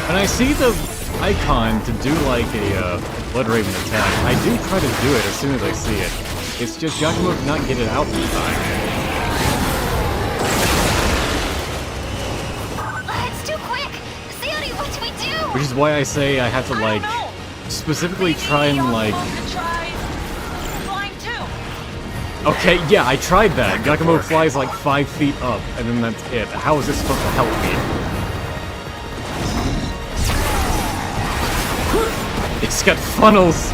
When I see the icon to do like a Blood Raven attack, I do try to do it as soon as I see it. It's just Yakumo cannot get it out in time. It's too quick! Sayori, what do we do? Which is why I say I have to like specifically try and like... Flying too. Okay, yeah, I tried that. Yakumo flies like 5 feet up, and then that's it. How is this supposed to help me? It's got funnels!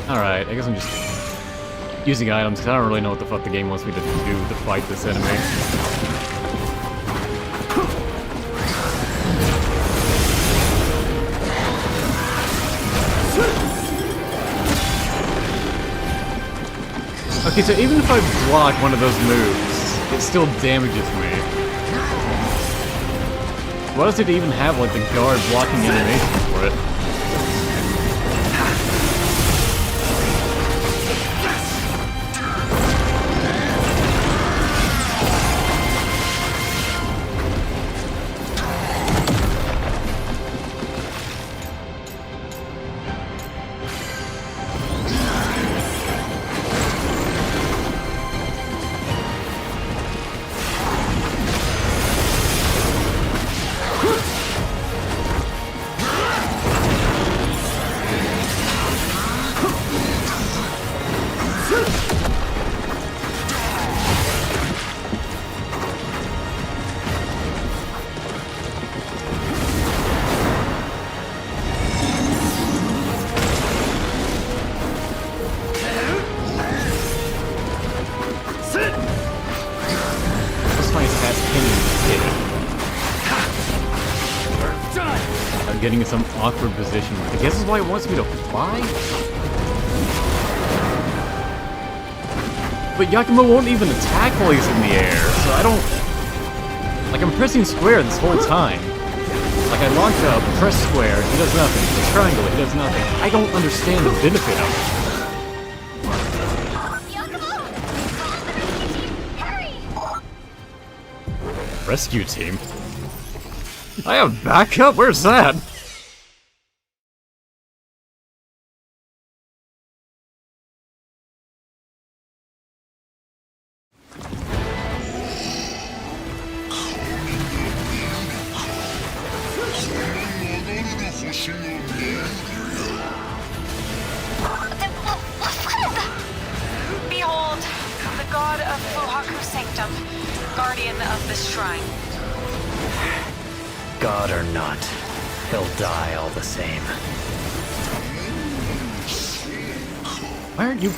Alright, I guess I'm just using items because I don't really know what the fuck the game wants me to do to fight this enemy. Okay, so even if I block one of those moves, it still damages me. Why does it even have, like, the guard blocking animation for it? Getting in some awkward position. I guess is why it wants me to fly? But Yakumo won't even attack while he's in the air, so I don't... Like, I'm pressing square this whole time. Like, I launch up, press square, he does nothing. Press triangle, he does nothing. I don't understand the benefit of it. Yakumo! Hurry! Rescue team? I have backup? Where's that? Behold, the god of Fuhaku Sanctum, guardian of this shrine. God or not, he'll die all the same. Why aren't you...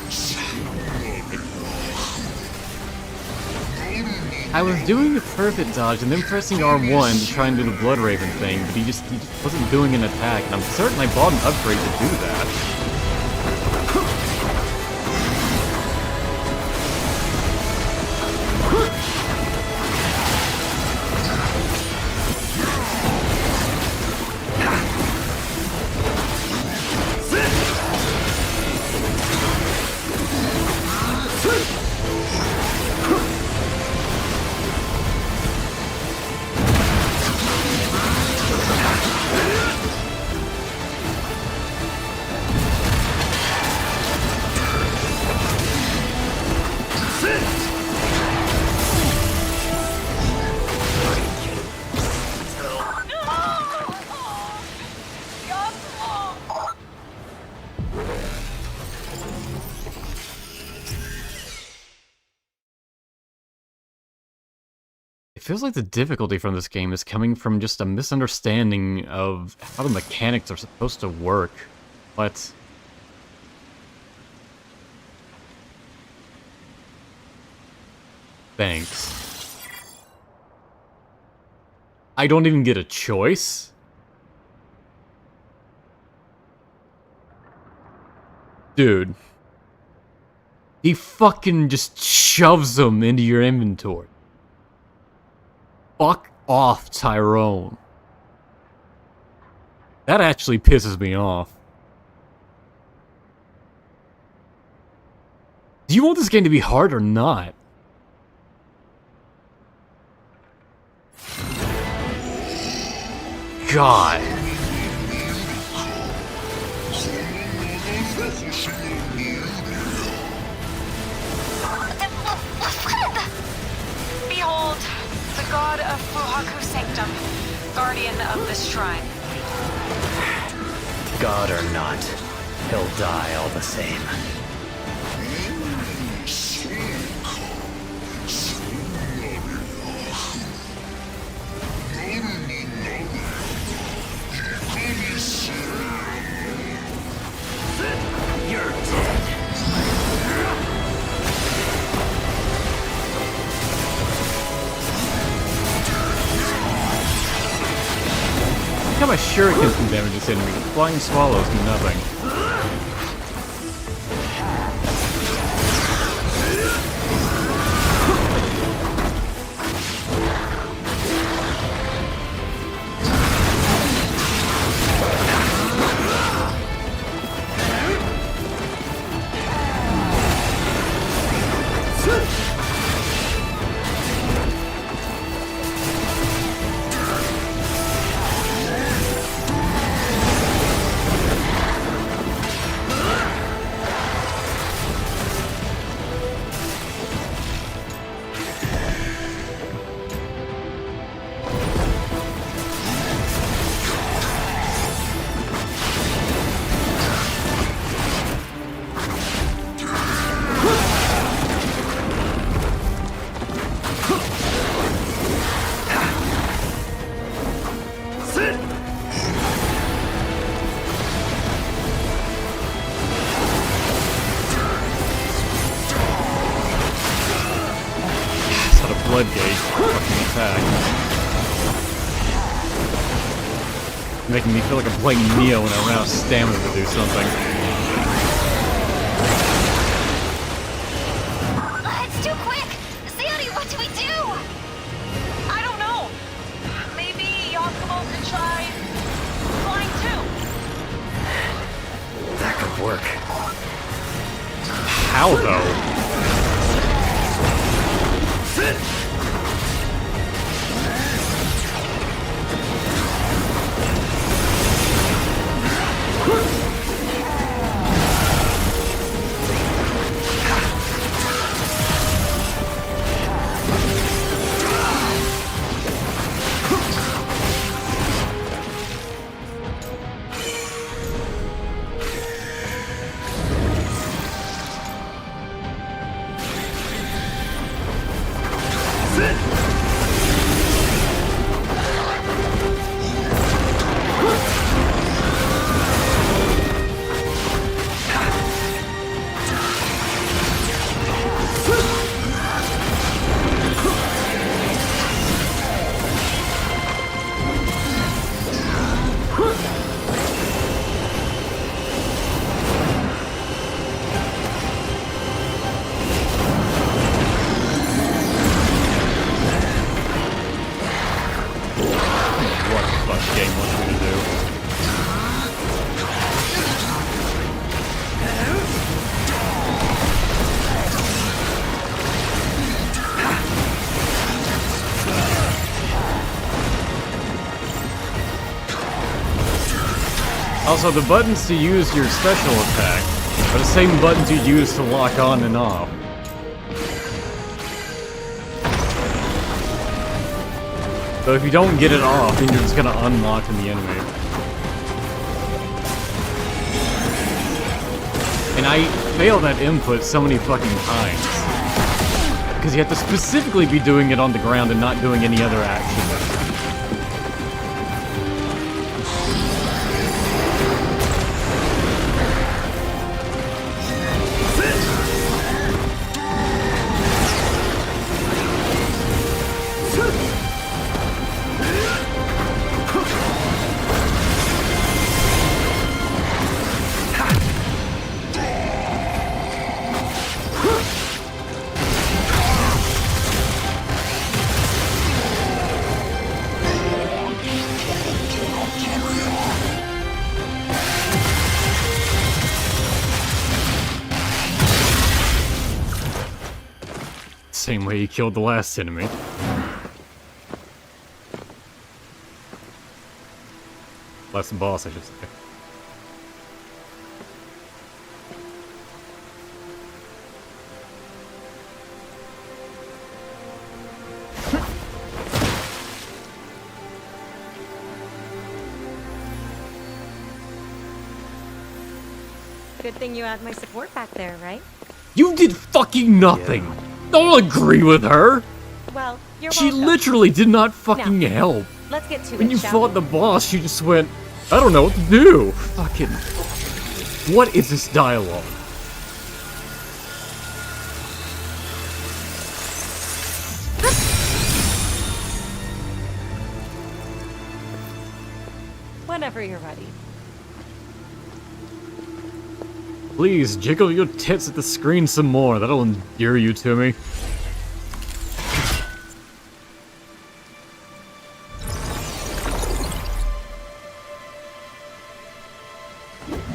I was doing the perfect dodge and then pressing R1 to try and do the Blood Raven thing, but he just wasn't doing an attack, and I'm certain I bought an upgrade to do that. It feels like the difficulty from this game is coming from just a misunderstanding of how the mechanics are supposed to work. What? Thanks. I don't even get a choice? Dude. He fucking just shoves them into your inventory. Fuck off, Tyrone. That actually pisses me off. Do you want this game to be hard or not? God. Behold, the god of Fuhaku Sanctum, guardian of this shrine. God or not, he'll die all the same. You're dead. Look how my shuriken can damage this enemy. Flying swallows do nothing. fucking attack. Making me feel like I'm playing Neo when I run out of stamina to do something. It's too quick! Sayori, what do we do? I don't know. Maybe Yakumo could try flying too. That could work. How though? Also, the buttons to use your special attack are the same buttons you use to lock on and off. So if you don't get it off, then you're just gonna unlock in the enemy. And I failed that input so many fucking times. Because you have to specifically be doing it on the ground and not doing any other action. Same way you killed the last enemy. Last boss, I should say. Good thing you had my support back there, right? You did fucking nothing! Don't agree with her! Well, you're She welcome. literally did not fucking help. Let's get to When it, you shall fought we? the boss, she just went, I don't know what to do. Fucking... What is this dialogue? Whenever you're ready. Please, jiggle your tits at the screen some more. That'll endear you to me.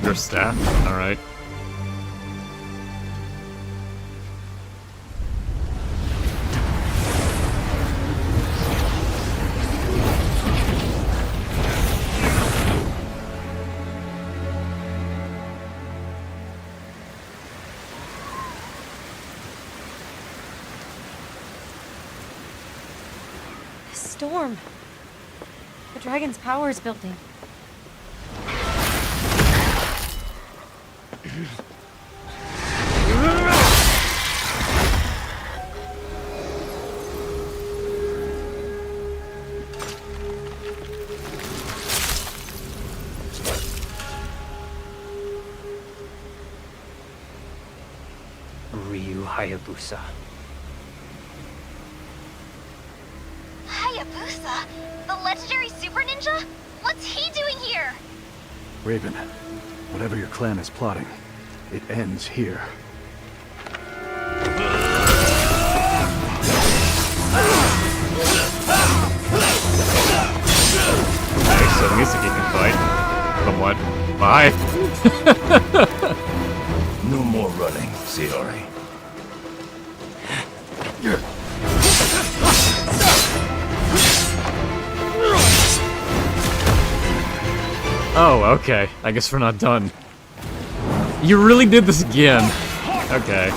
Your staff? Alright. Storm. The dragon's power is building. Ryu Hayabusa. legendary super ninja? What's he doing here? Raven, whatever your clan is plotting, it ends here. Nice, so Misaki can fight. Somewhat. Bye. No more running, Sayori. Oh, okay. I guess we're not done. You really did this again. Okay.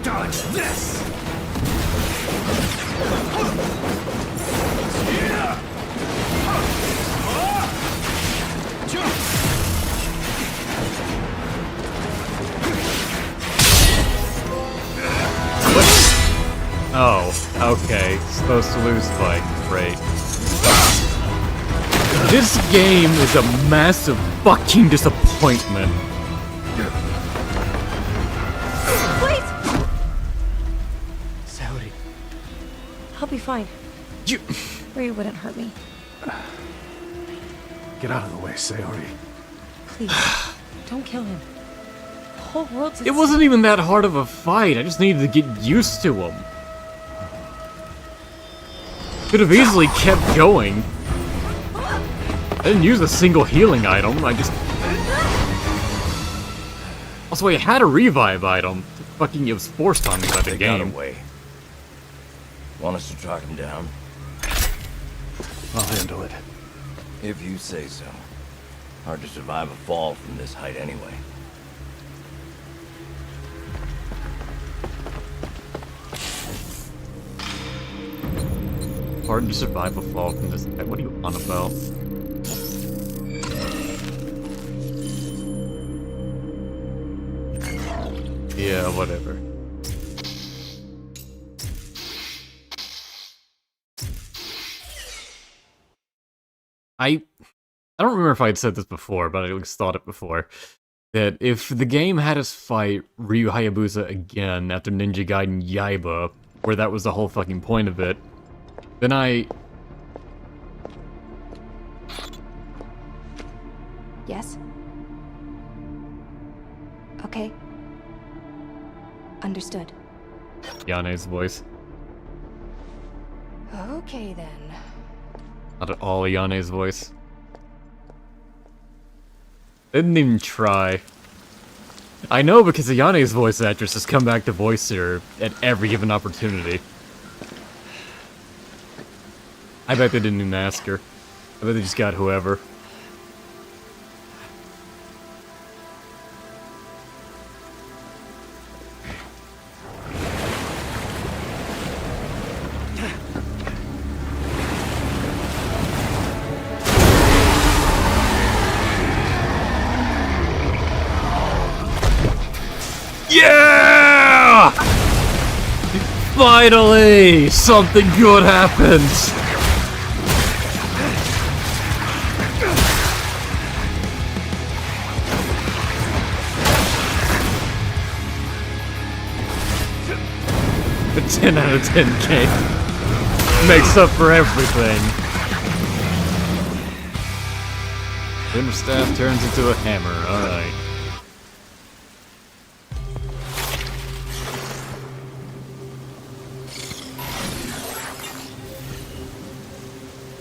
Dodge this! Oh, okay. Supposed to lose fight. Great. This game is a massive fucking disappointment. Wait! Saori. I'll be fine. You... Or you wouldn't hurt me. Get out of the way, Sayori. Please, don't kill him. The whole world's at It wasn't even that hard of a fight. I just needed to get used to him. Could have easily kept going. I didn't use a single healing item. I just... Also, I had a revive item. Fucking, it was forced on me by the They got game. away. Want us to track him down? I'll handle it. If you say so. Hard to survive a fall from this height anyway. Hard to survive a fall from this. What are you on about? Yeah, whatever. I don't remember if I'd said this before, but I at least thought it before. That if the game had us fight Ryu Hayabusa again after Ninja Gaiden Yaiba, where that was the whole fucking point of it, then Yes? Okay. Understood. Yane's voice. Okay then. Not at all Yane's voice. They didn't even try. I know because Yane's voice actress has come back to voice her at every given opportunity. I bet they didn't even ask her. I bet they just got whoever. Yeah! Finally! Something good happens! The 10 out of 10 game makes up for everything. Timber staff turns into a hammer, alright.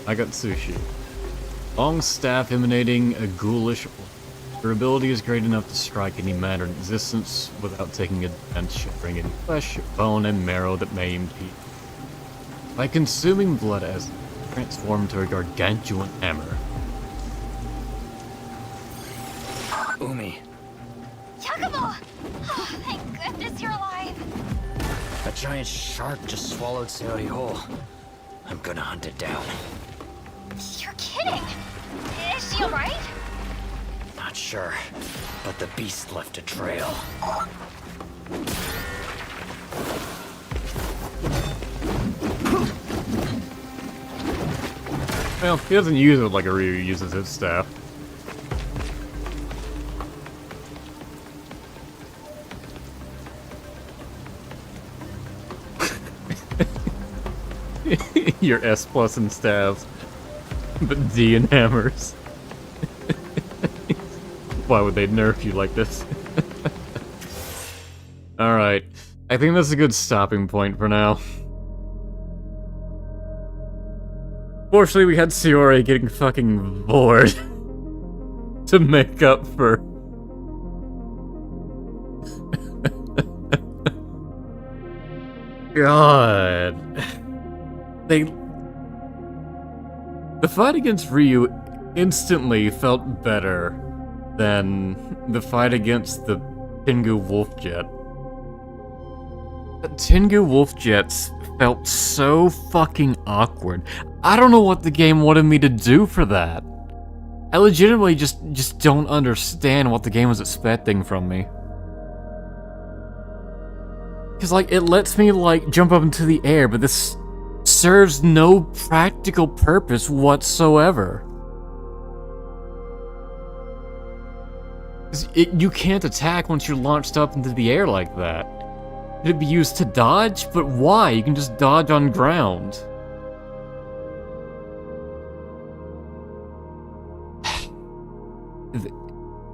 I got sushi. Long staff emanating a ghoulish aura. Her ability is great enough to strike any matter in existence without taking a dent, shattering in flesh, bone, and marrow that may impede. By consuming blood as transformed to a gargantuan hammer. Umi, Yakumo! Oh, thank goodness you're alive. a giant shark just swallowed Sayori whole. I'm gonna hunt it down. You're kidding. Is she alright? Not sure, but the beast left a trail. Well, he doesn't use it like a Ryu uses his staff. Your S plus in stabs, but D in hammers. Why would they nerf you like this? Alright, I think that's a good stopping point for now. Fortunately, we had Siore getting fucking bored to make up for... God... The fight against Ryu instantly felt better than the fight against the Tengu Wolfjet. The Tengu Wolfjets felt so fucking awkward. I don't know what the game wanted me to do for that. I legitimately just don't understand what the game was expecting from me. Cause like, it lets me like jump up into the air, but this serves no practical purpose whatsoever. You can't attack once you're launched up into the air like that. Could it be used to dodge? But why? You can just dodge on ground.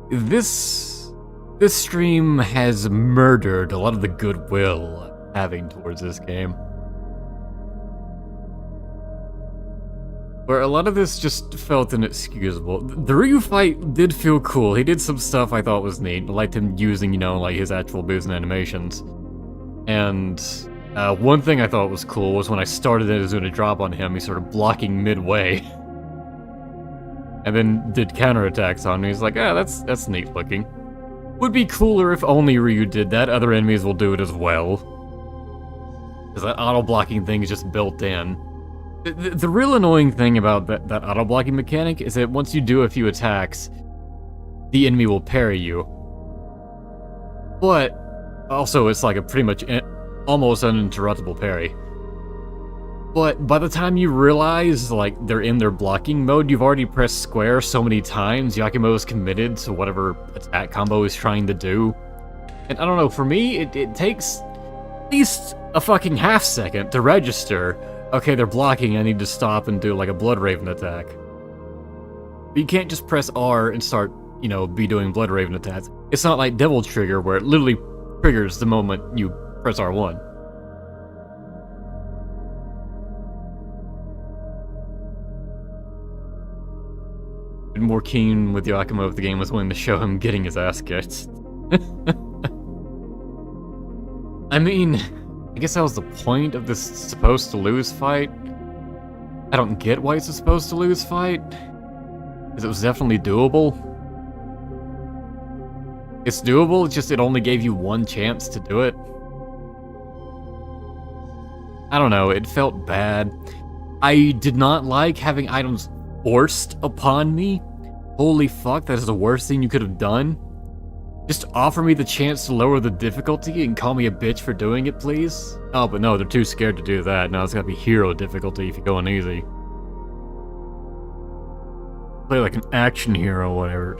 This stream has murdered a lot of the goodwill I'm having towards this game. Where a lot of this just felt inexcusable. The Ryu fight did feel cool. He did some stuff I thought was neat. I liked him using, you know, like his actual moves and animations. And one thing I thought was cool was when I started it as doing a drop on him, he started blocking midway. And then did counterattacks on me. He's like, ah, that's neat looking. Would be cooler if only Ryu did that. Other enemies will do it as well. Because that auto-blocking thing is just built in. The real annoying thing about that auto-blocking mechanic is that once you do a few attacks, the enemy will parry you. But also, it's like a pretty much almost uninterruptible parry. But by the time you realize, like, they're in their blocking mode, you've already pressed square so many times, Yakumo is committed to whatever attack combo he's trying to do. And I don't know, for me, it takes at least a fucking half second to register, okay, they're blocking, I need to stop and do, like, a Blood Raven attack. But you can't just press R and start, you know, be doing Blood Raven attacks. It's not like Devil Trigger, where it literally triggers the moment you press R1. More keen with Yakumo if the game was willing to show him getting his ass kicked. I mean, I guess that was the point of this supposed to lose fight. I don't get why it's a supposed to lose fight, because it was definitely doable. It's doable, it's just it only gave you one chance to do it. I don't know, it felt bad. I did not like having items forced upon me. Holy fuck, that is the worst thing you could have done. Just offer me the chance to lower the difficulty and call me a bitch for doing it, please? Oh, but no, they're too scared to do that. Now it's gotta be hero difficulty if you're going easy. Play like an action hero, whatever.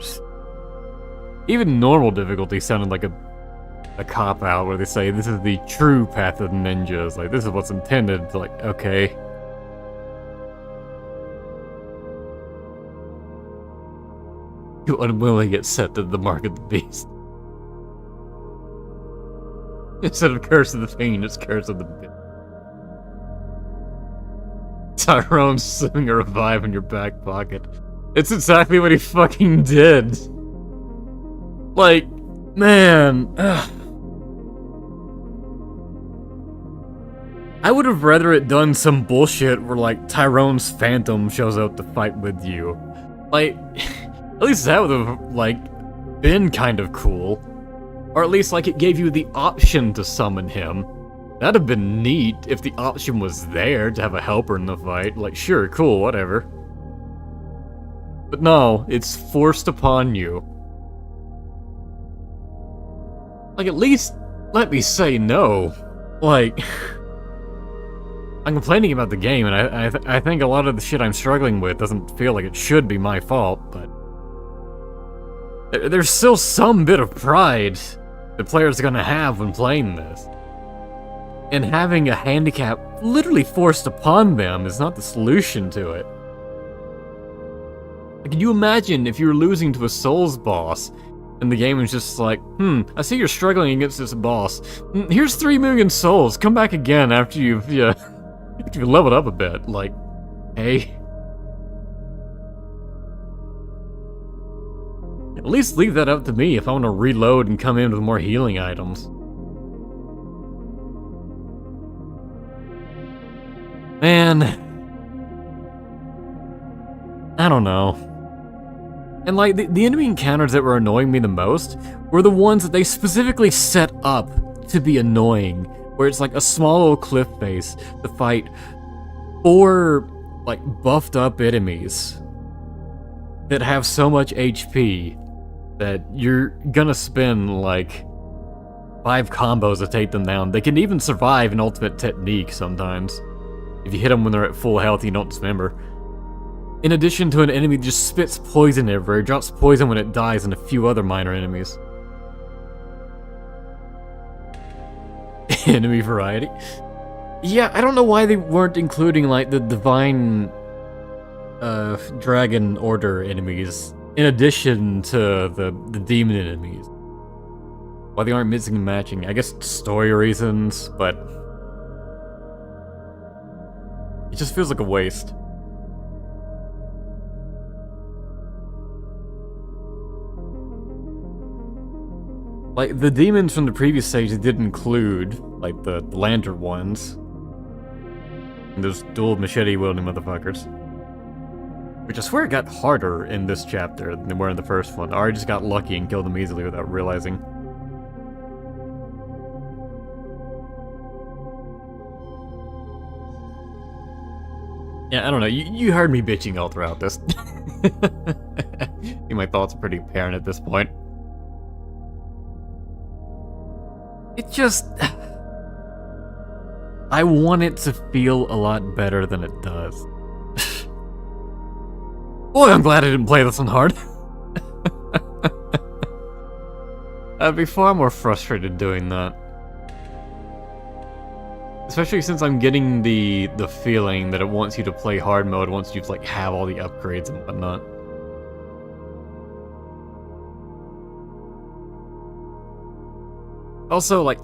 Even normal difficulty sounded like a cop-out where they say, this is the true path of ninjas. Like, this is what's intended. Like, okay. You unwillingly accepted the mark of the beast. Instead of Curse of the Fiend, it's Curse of the Beast. Tyrone's slipping a revive in your back pocket. It's exactly what he fucking did. Like, man. Ugh. I would have rather it done some bullshit where, like, Tyrone's Phantom shows up to fight with you. Like... At least that would have, like, been kind of cool. Or at least, like, it gave you the option to summon him. That'd have been neat if the option was there to have a helper in the fight. Like, sure, cool, whatever. But no, it's forced upon you. Like, at least let me say no. Like... I'm complaining about the game, and I think a lot of the shit I'm struggling with doesn't feel like it should be my fault, but... There's still some bit of pride the player's gonna have when playing this. And having a handicap literally forced upon them is not the solution to it. Like, can you imagine if you were losing to a Souls boss, and the game was just like, I see you're struggling against this boss. Here's 3 million souls. Come back again after you've leveled up a bit. Like, hey. At least leave that up to me if I want to reload and come in with more healing items. Man. I don't know. And like, the enemy encounters that were annoying me the most were the ones that they specifically set up to be annoying. Where it's like a small little cliff face to fight 4, like, buffed up enemies that have so much HP that you're gonna spend, like, 5 combos to take them down. They can even survive an ultimate technique sometimes. If you hit them when they're at full health, you don't dismember. In addition to an enemy that just spits poison everywhere, drops poison when it dies, and a few other minor enemies. Enemy variety? Yeah, I don't know why they weren't including, like, the divine dragon order enemies in addition to the demon enemies. Why they aren't mixing and matching? I guess story reasons, but it just feels like a waste. Like, the demons from the previous stage did include, like, the lantern ones. And those dual machete-wielding motherfuckers. Which I swear got harder in this chapter than they were in the first one. I just got lucky and killed them easily without realizing. Yeah, I don't know. You heard me bitching all throughout this. I think my thoughts are pretty apparent at this point. It just... I want it to feel a lot better than it does. Boy, I'm glad I didn't play this on hard. I'd be far more frustrated doing that. Especially since I'm getting the feeling that it wants you to play hard mode once you like have all the upgrades and whatnot. Also, like,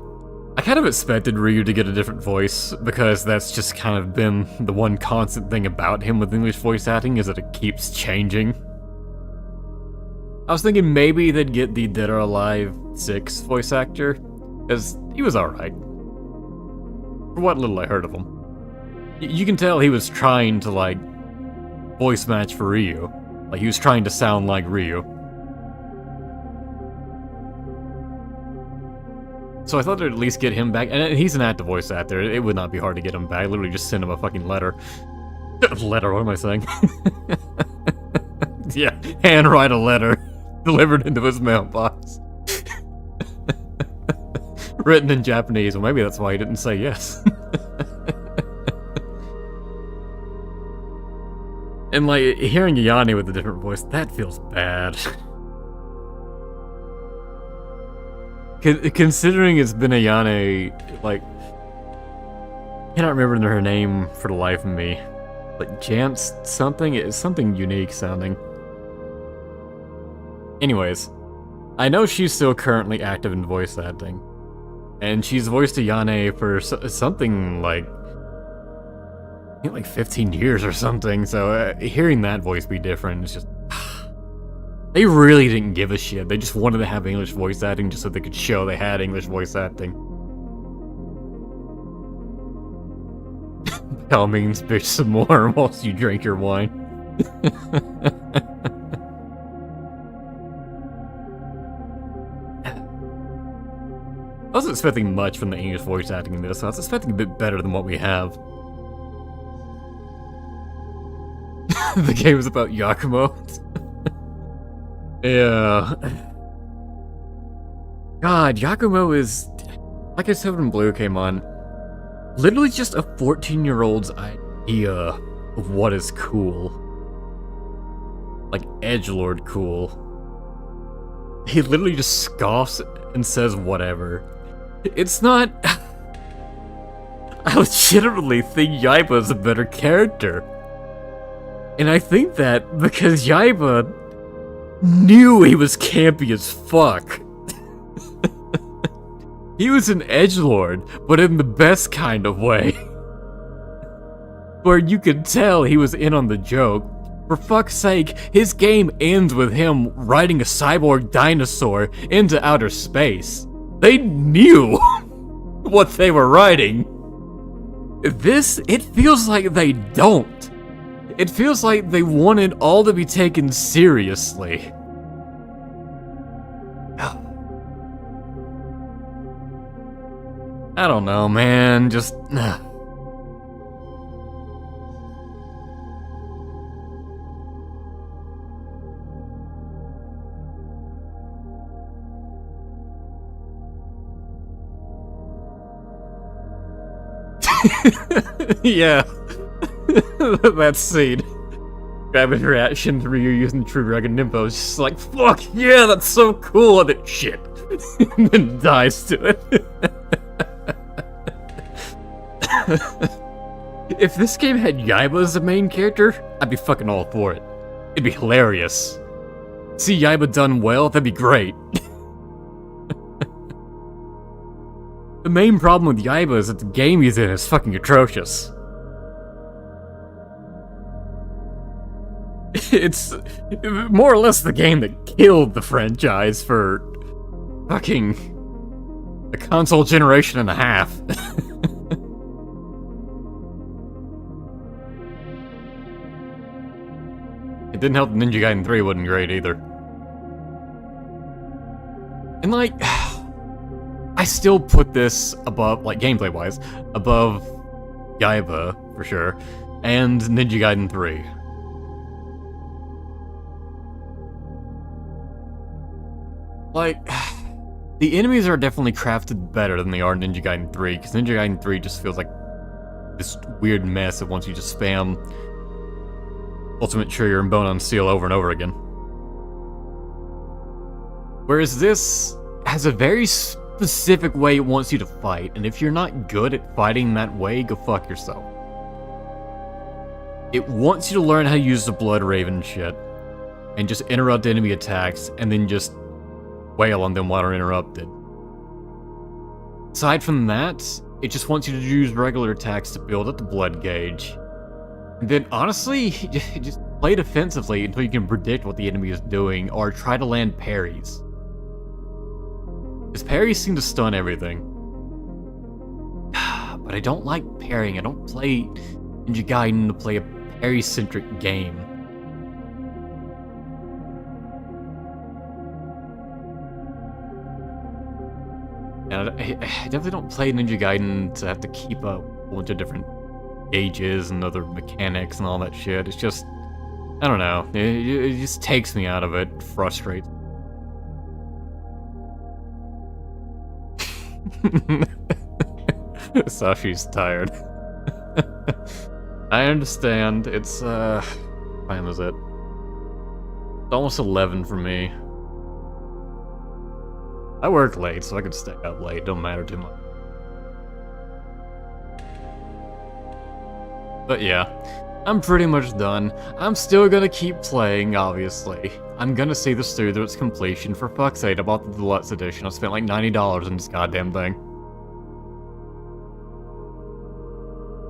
I kind of expected Ryu to get a different voice, because that's just kind of been the one constant thing about him with English voice acting, is that it keeps changing. I was thinking maybe they'd get the Dead or Alive 6 voice actor, because he was alright. For what little I heard of him. You can tell he was trying to, like, voice match for Ryu. Like, he was trying to sound like Ryu. So I thought I'd at least get him back, and he's an active voice actor. It would not be hard to get him back. Literally just send him a fucking letter. Letter, what am I saying? Yeah, handwrite a letter. Delivered into his mailbox. Written in Japanese. Well, maybe that's why he didn't say yes. And, like, hearing Ayane with a different voice, that feels bad. Considering it's been Ayane, like, I cannot remember her name for the life of me. Like, Jance something? It's something unique sounding. Anyways, I know she's still currently active in voice acting. And she's voiced Ayane for something like, I think like 15 years or something, so hearing that voice be different is just... They really didn't give a shit. They just wanted to have English voice acting just so they could show they had English voice acting. By all means, bitch some more whilst you drink your wine. I wasn't expecting much from the English voice acting in this, so I was expecting a bit better than what we have. The game is about Yakumo. Yeah. God, Yakumo is, like I said when Blue came on, literally just a 14-year-old's idea of what is cool. Like, edgelord cool. He literally just scoffs and says whatever. It's not... I legitimately think Yaiba is a better character. And I think that because Yaiba knew he was campy as fuck. He was an edgelord, but in the best kind of way. Where you could tell he was in on the joke. For fuck's sake, his game ends with him riding a cyborg dinosaur into outer space. They knew what they were riding. This, it feels like they don't. It feels like they wanted all to be taken seriously. I don't know, man, just... Yeah. That scene. Grabbing reaction to Ryu using True Dragon Nimbo is just like, fuck yeah, that's so cool, and then shit. And then dies to it. If this game had Yaiba as the main character, I'd be fucking all for it. It'd be hilarious. See Yaiba done well, that'd be great. The main problem with Yaiba is that the game he's in is fucking atrocious. It's more or less the game that killed the franchise for fucking a console generation and a half. It didn't help that Ninja Gaiden 3 wasn't great either. And like, I still put this above, like gameplay-wise, above Yaiba, for sure, and Ninja Gaiden 3. Like, the enemies are definitely crafted better than they are in Ninja Gaiden 3, because Ninja Gaiden 3 just feels like this weird mess that wants you to spam Ultimate Trigger and Bone on Seal over and over again. Whereas this has a very specific way it wants you to fight, and if you're not good at fighting that way, go fuck yourself. It wants you to learn how to use the Blood Raven shit, and just interrupt enemy attacks, and then just wail on them while they're interrupted. Aside from that, it just wants you to use regular attacks to build up the blood gauge. And then, honestly, just play defensively until you can predict what the enemy is doing, or try to land parries. Because parries seem to stun everything. But I don't like parrying. I don't play Ninja Gaiden to play a parry-centric game. And I definitely don't play Ninja Gaiden to have to keep up a bunch of different gauges and other mechanics and all that shit. It's just, I don't know. It just takes me out of it. It frustrates. Sashi's tired. I understand. It's, what time is it? It's almost 11 for me. I work late, so I can stay up late. Don't matter too much. But yeah, I'm pretty much done. I'm still gonna keep playing, obviously. I'm gonna see this through to its completion. For fuck's sake, I bought the Deluxe Edition. I spent like $90 on this goddamn thing.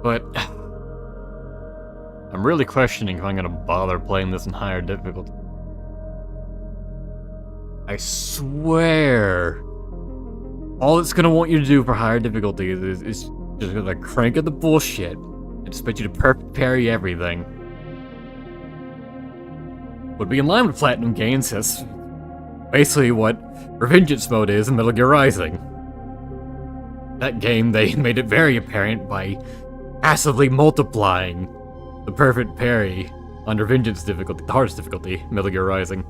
But I'm really questioning if I'm gonna bother playing this in higher difficulty. I swear, all it's gonna want you to do for higher difficulty is just gonna crank up the bullshit and expect you to perfect parry everything. Would be in line with Platinum Games. That's basically what Revengeance mode is in Metal Gear Rising. That game, they made it very apparent by massively multiplying the perfect parry on Revengeance difficulty, the hardest difficulty, Metal Gear Rising.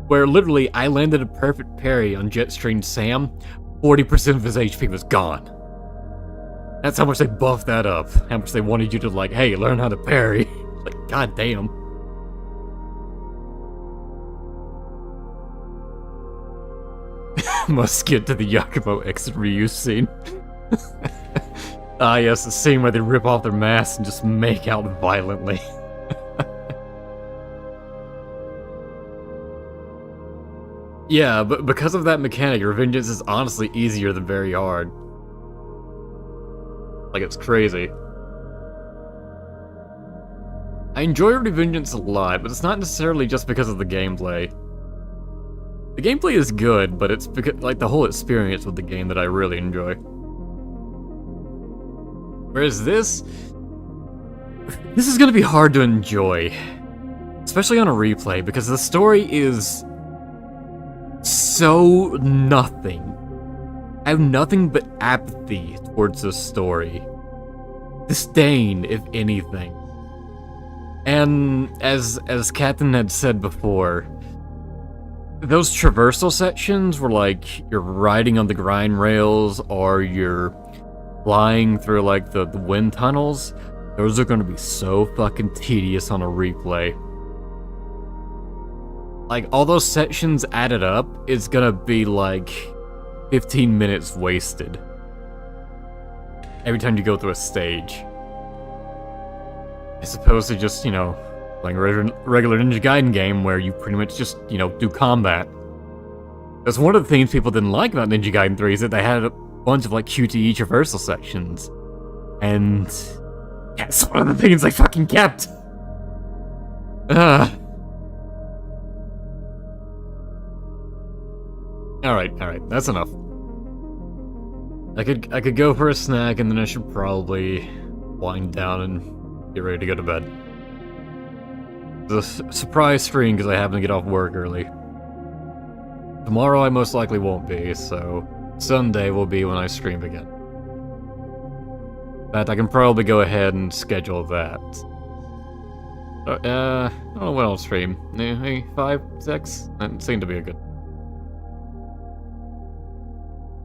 Where literally I landed a perfect parry on Jetstream Sam, 40% of his HP was gone. That's how much they buffed that up. How much they wanted you to, like, hey, learn how to parry. Like, goddamn. Must get to the Yakumo exit reuse scene. Ah, yes, the scene where they rip off their masks and just make out violently. Yeah, but because of that mechanic, Revengeance is honestly easier than very hard. Like, it's crazy. I enjoy Revengeance a lot, but it's not necessarily just because of the gameplay. The gameplay is good, but it's because, like, the whole experience with the game that I really enjoy. Whereas this is gonna be hard to enjoy. Especially on a replay, because the story is so nothing. I have nothing but apathy towards this story. Disdain, if anything. And as Captain had said before, those traversal sections were like you're riding on the grind rails or you're flying through like the wind tunnels. Those are gonna be so fucking tedious on a replay. Like, all those sections added up is gonna be like 15 minutes wasted every time you go through a stage. As opposed to just, you know, playing a regular Ninja Gaiden game where you pretty much just, you know, do combat. That's one of the things people didn't like about Ninja Gaiden 3 is that they had a bunch of like QTE traversal sections. And that's one of the things they fucking kept. Alright, that's enough. I could go for a snack and then I should probably wind down and get ready to go to bed. It's a surprise stream because I happen to get off work early. Tomorrow I most likely won't be, so Sunday will be when I stream again. In fact, I can probably go ahead and schedule that. I don't know when I'll stream. 5, 6? That seemed to be a good...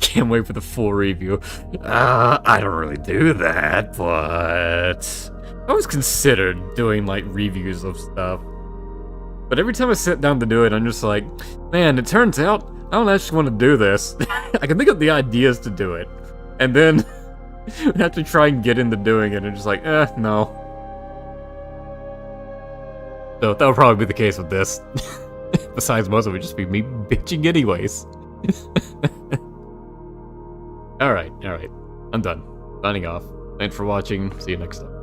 Can't wait for the full review. I don't really do that, but... I always considered doing, like, reviews of stuff. But every time I sit down to do it, I'm just like, man, it turns out I don't actually want to do this. I can think of the ideas to do it. And then I have to try and get into doing it, and just like, no. So that'll probably be the case with this. Besides, most of it just be me bitching anyways. Alright. I'm done. Signing off. Thanks for watching. See you next time.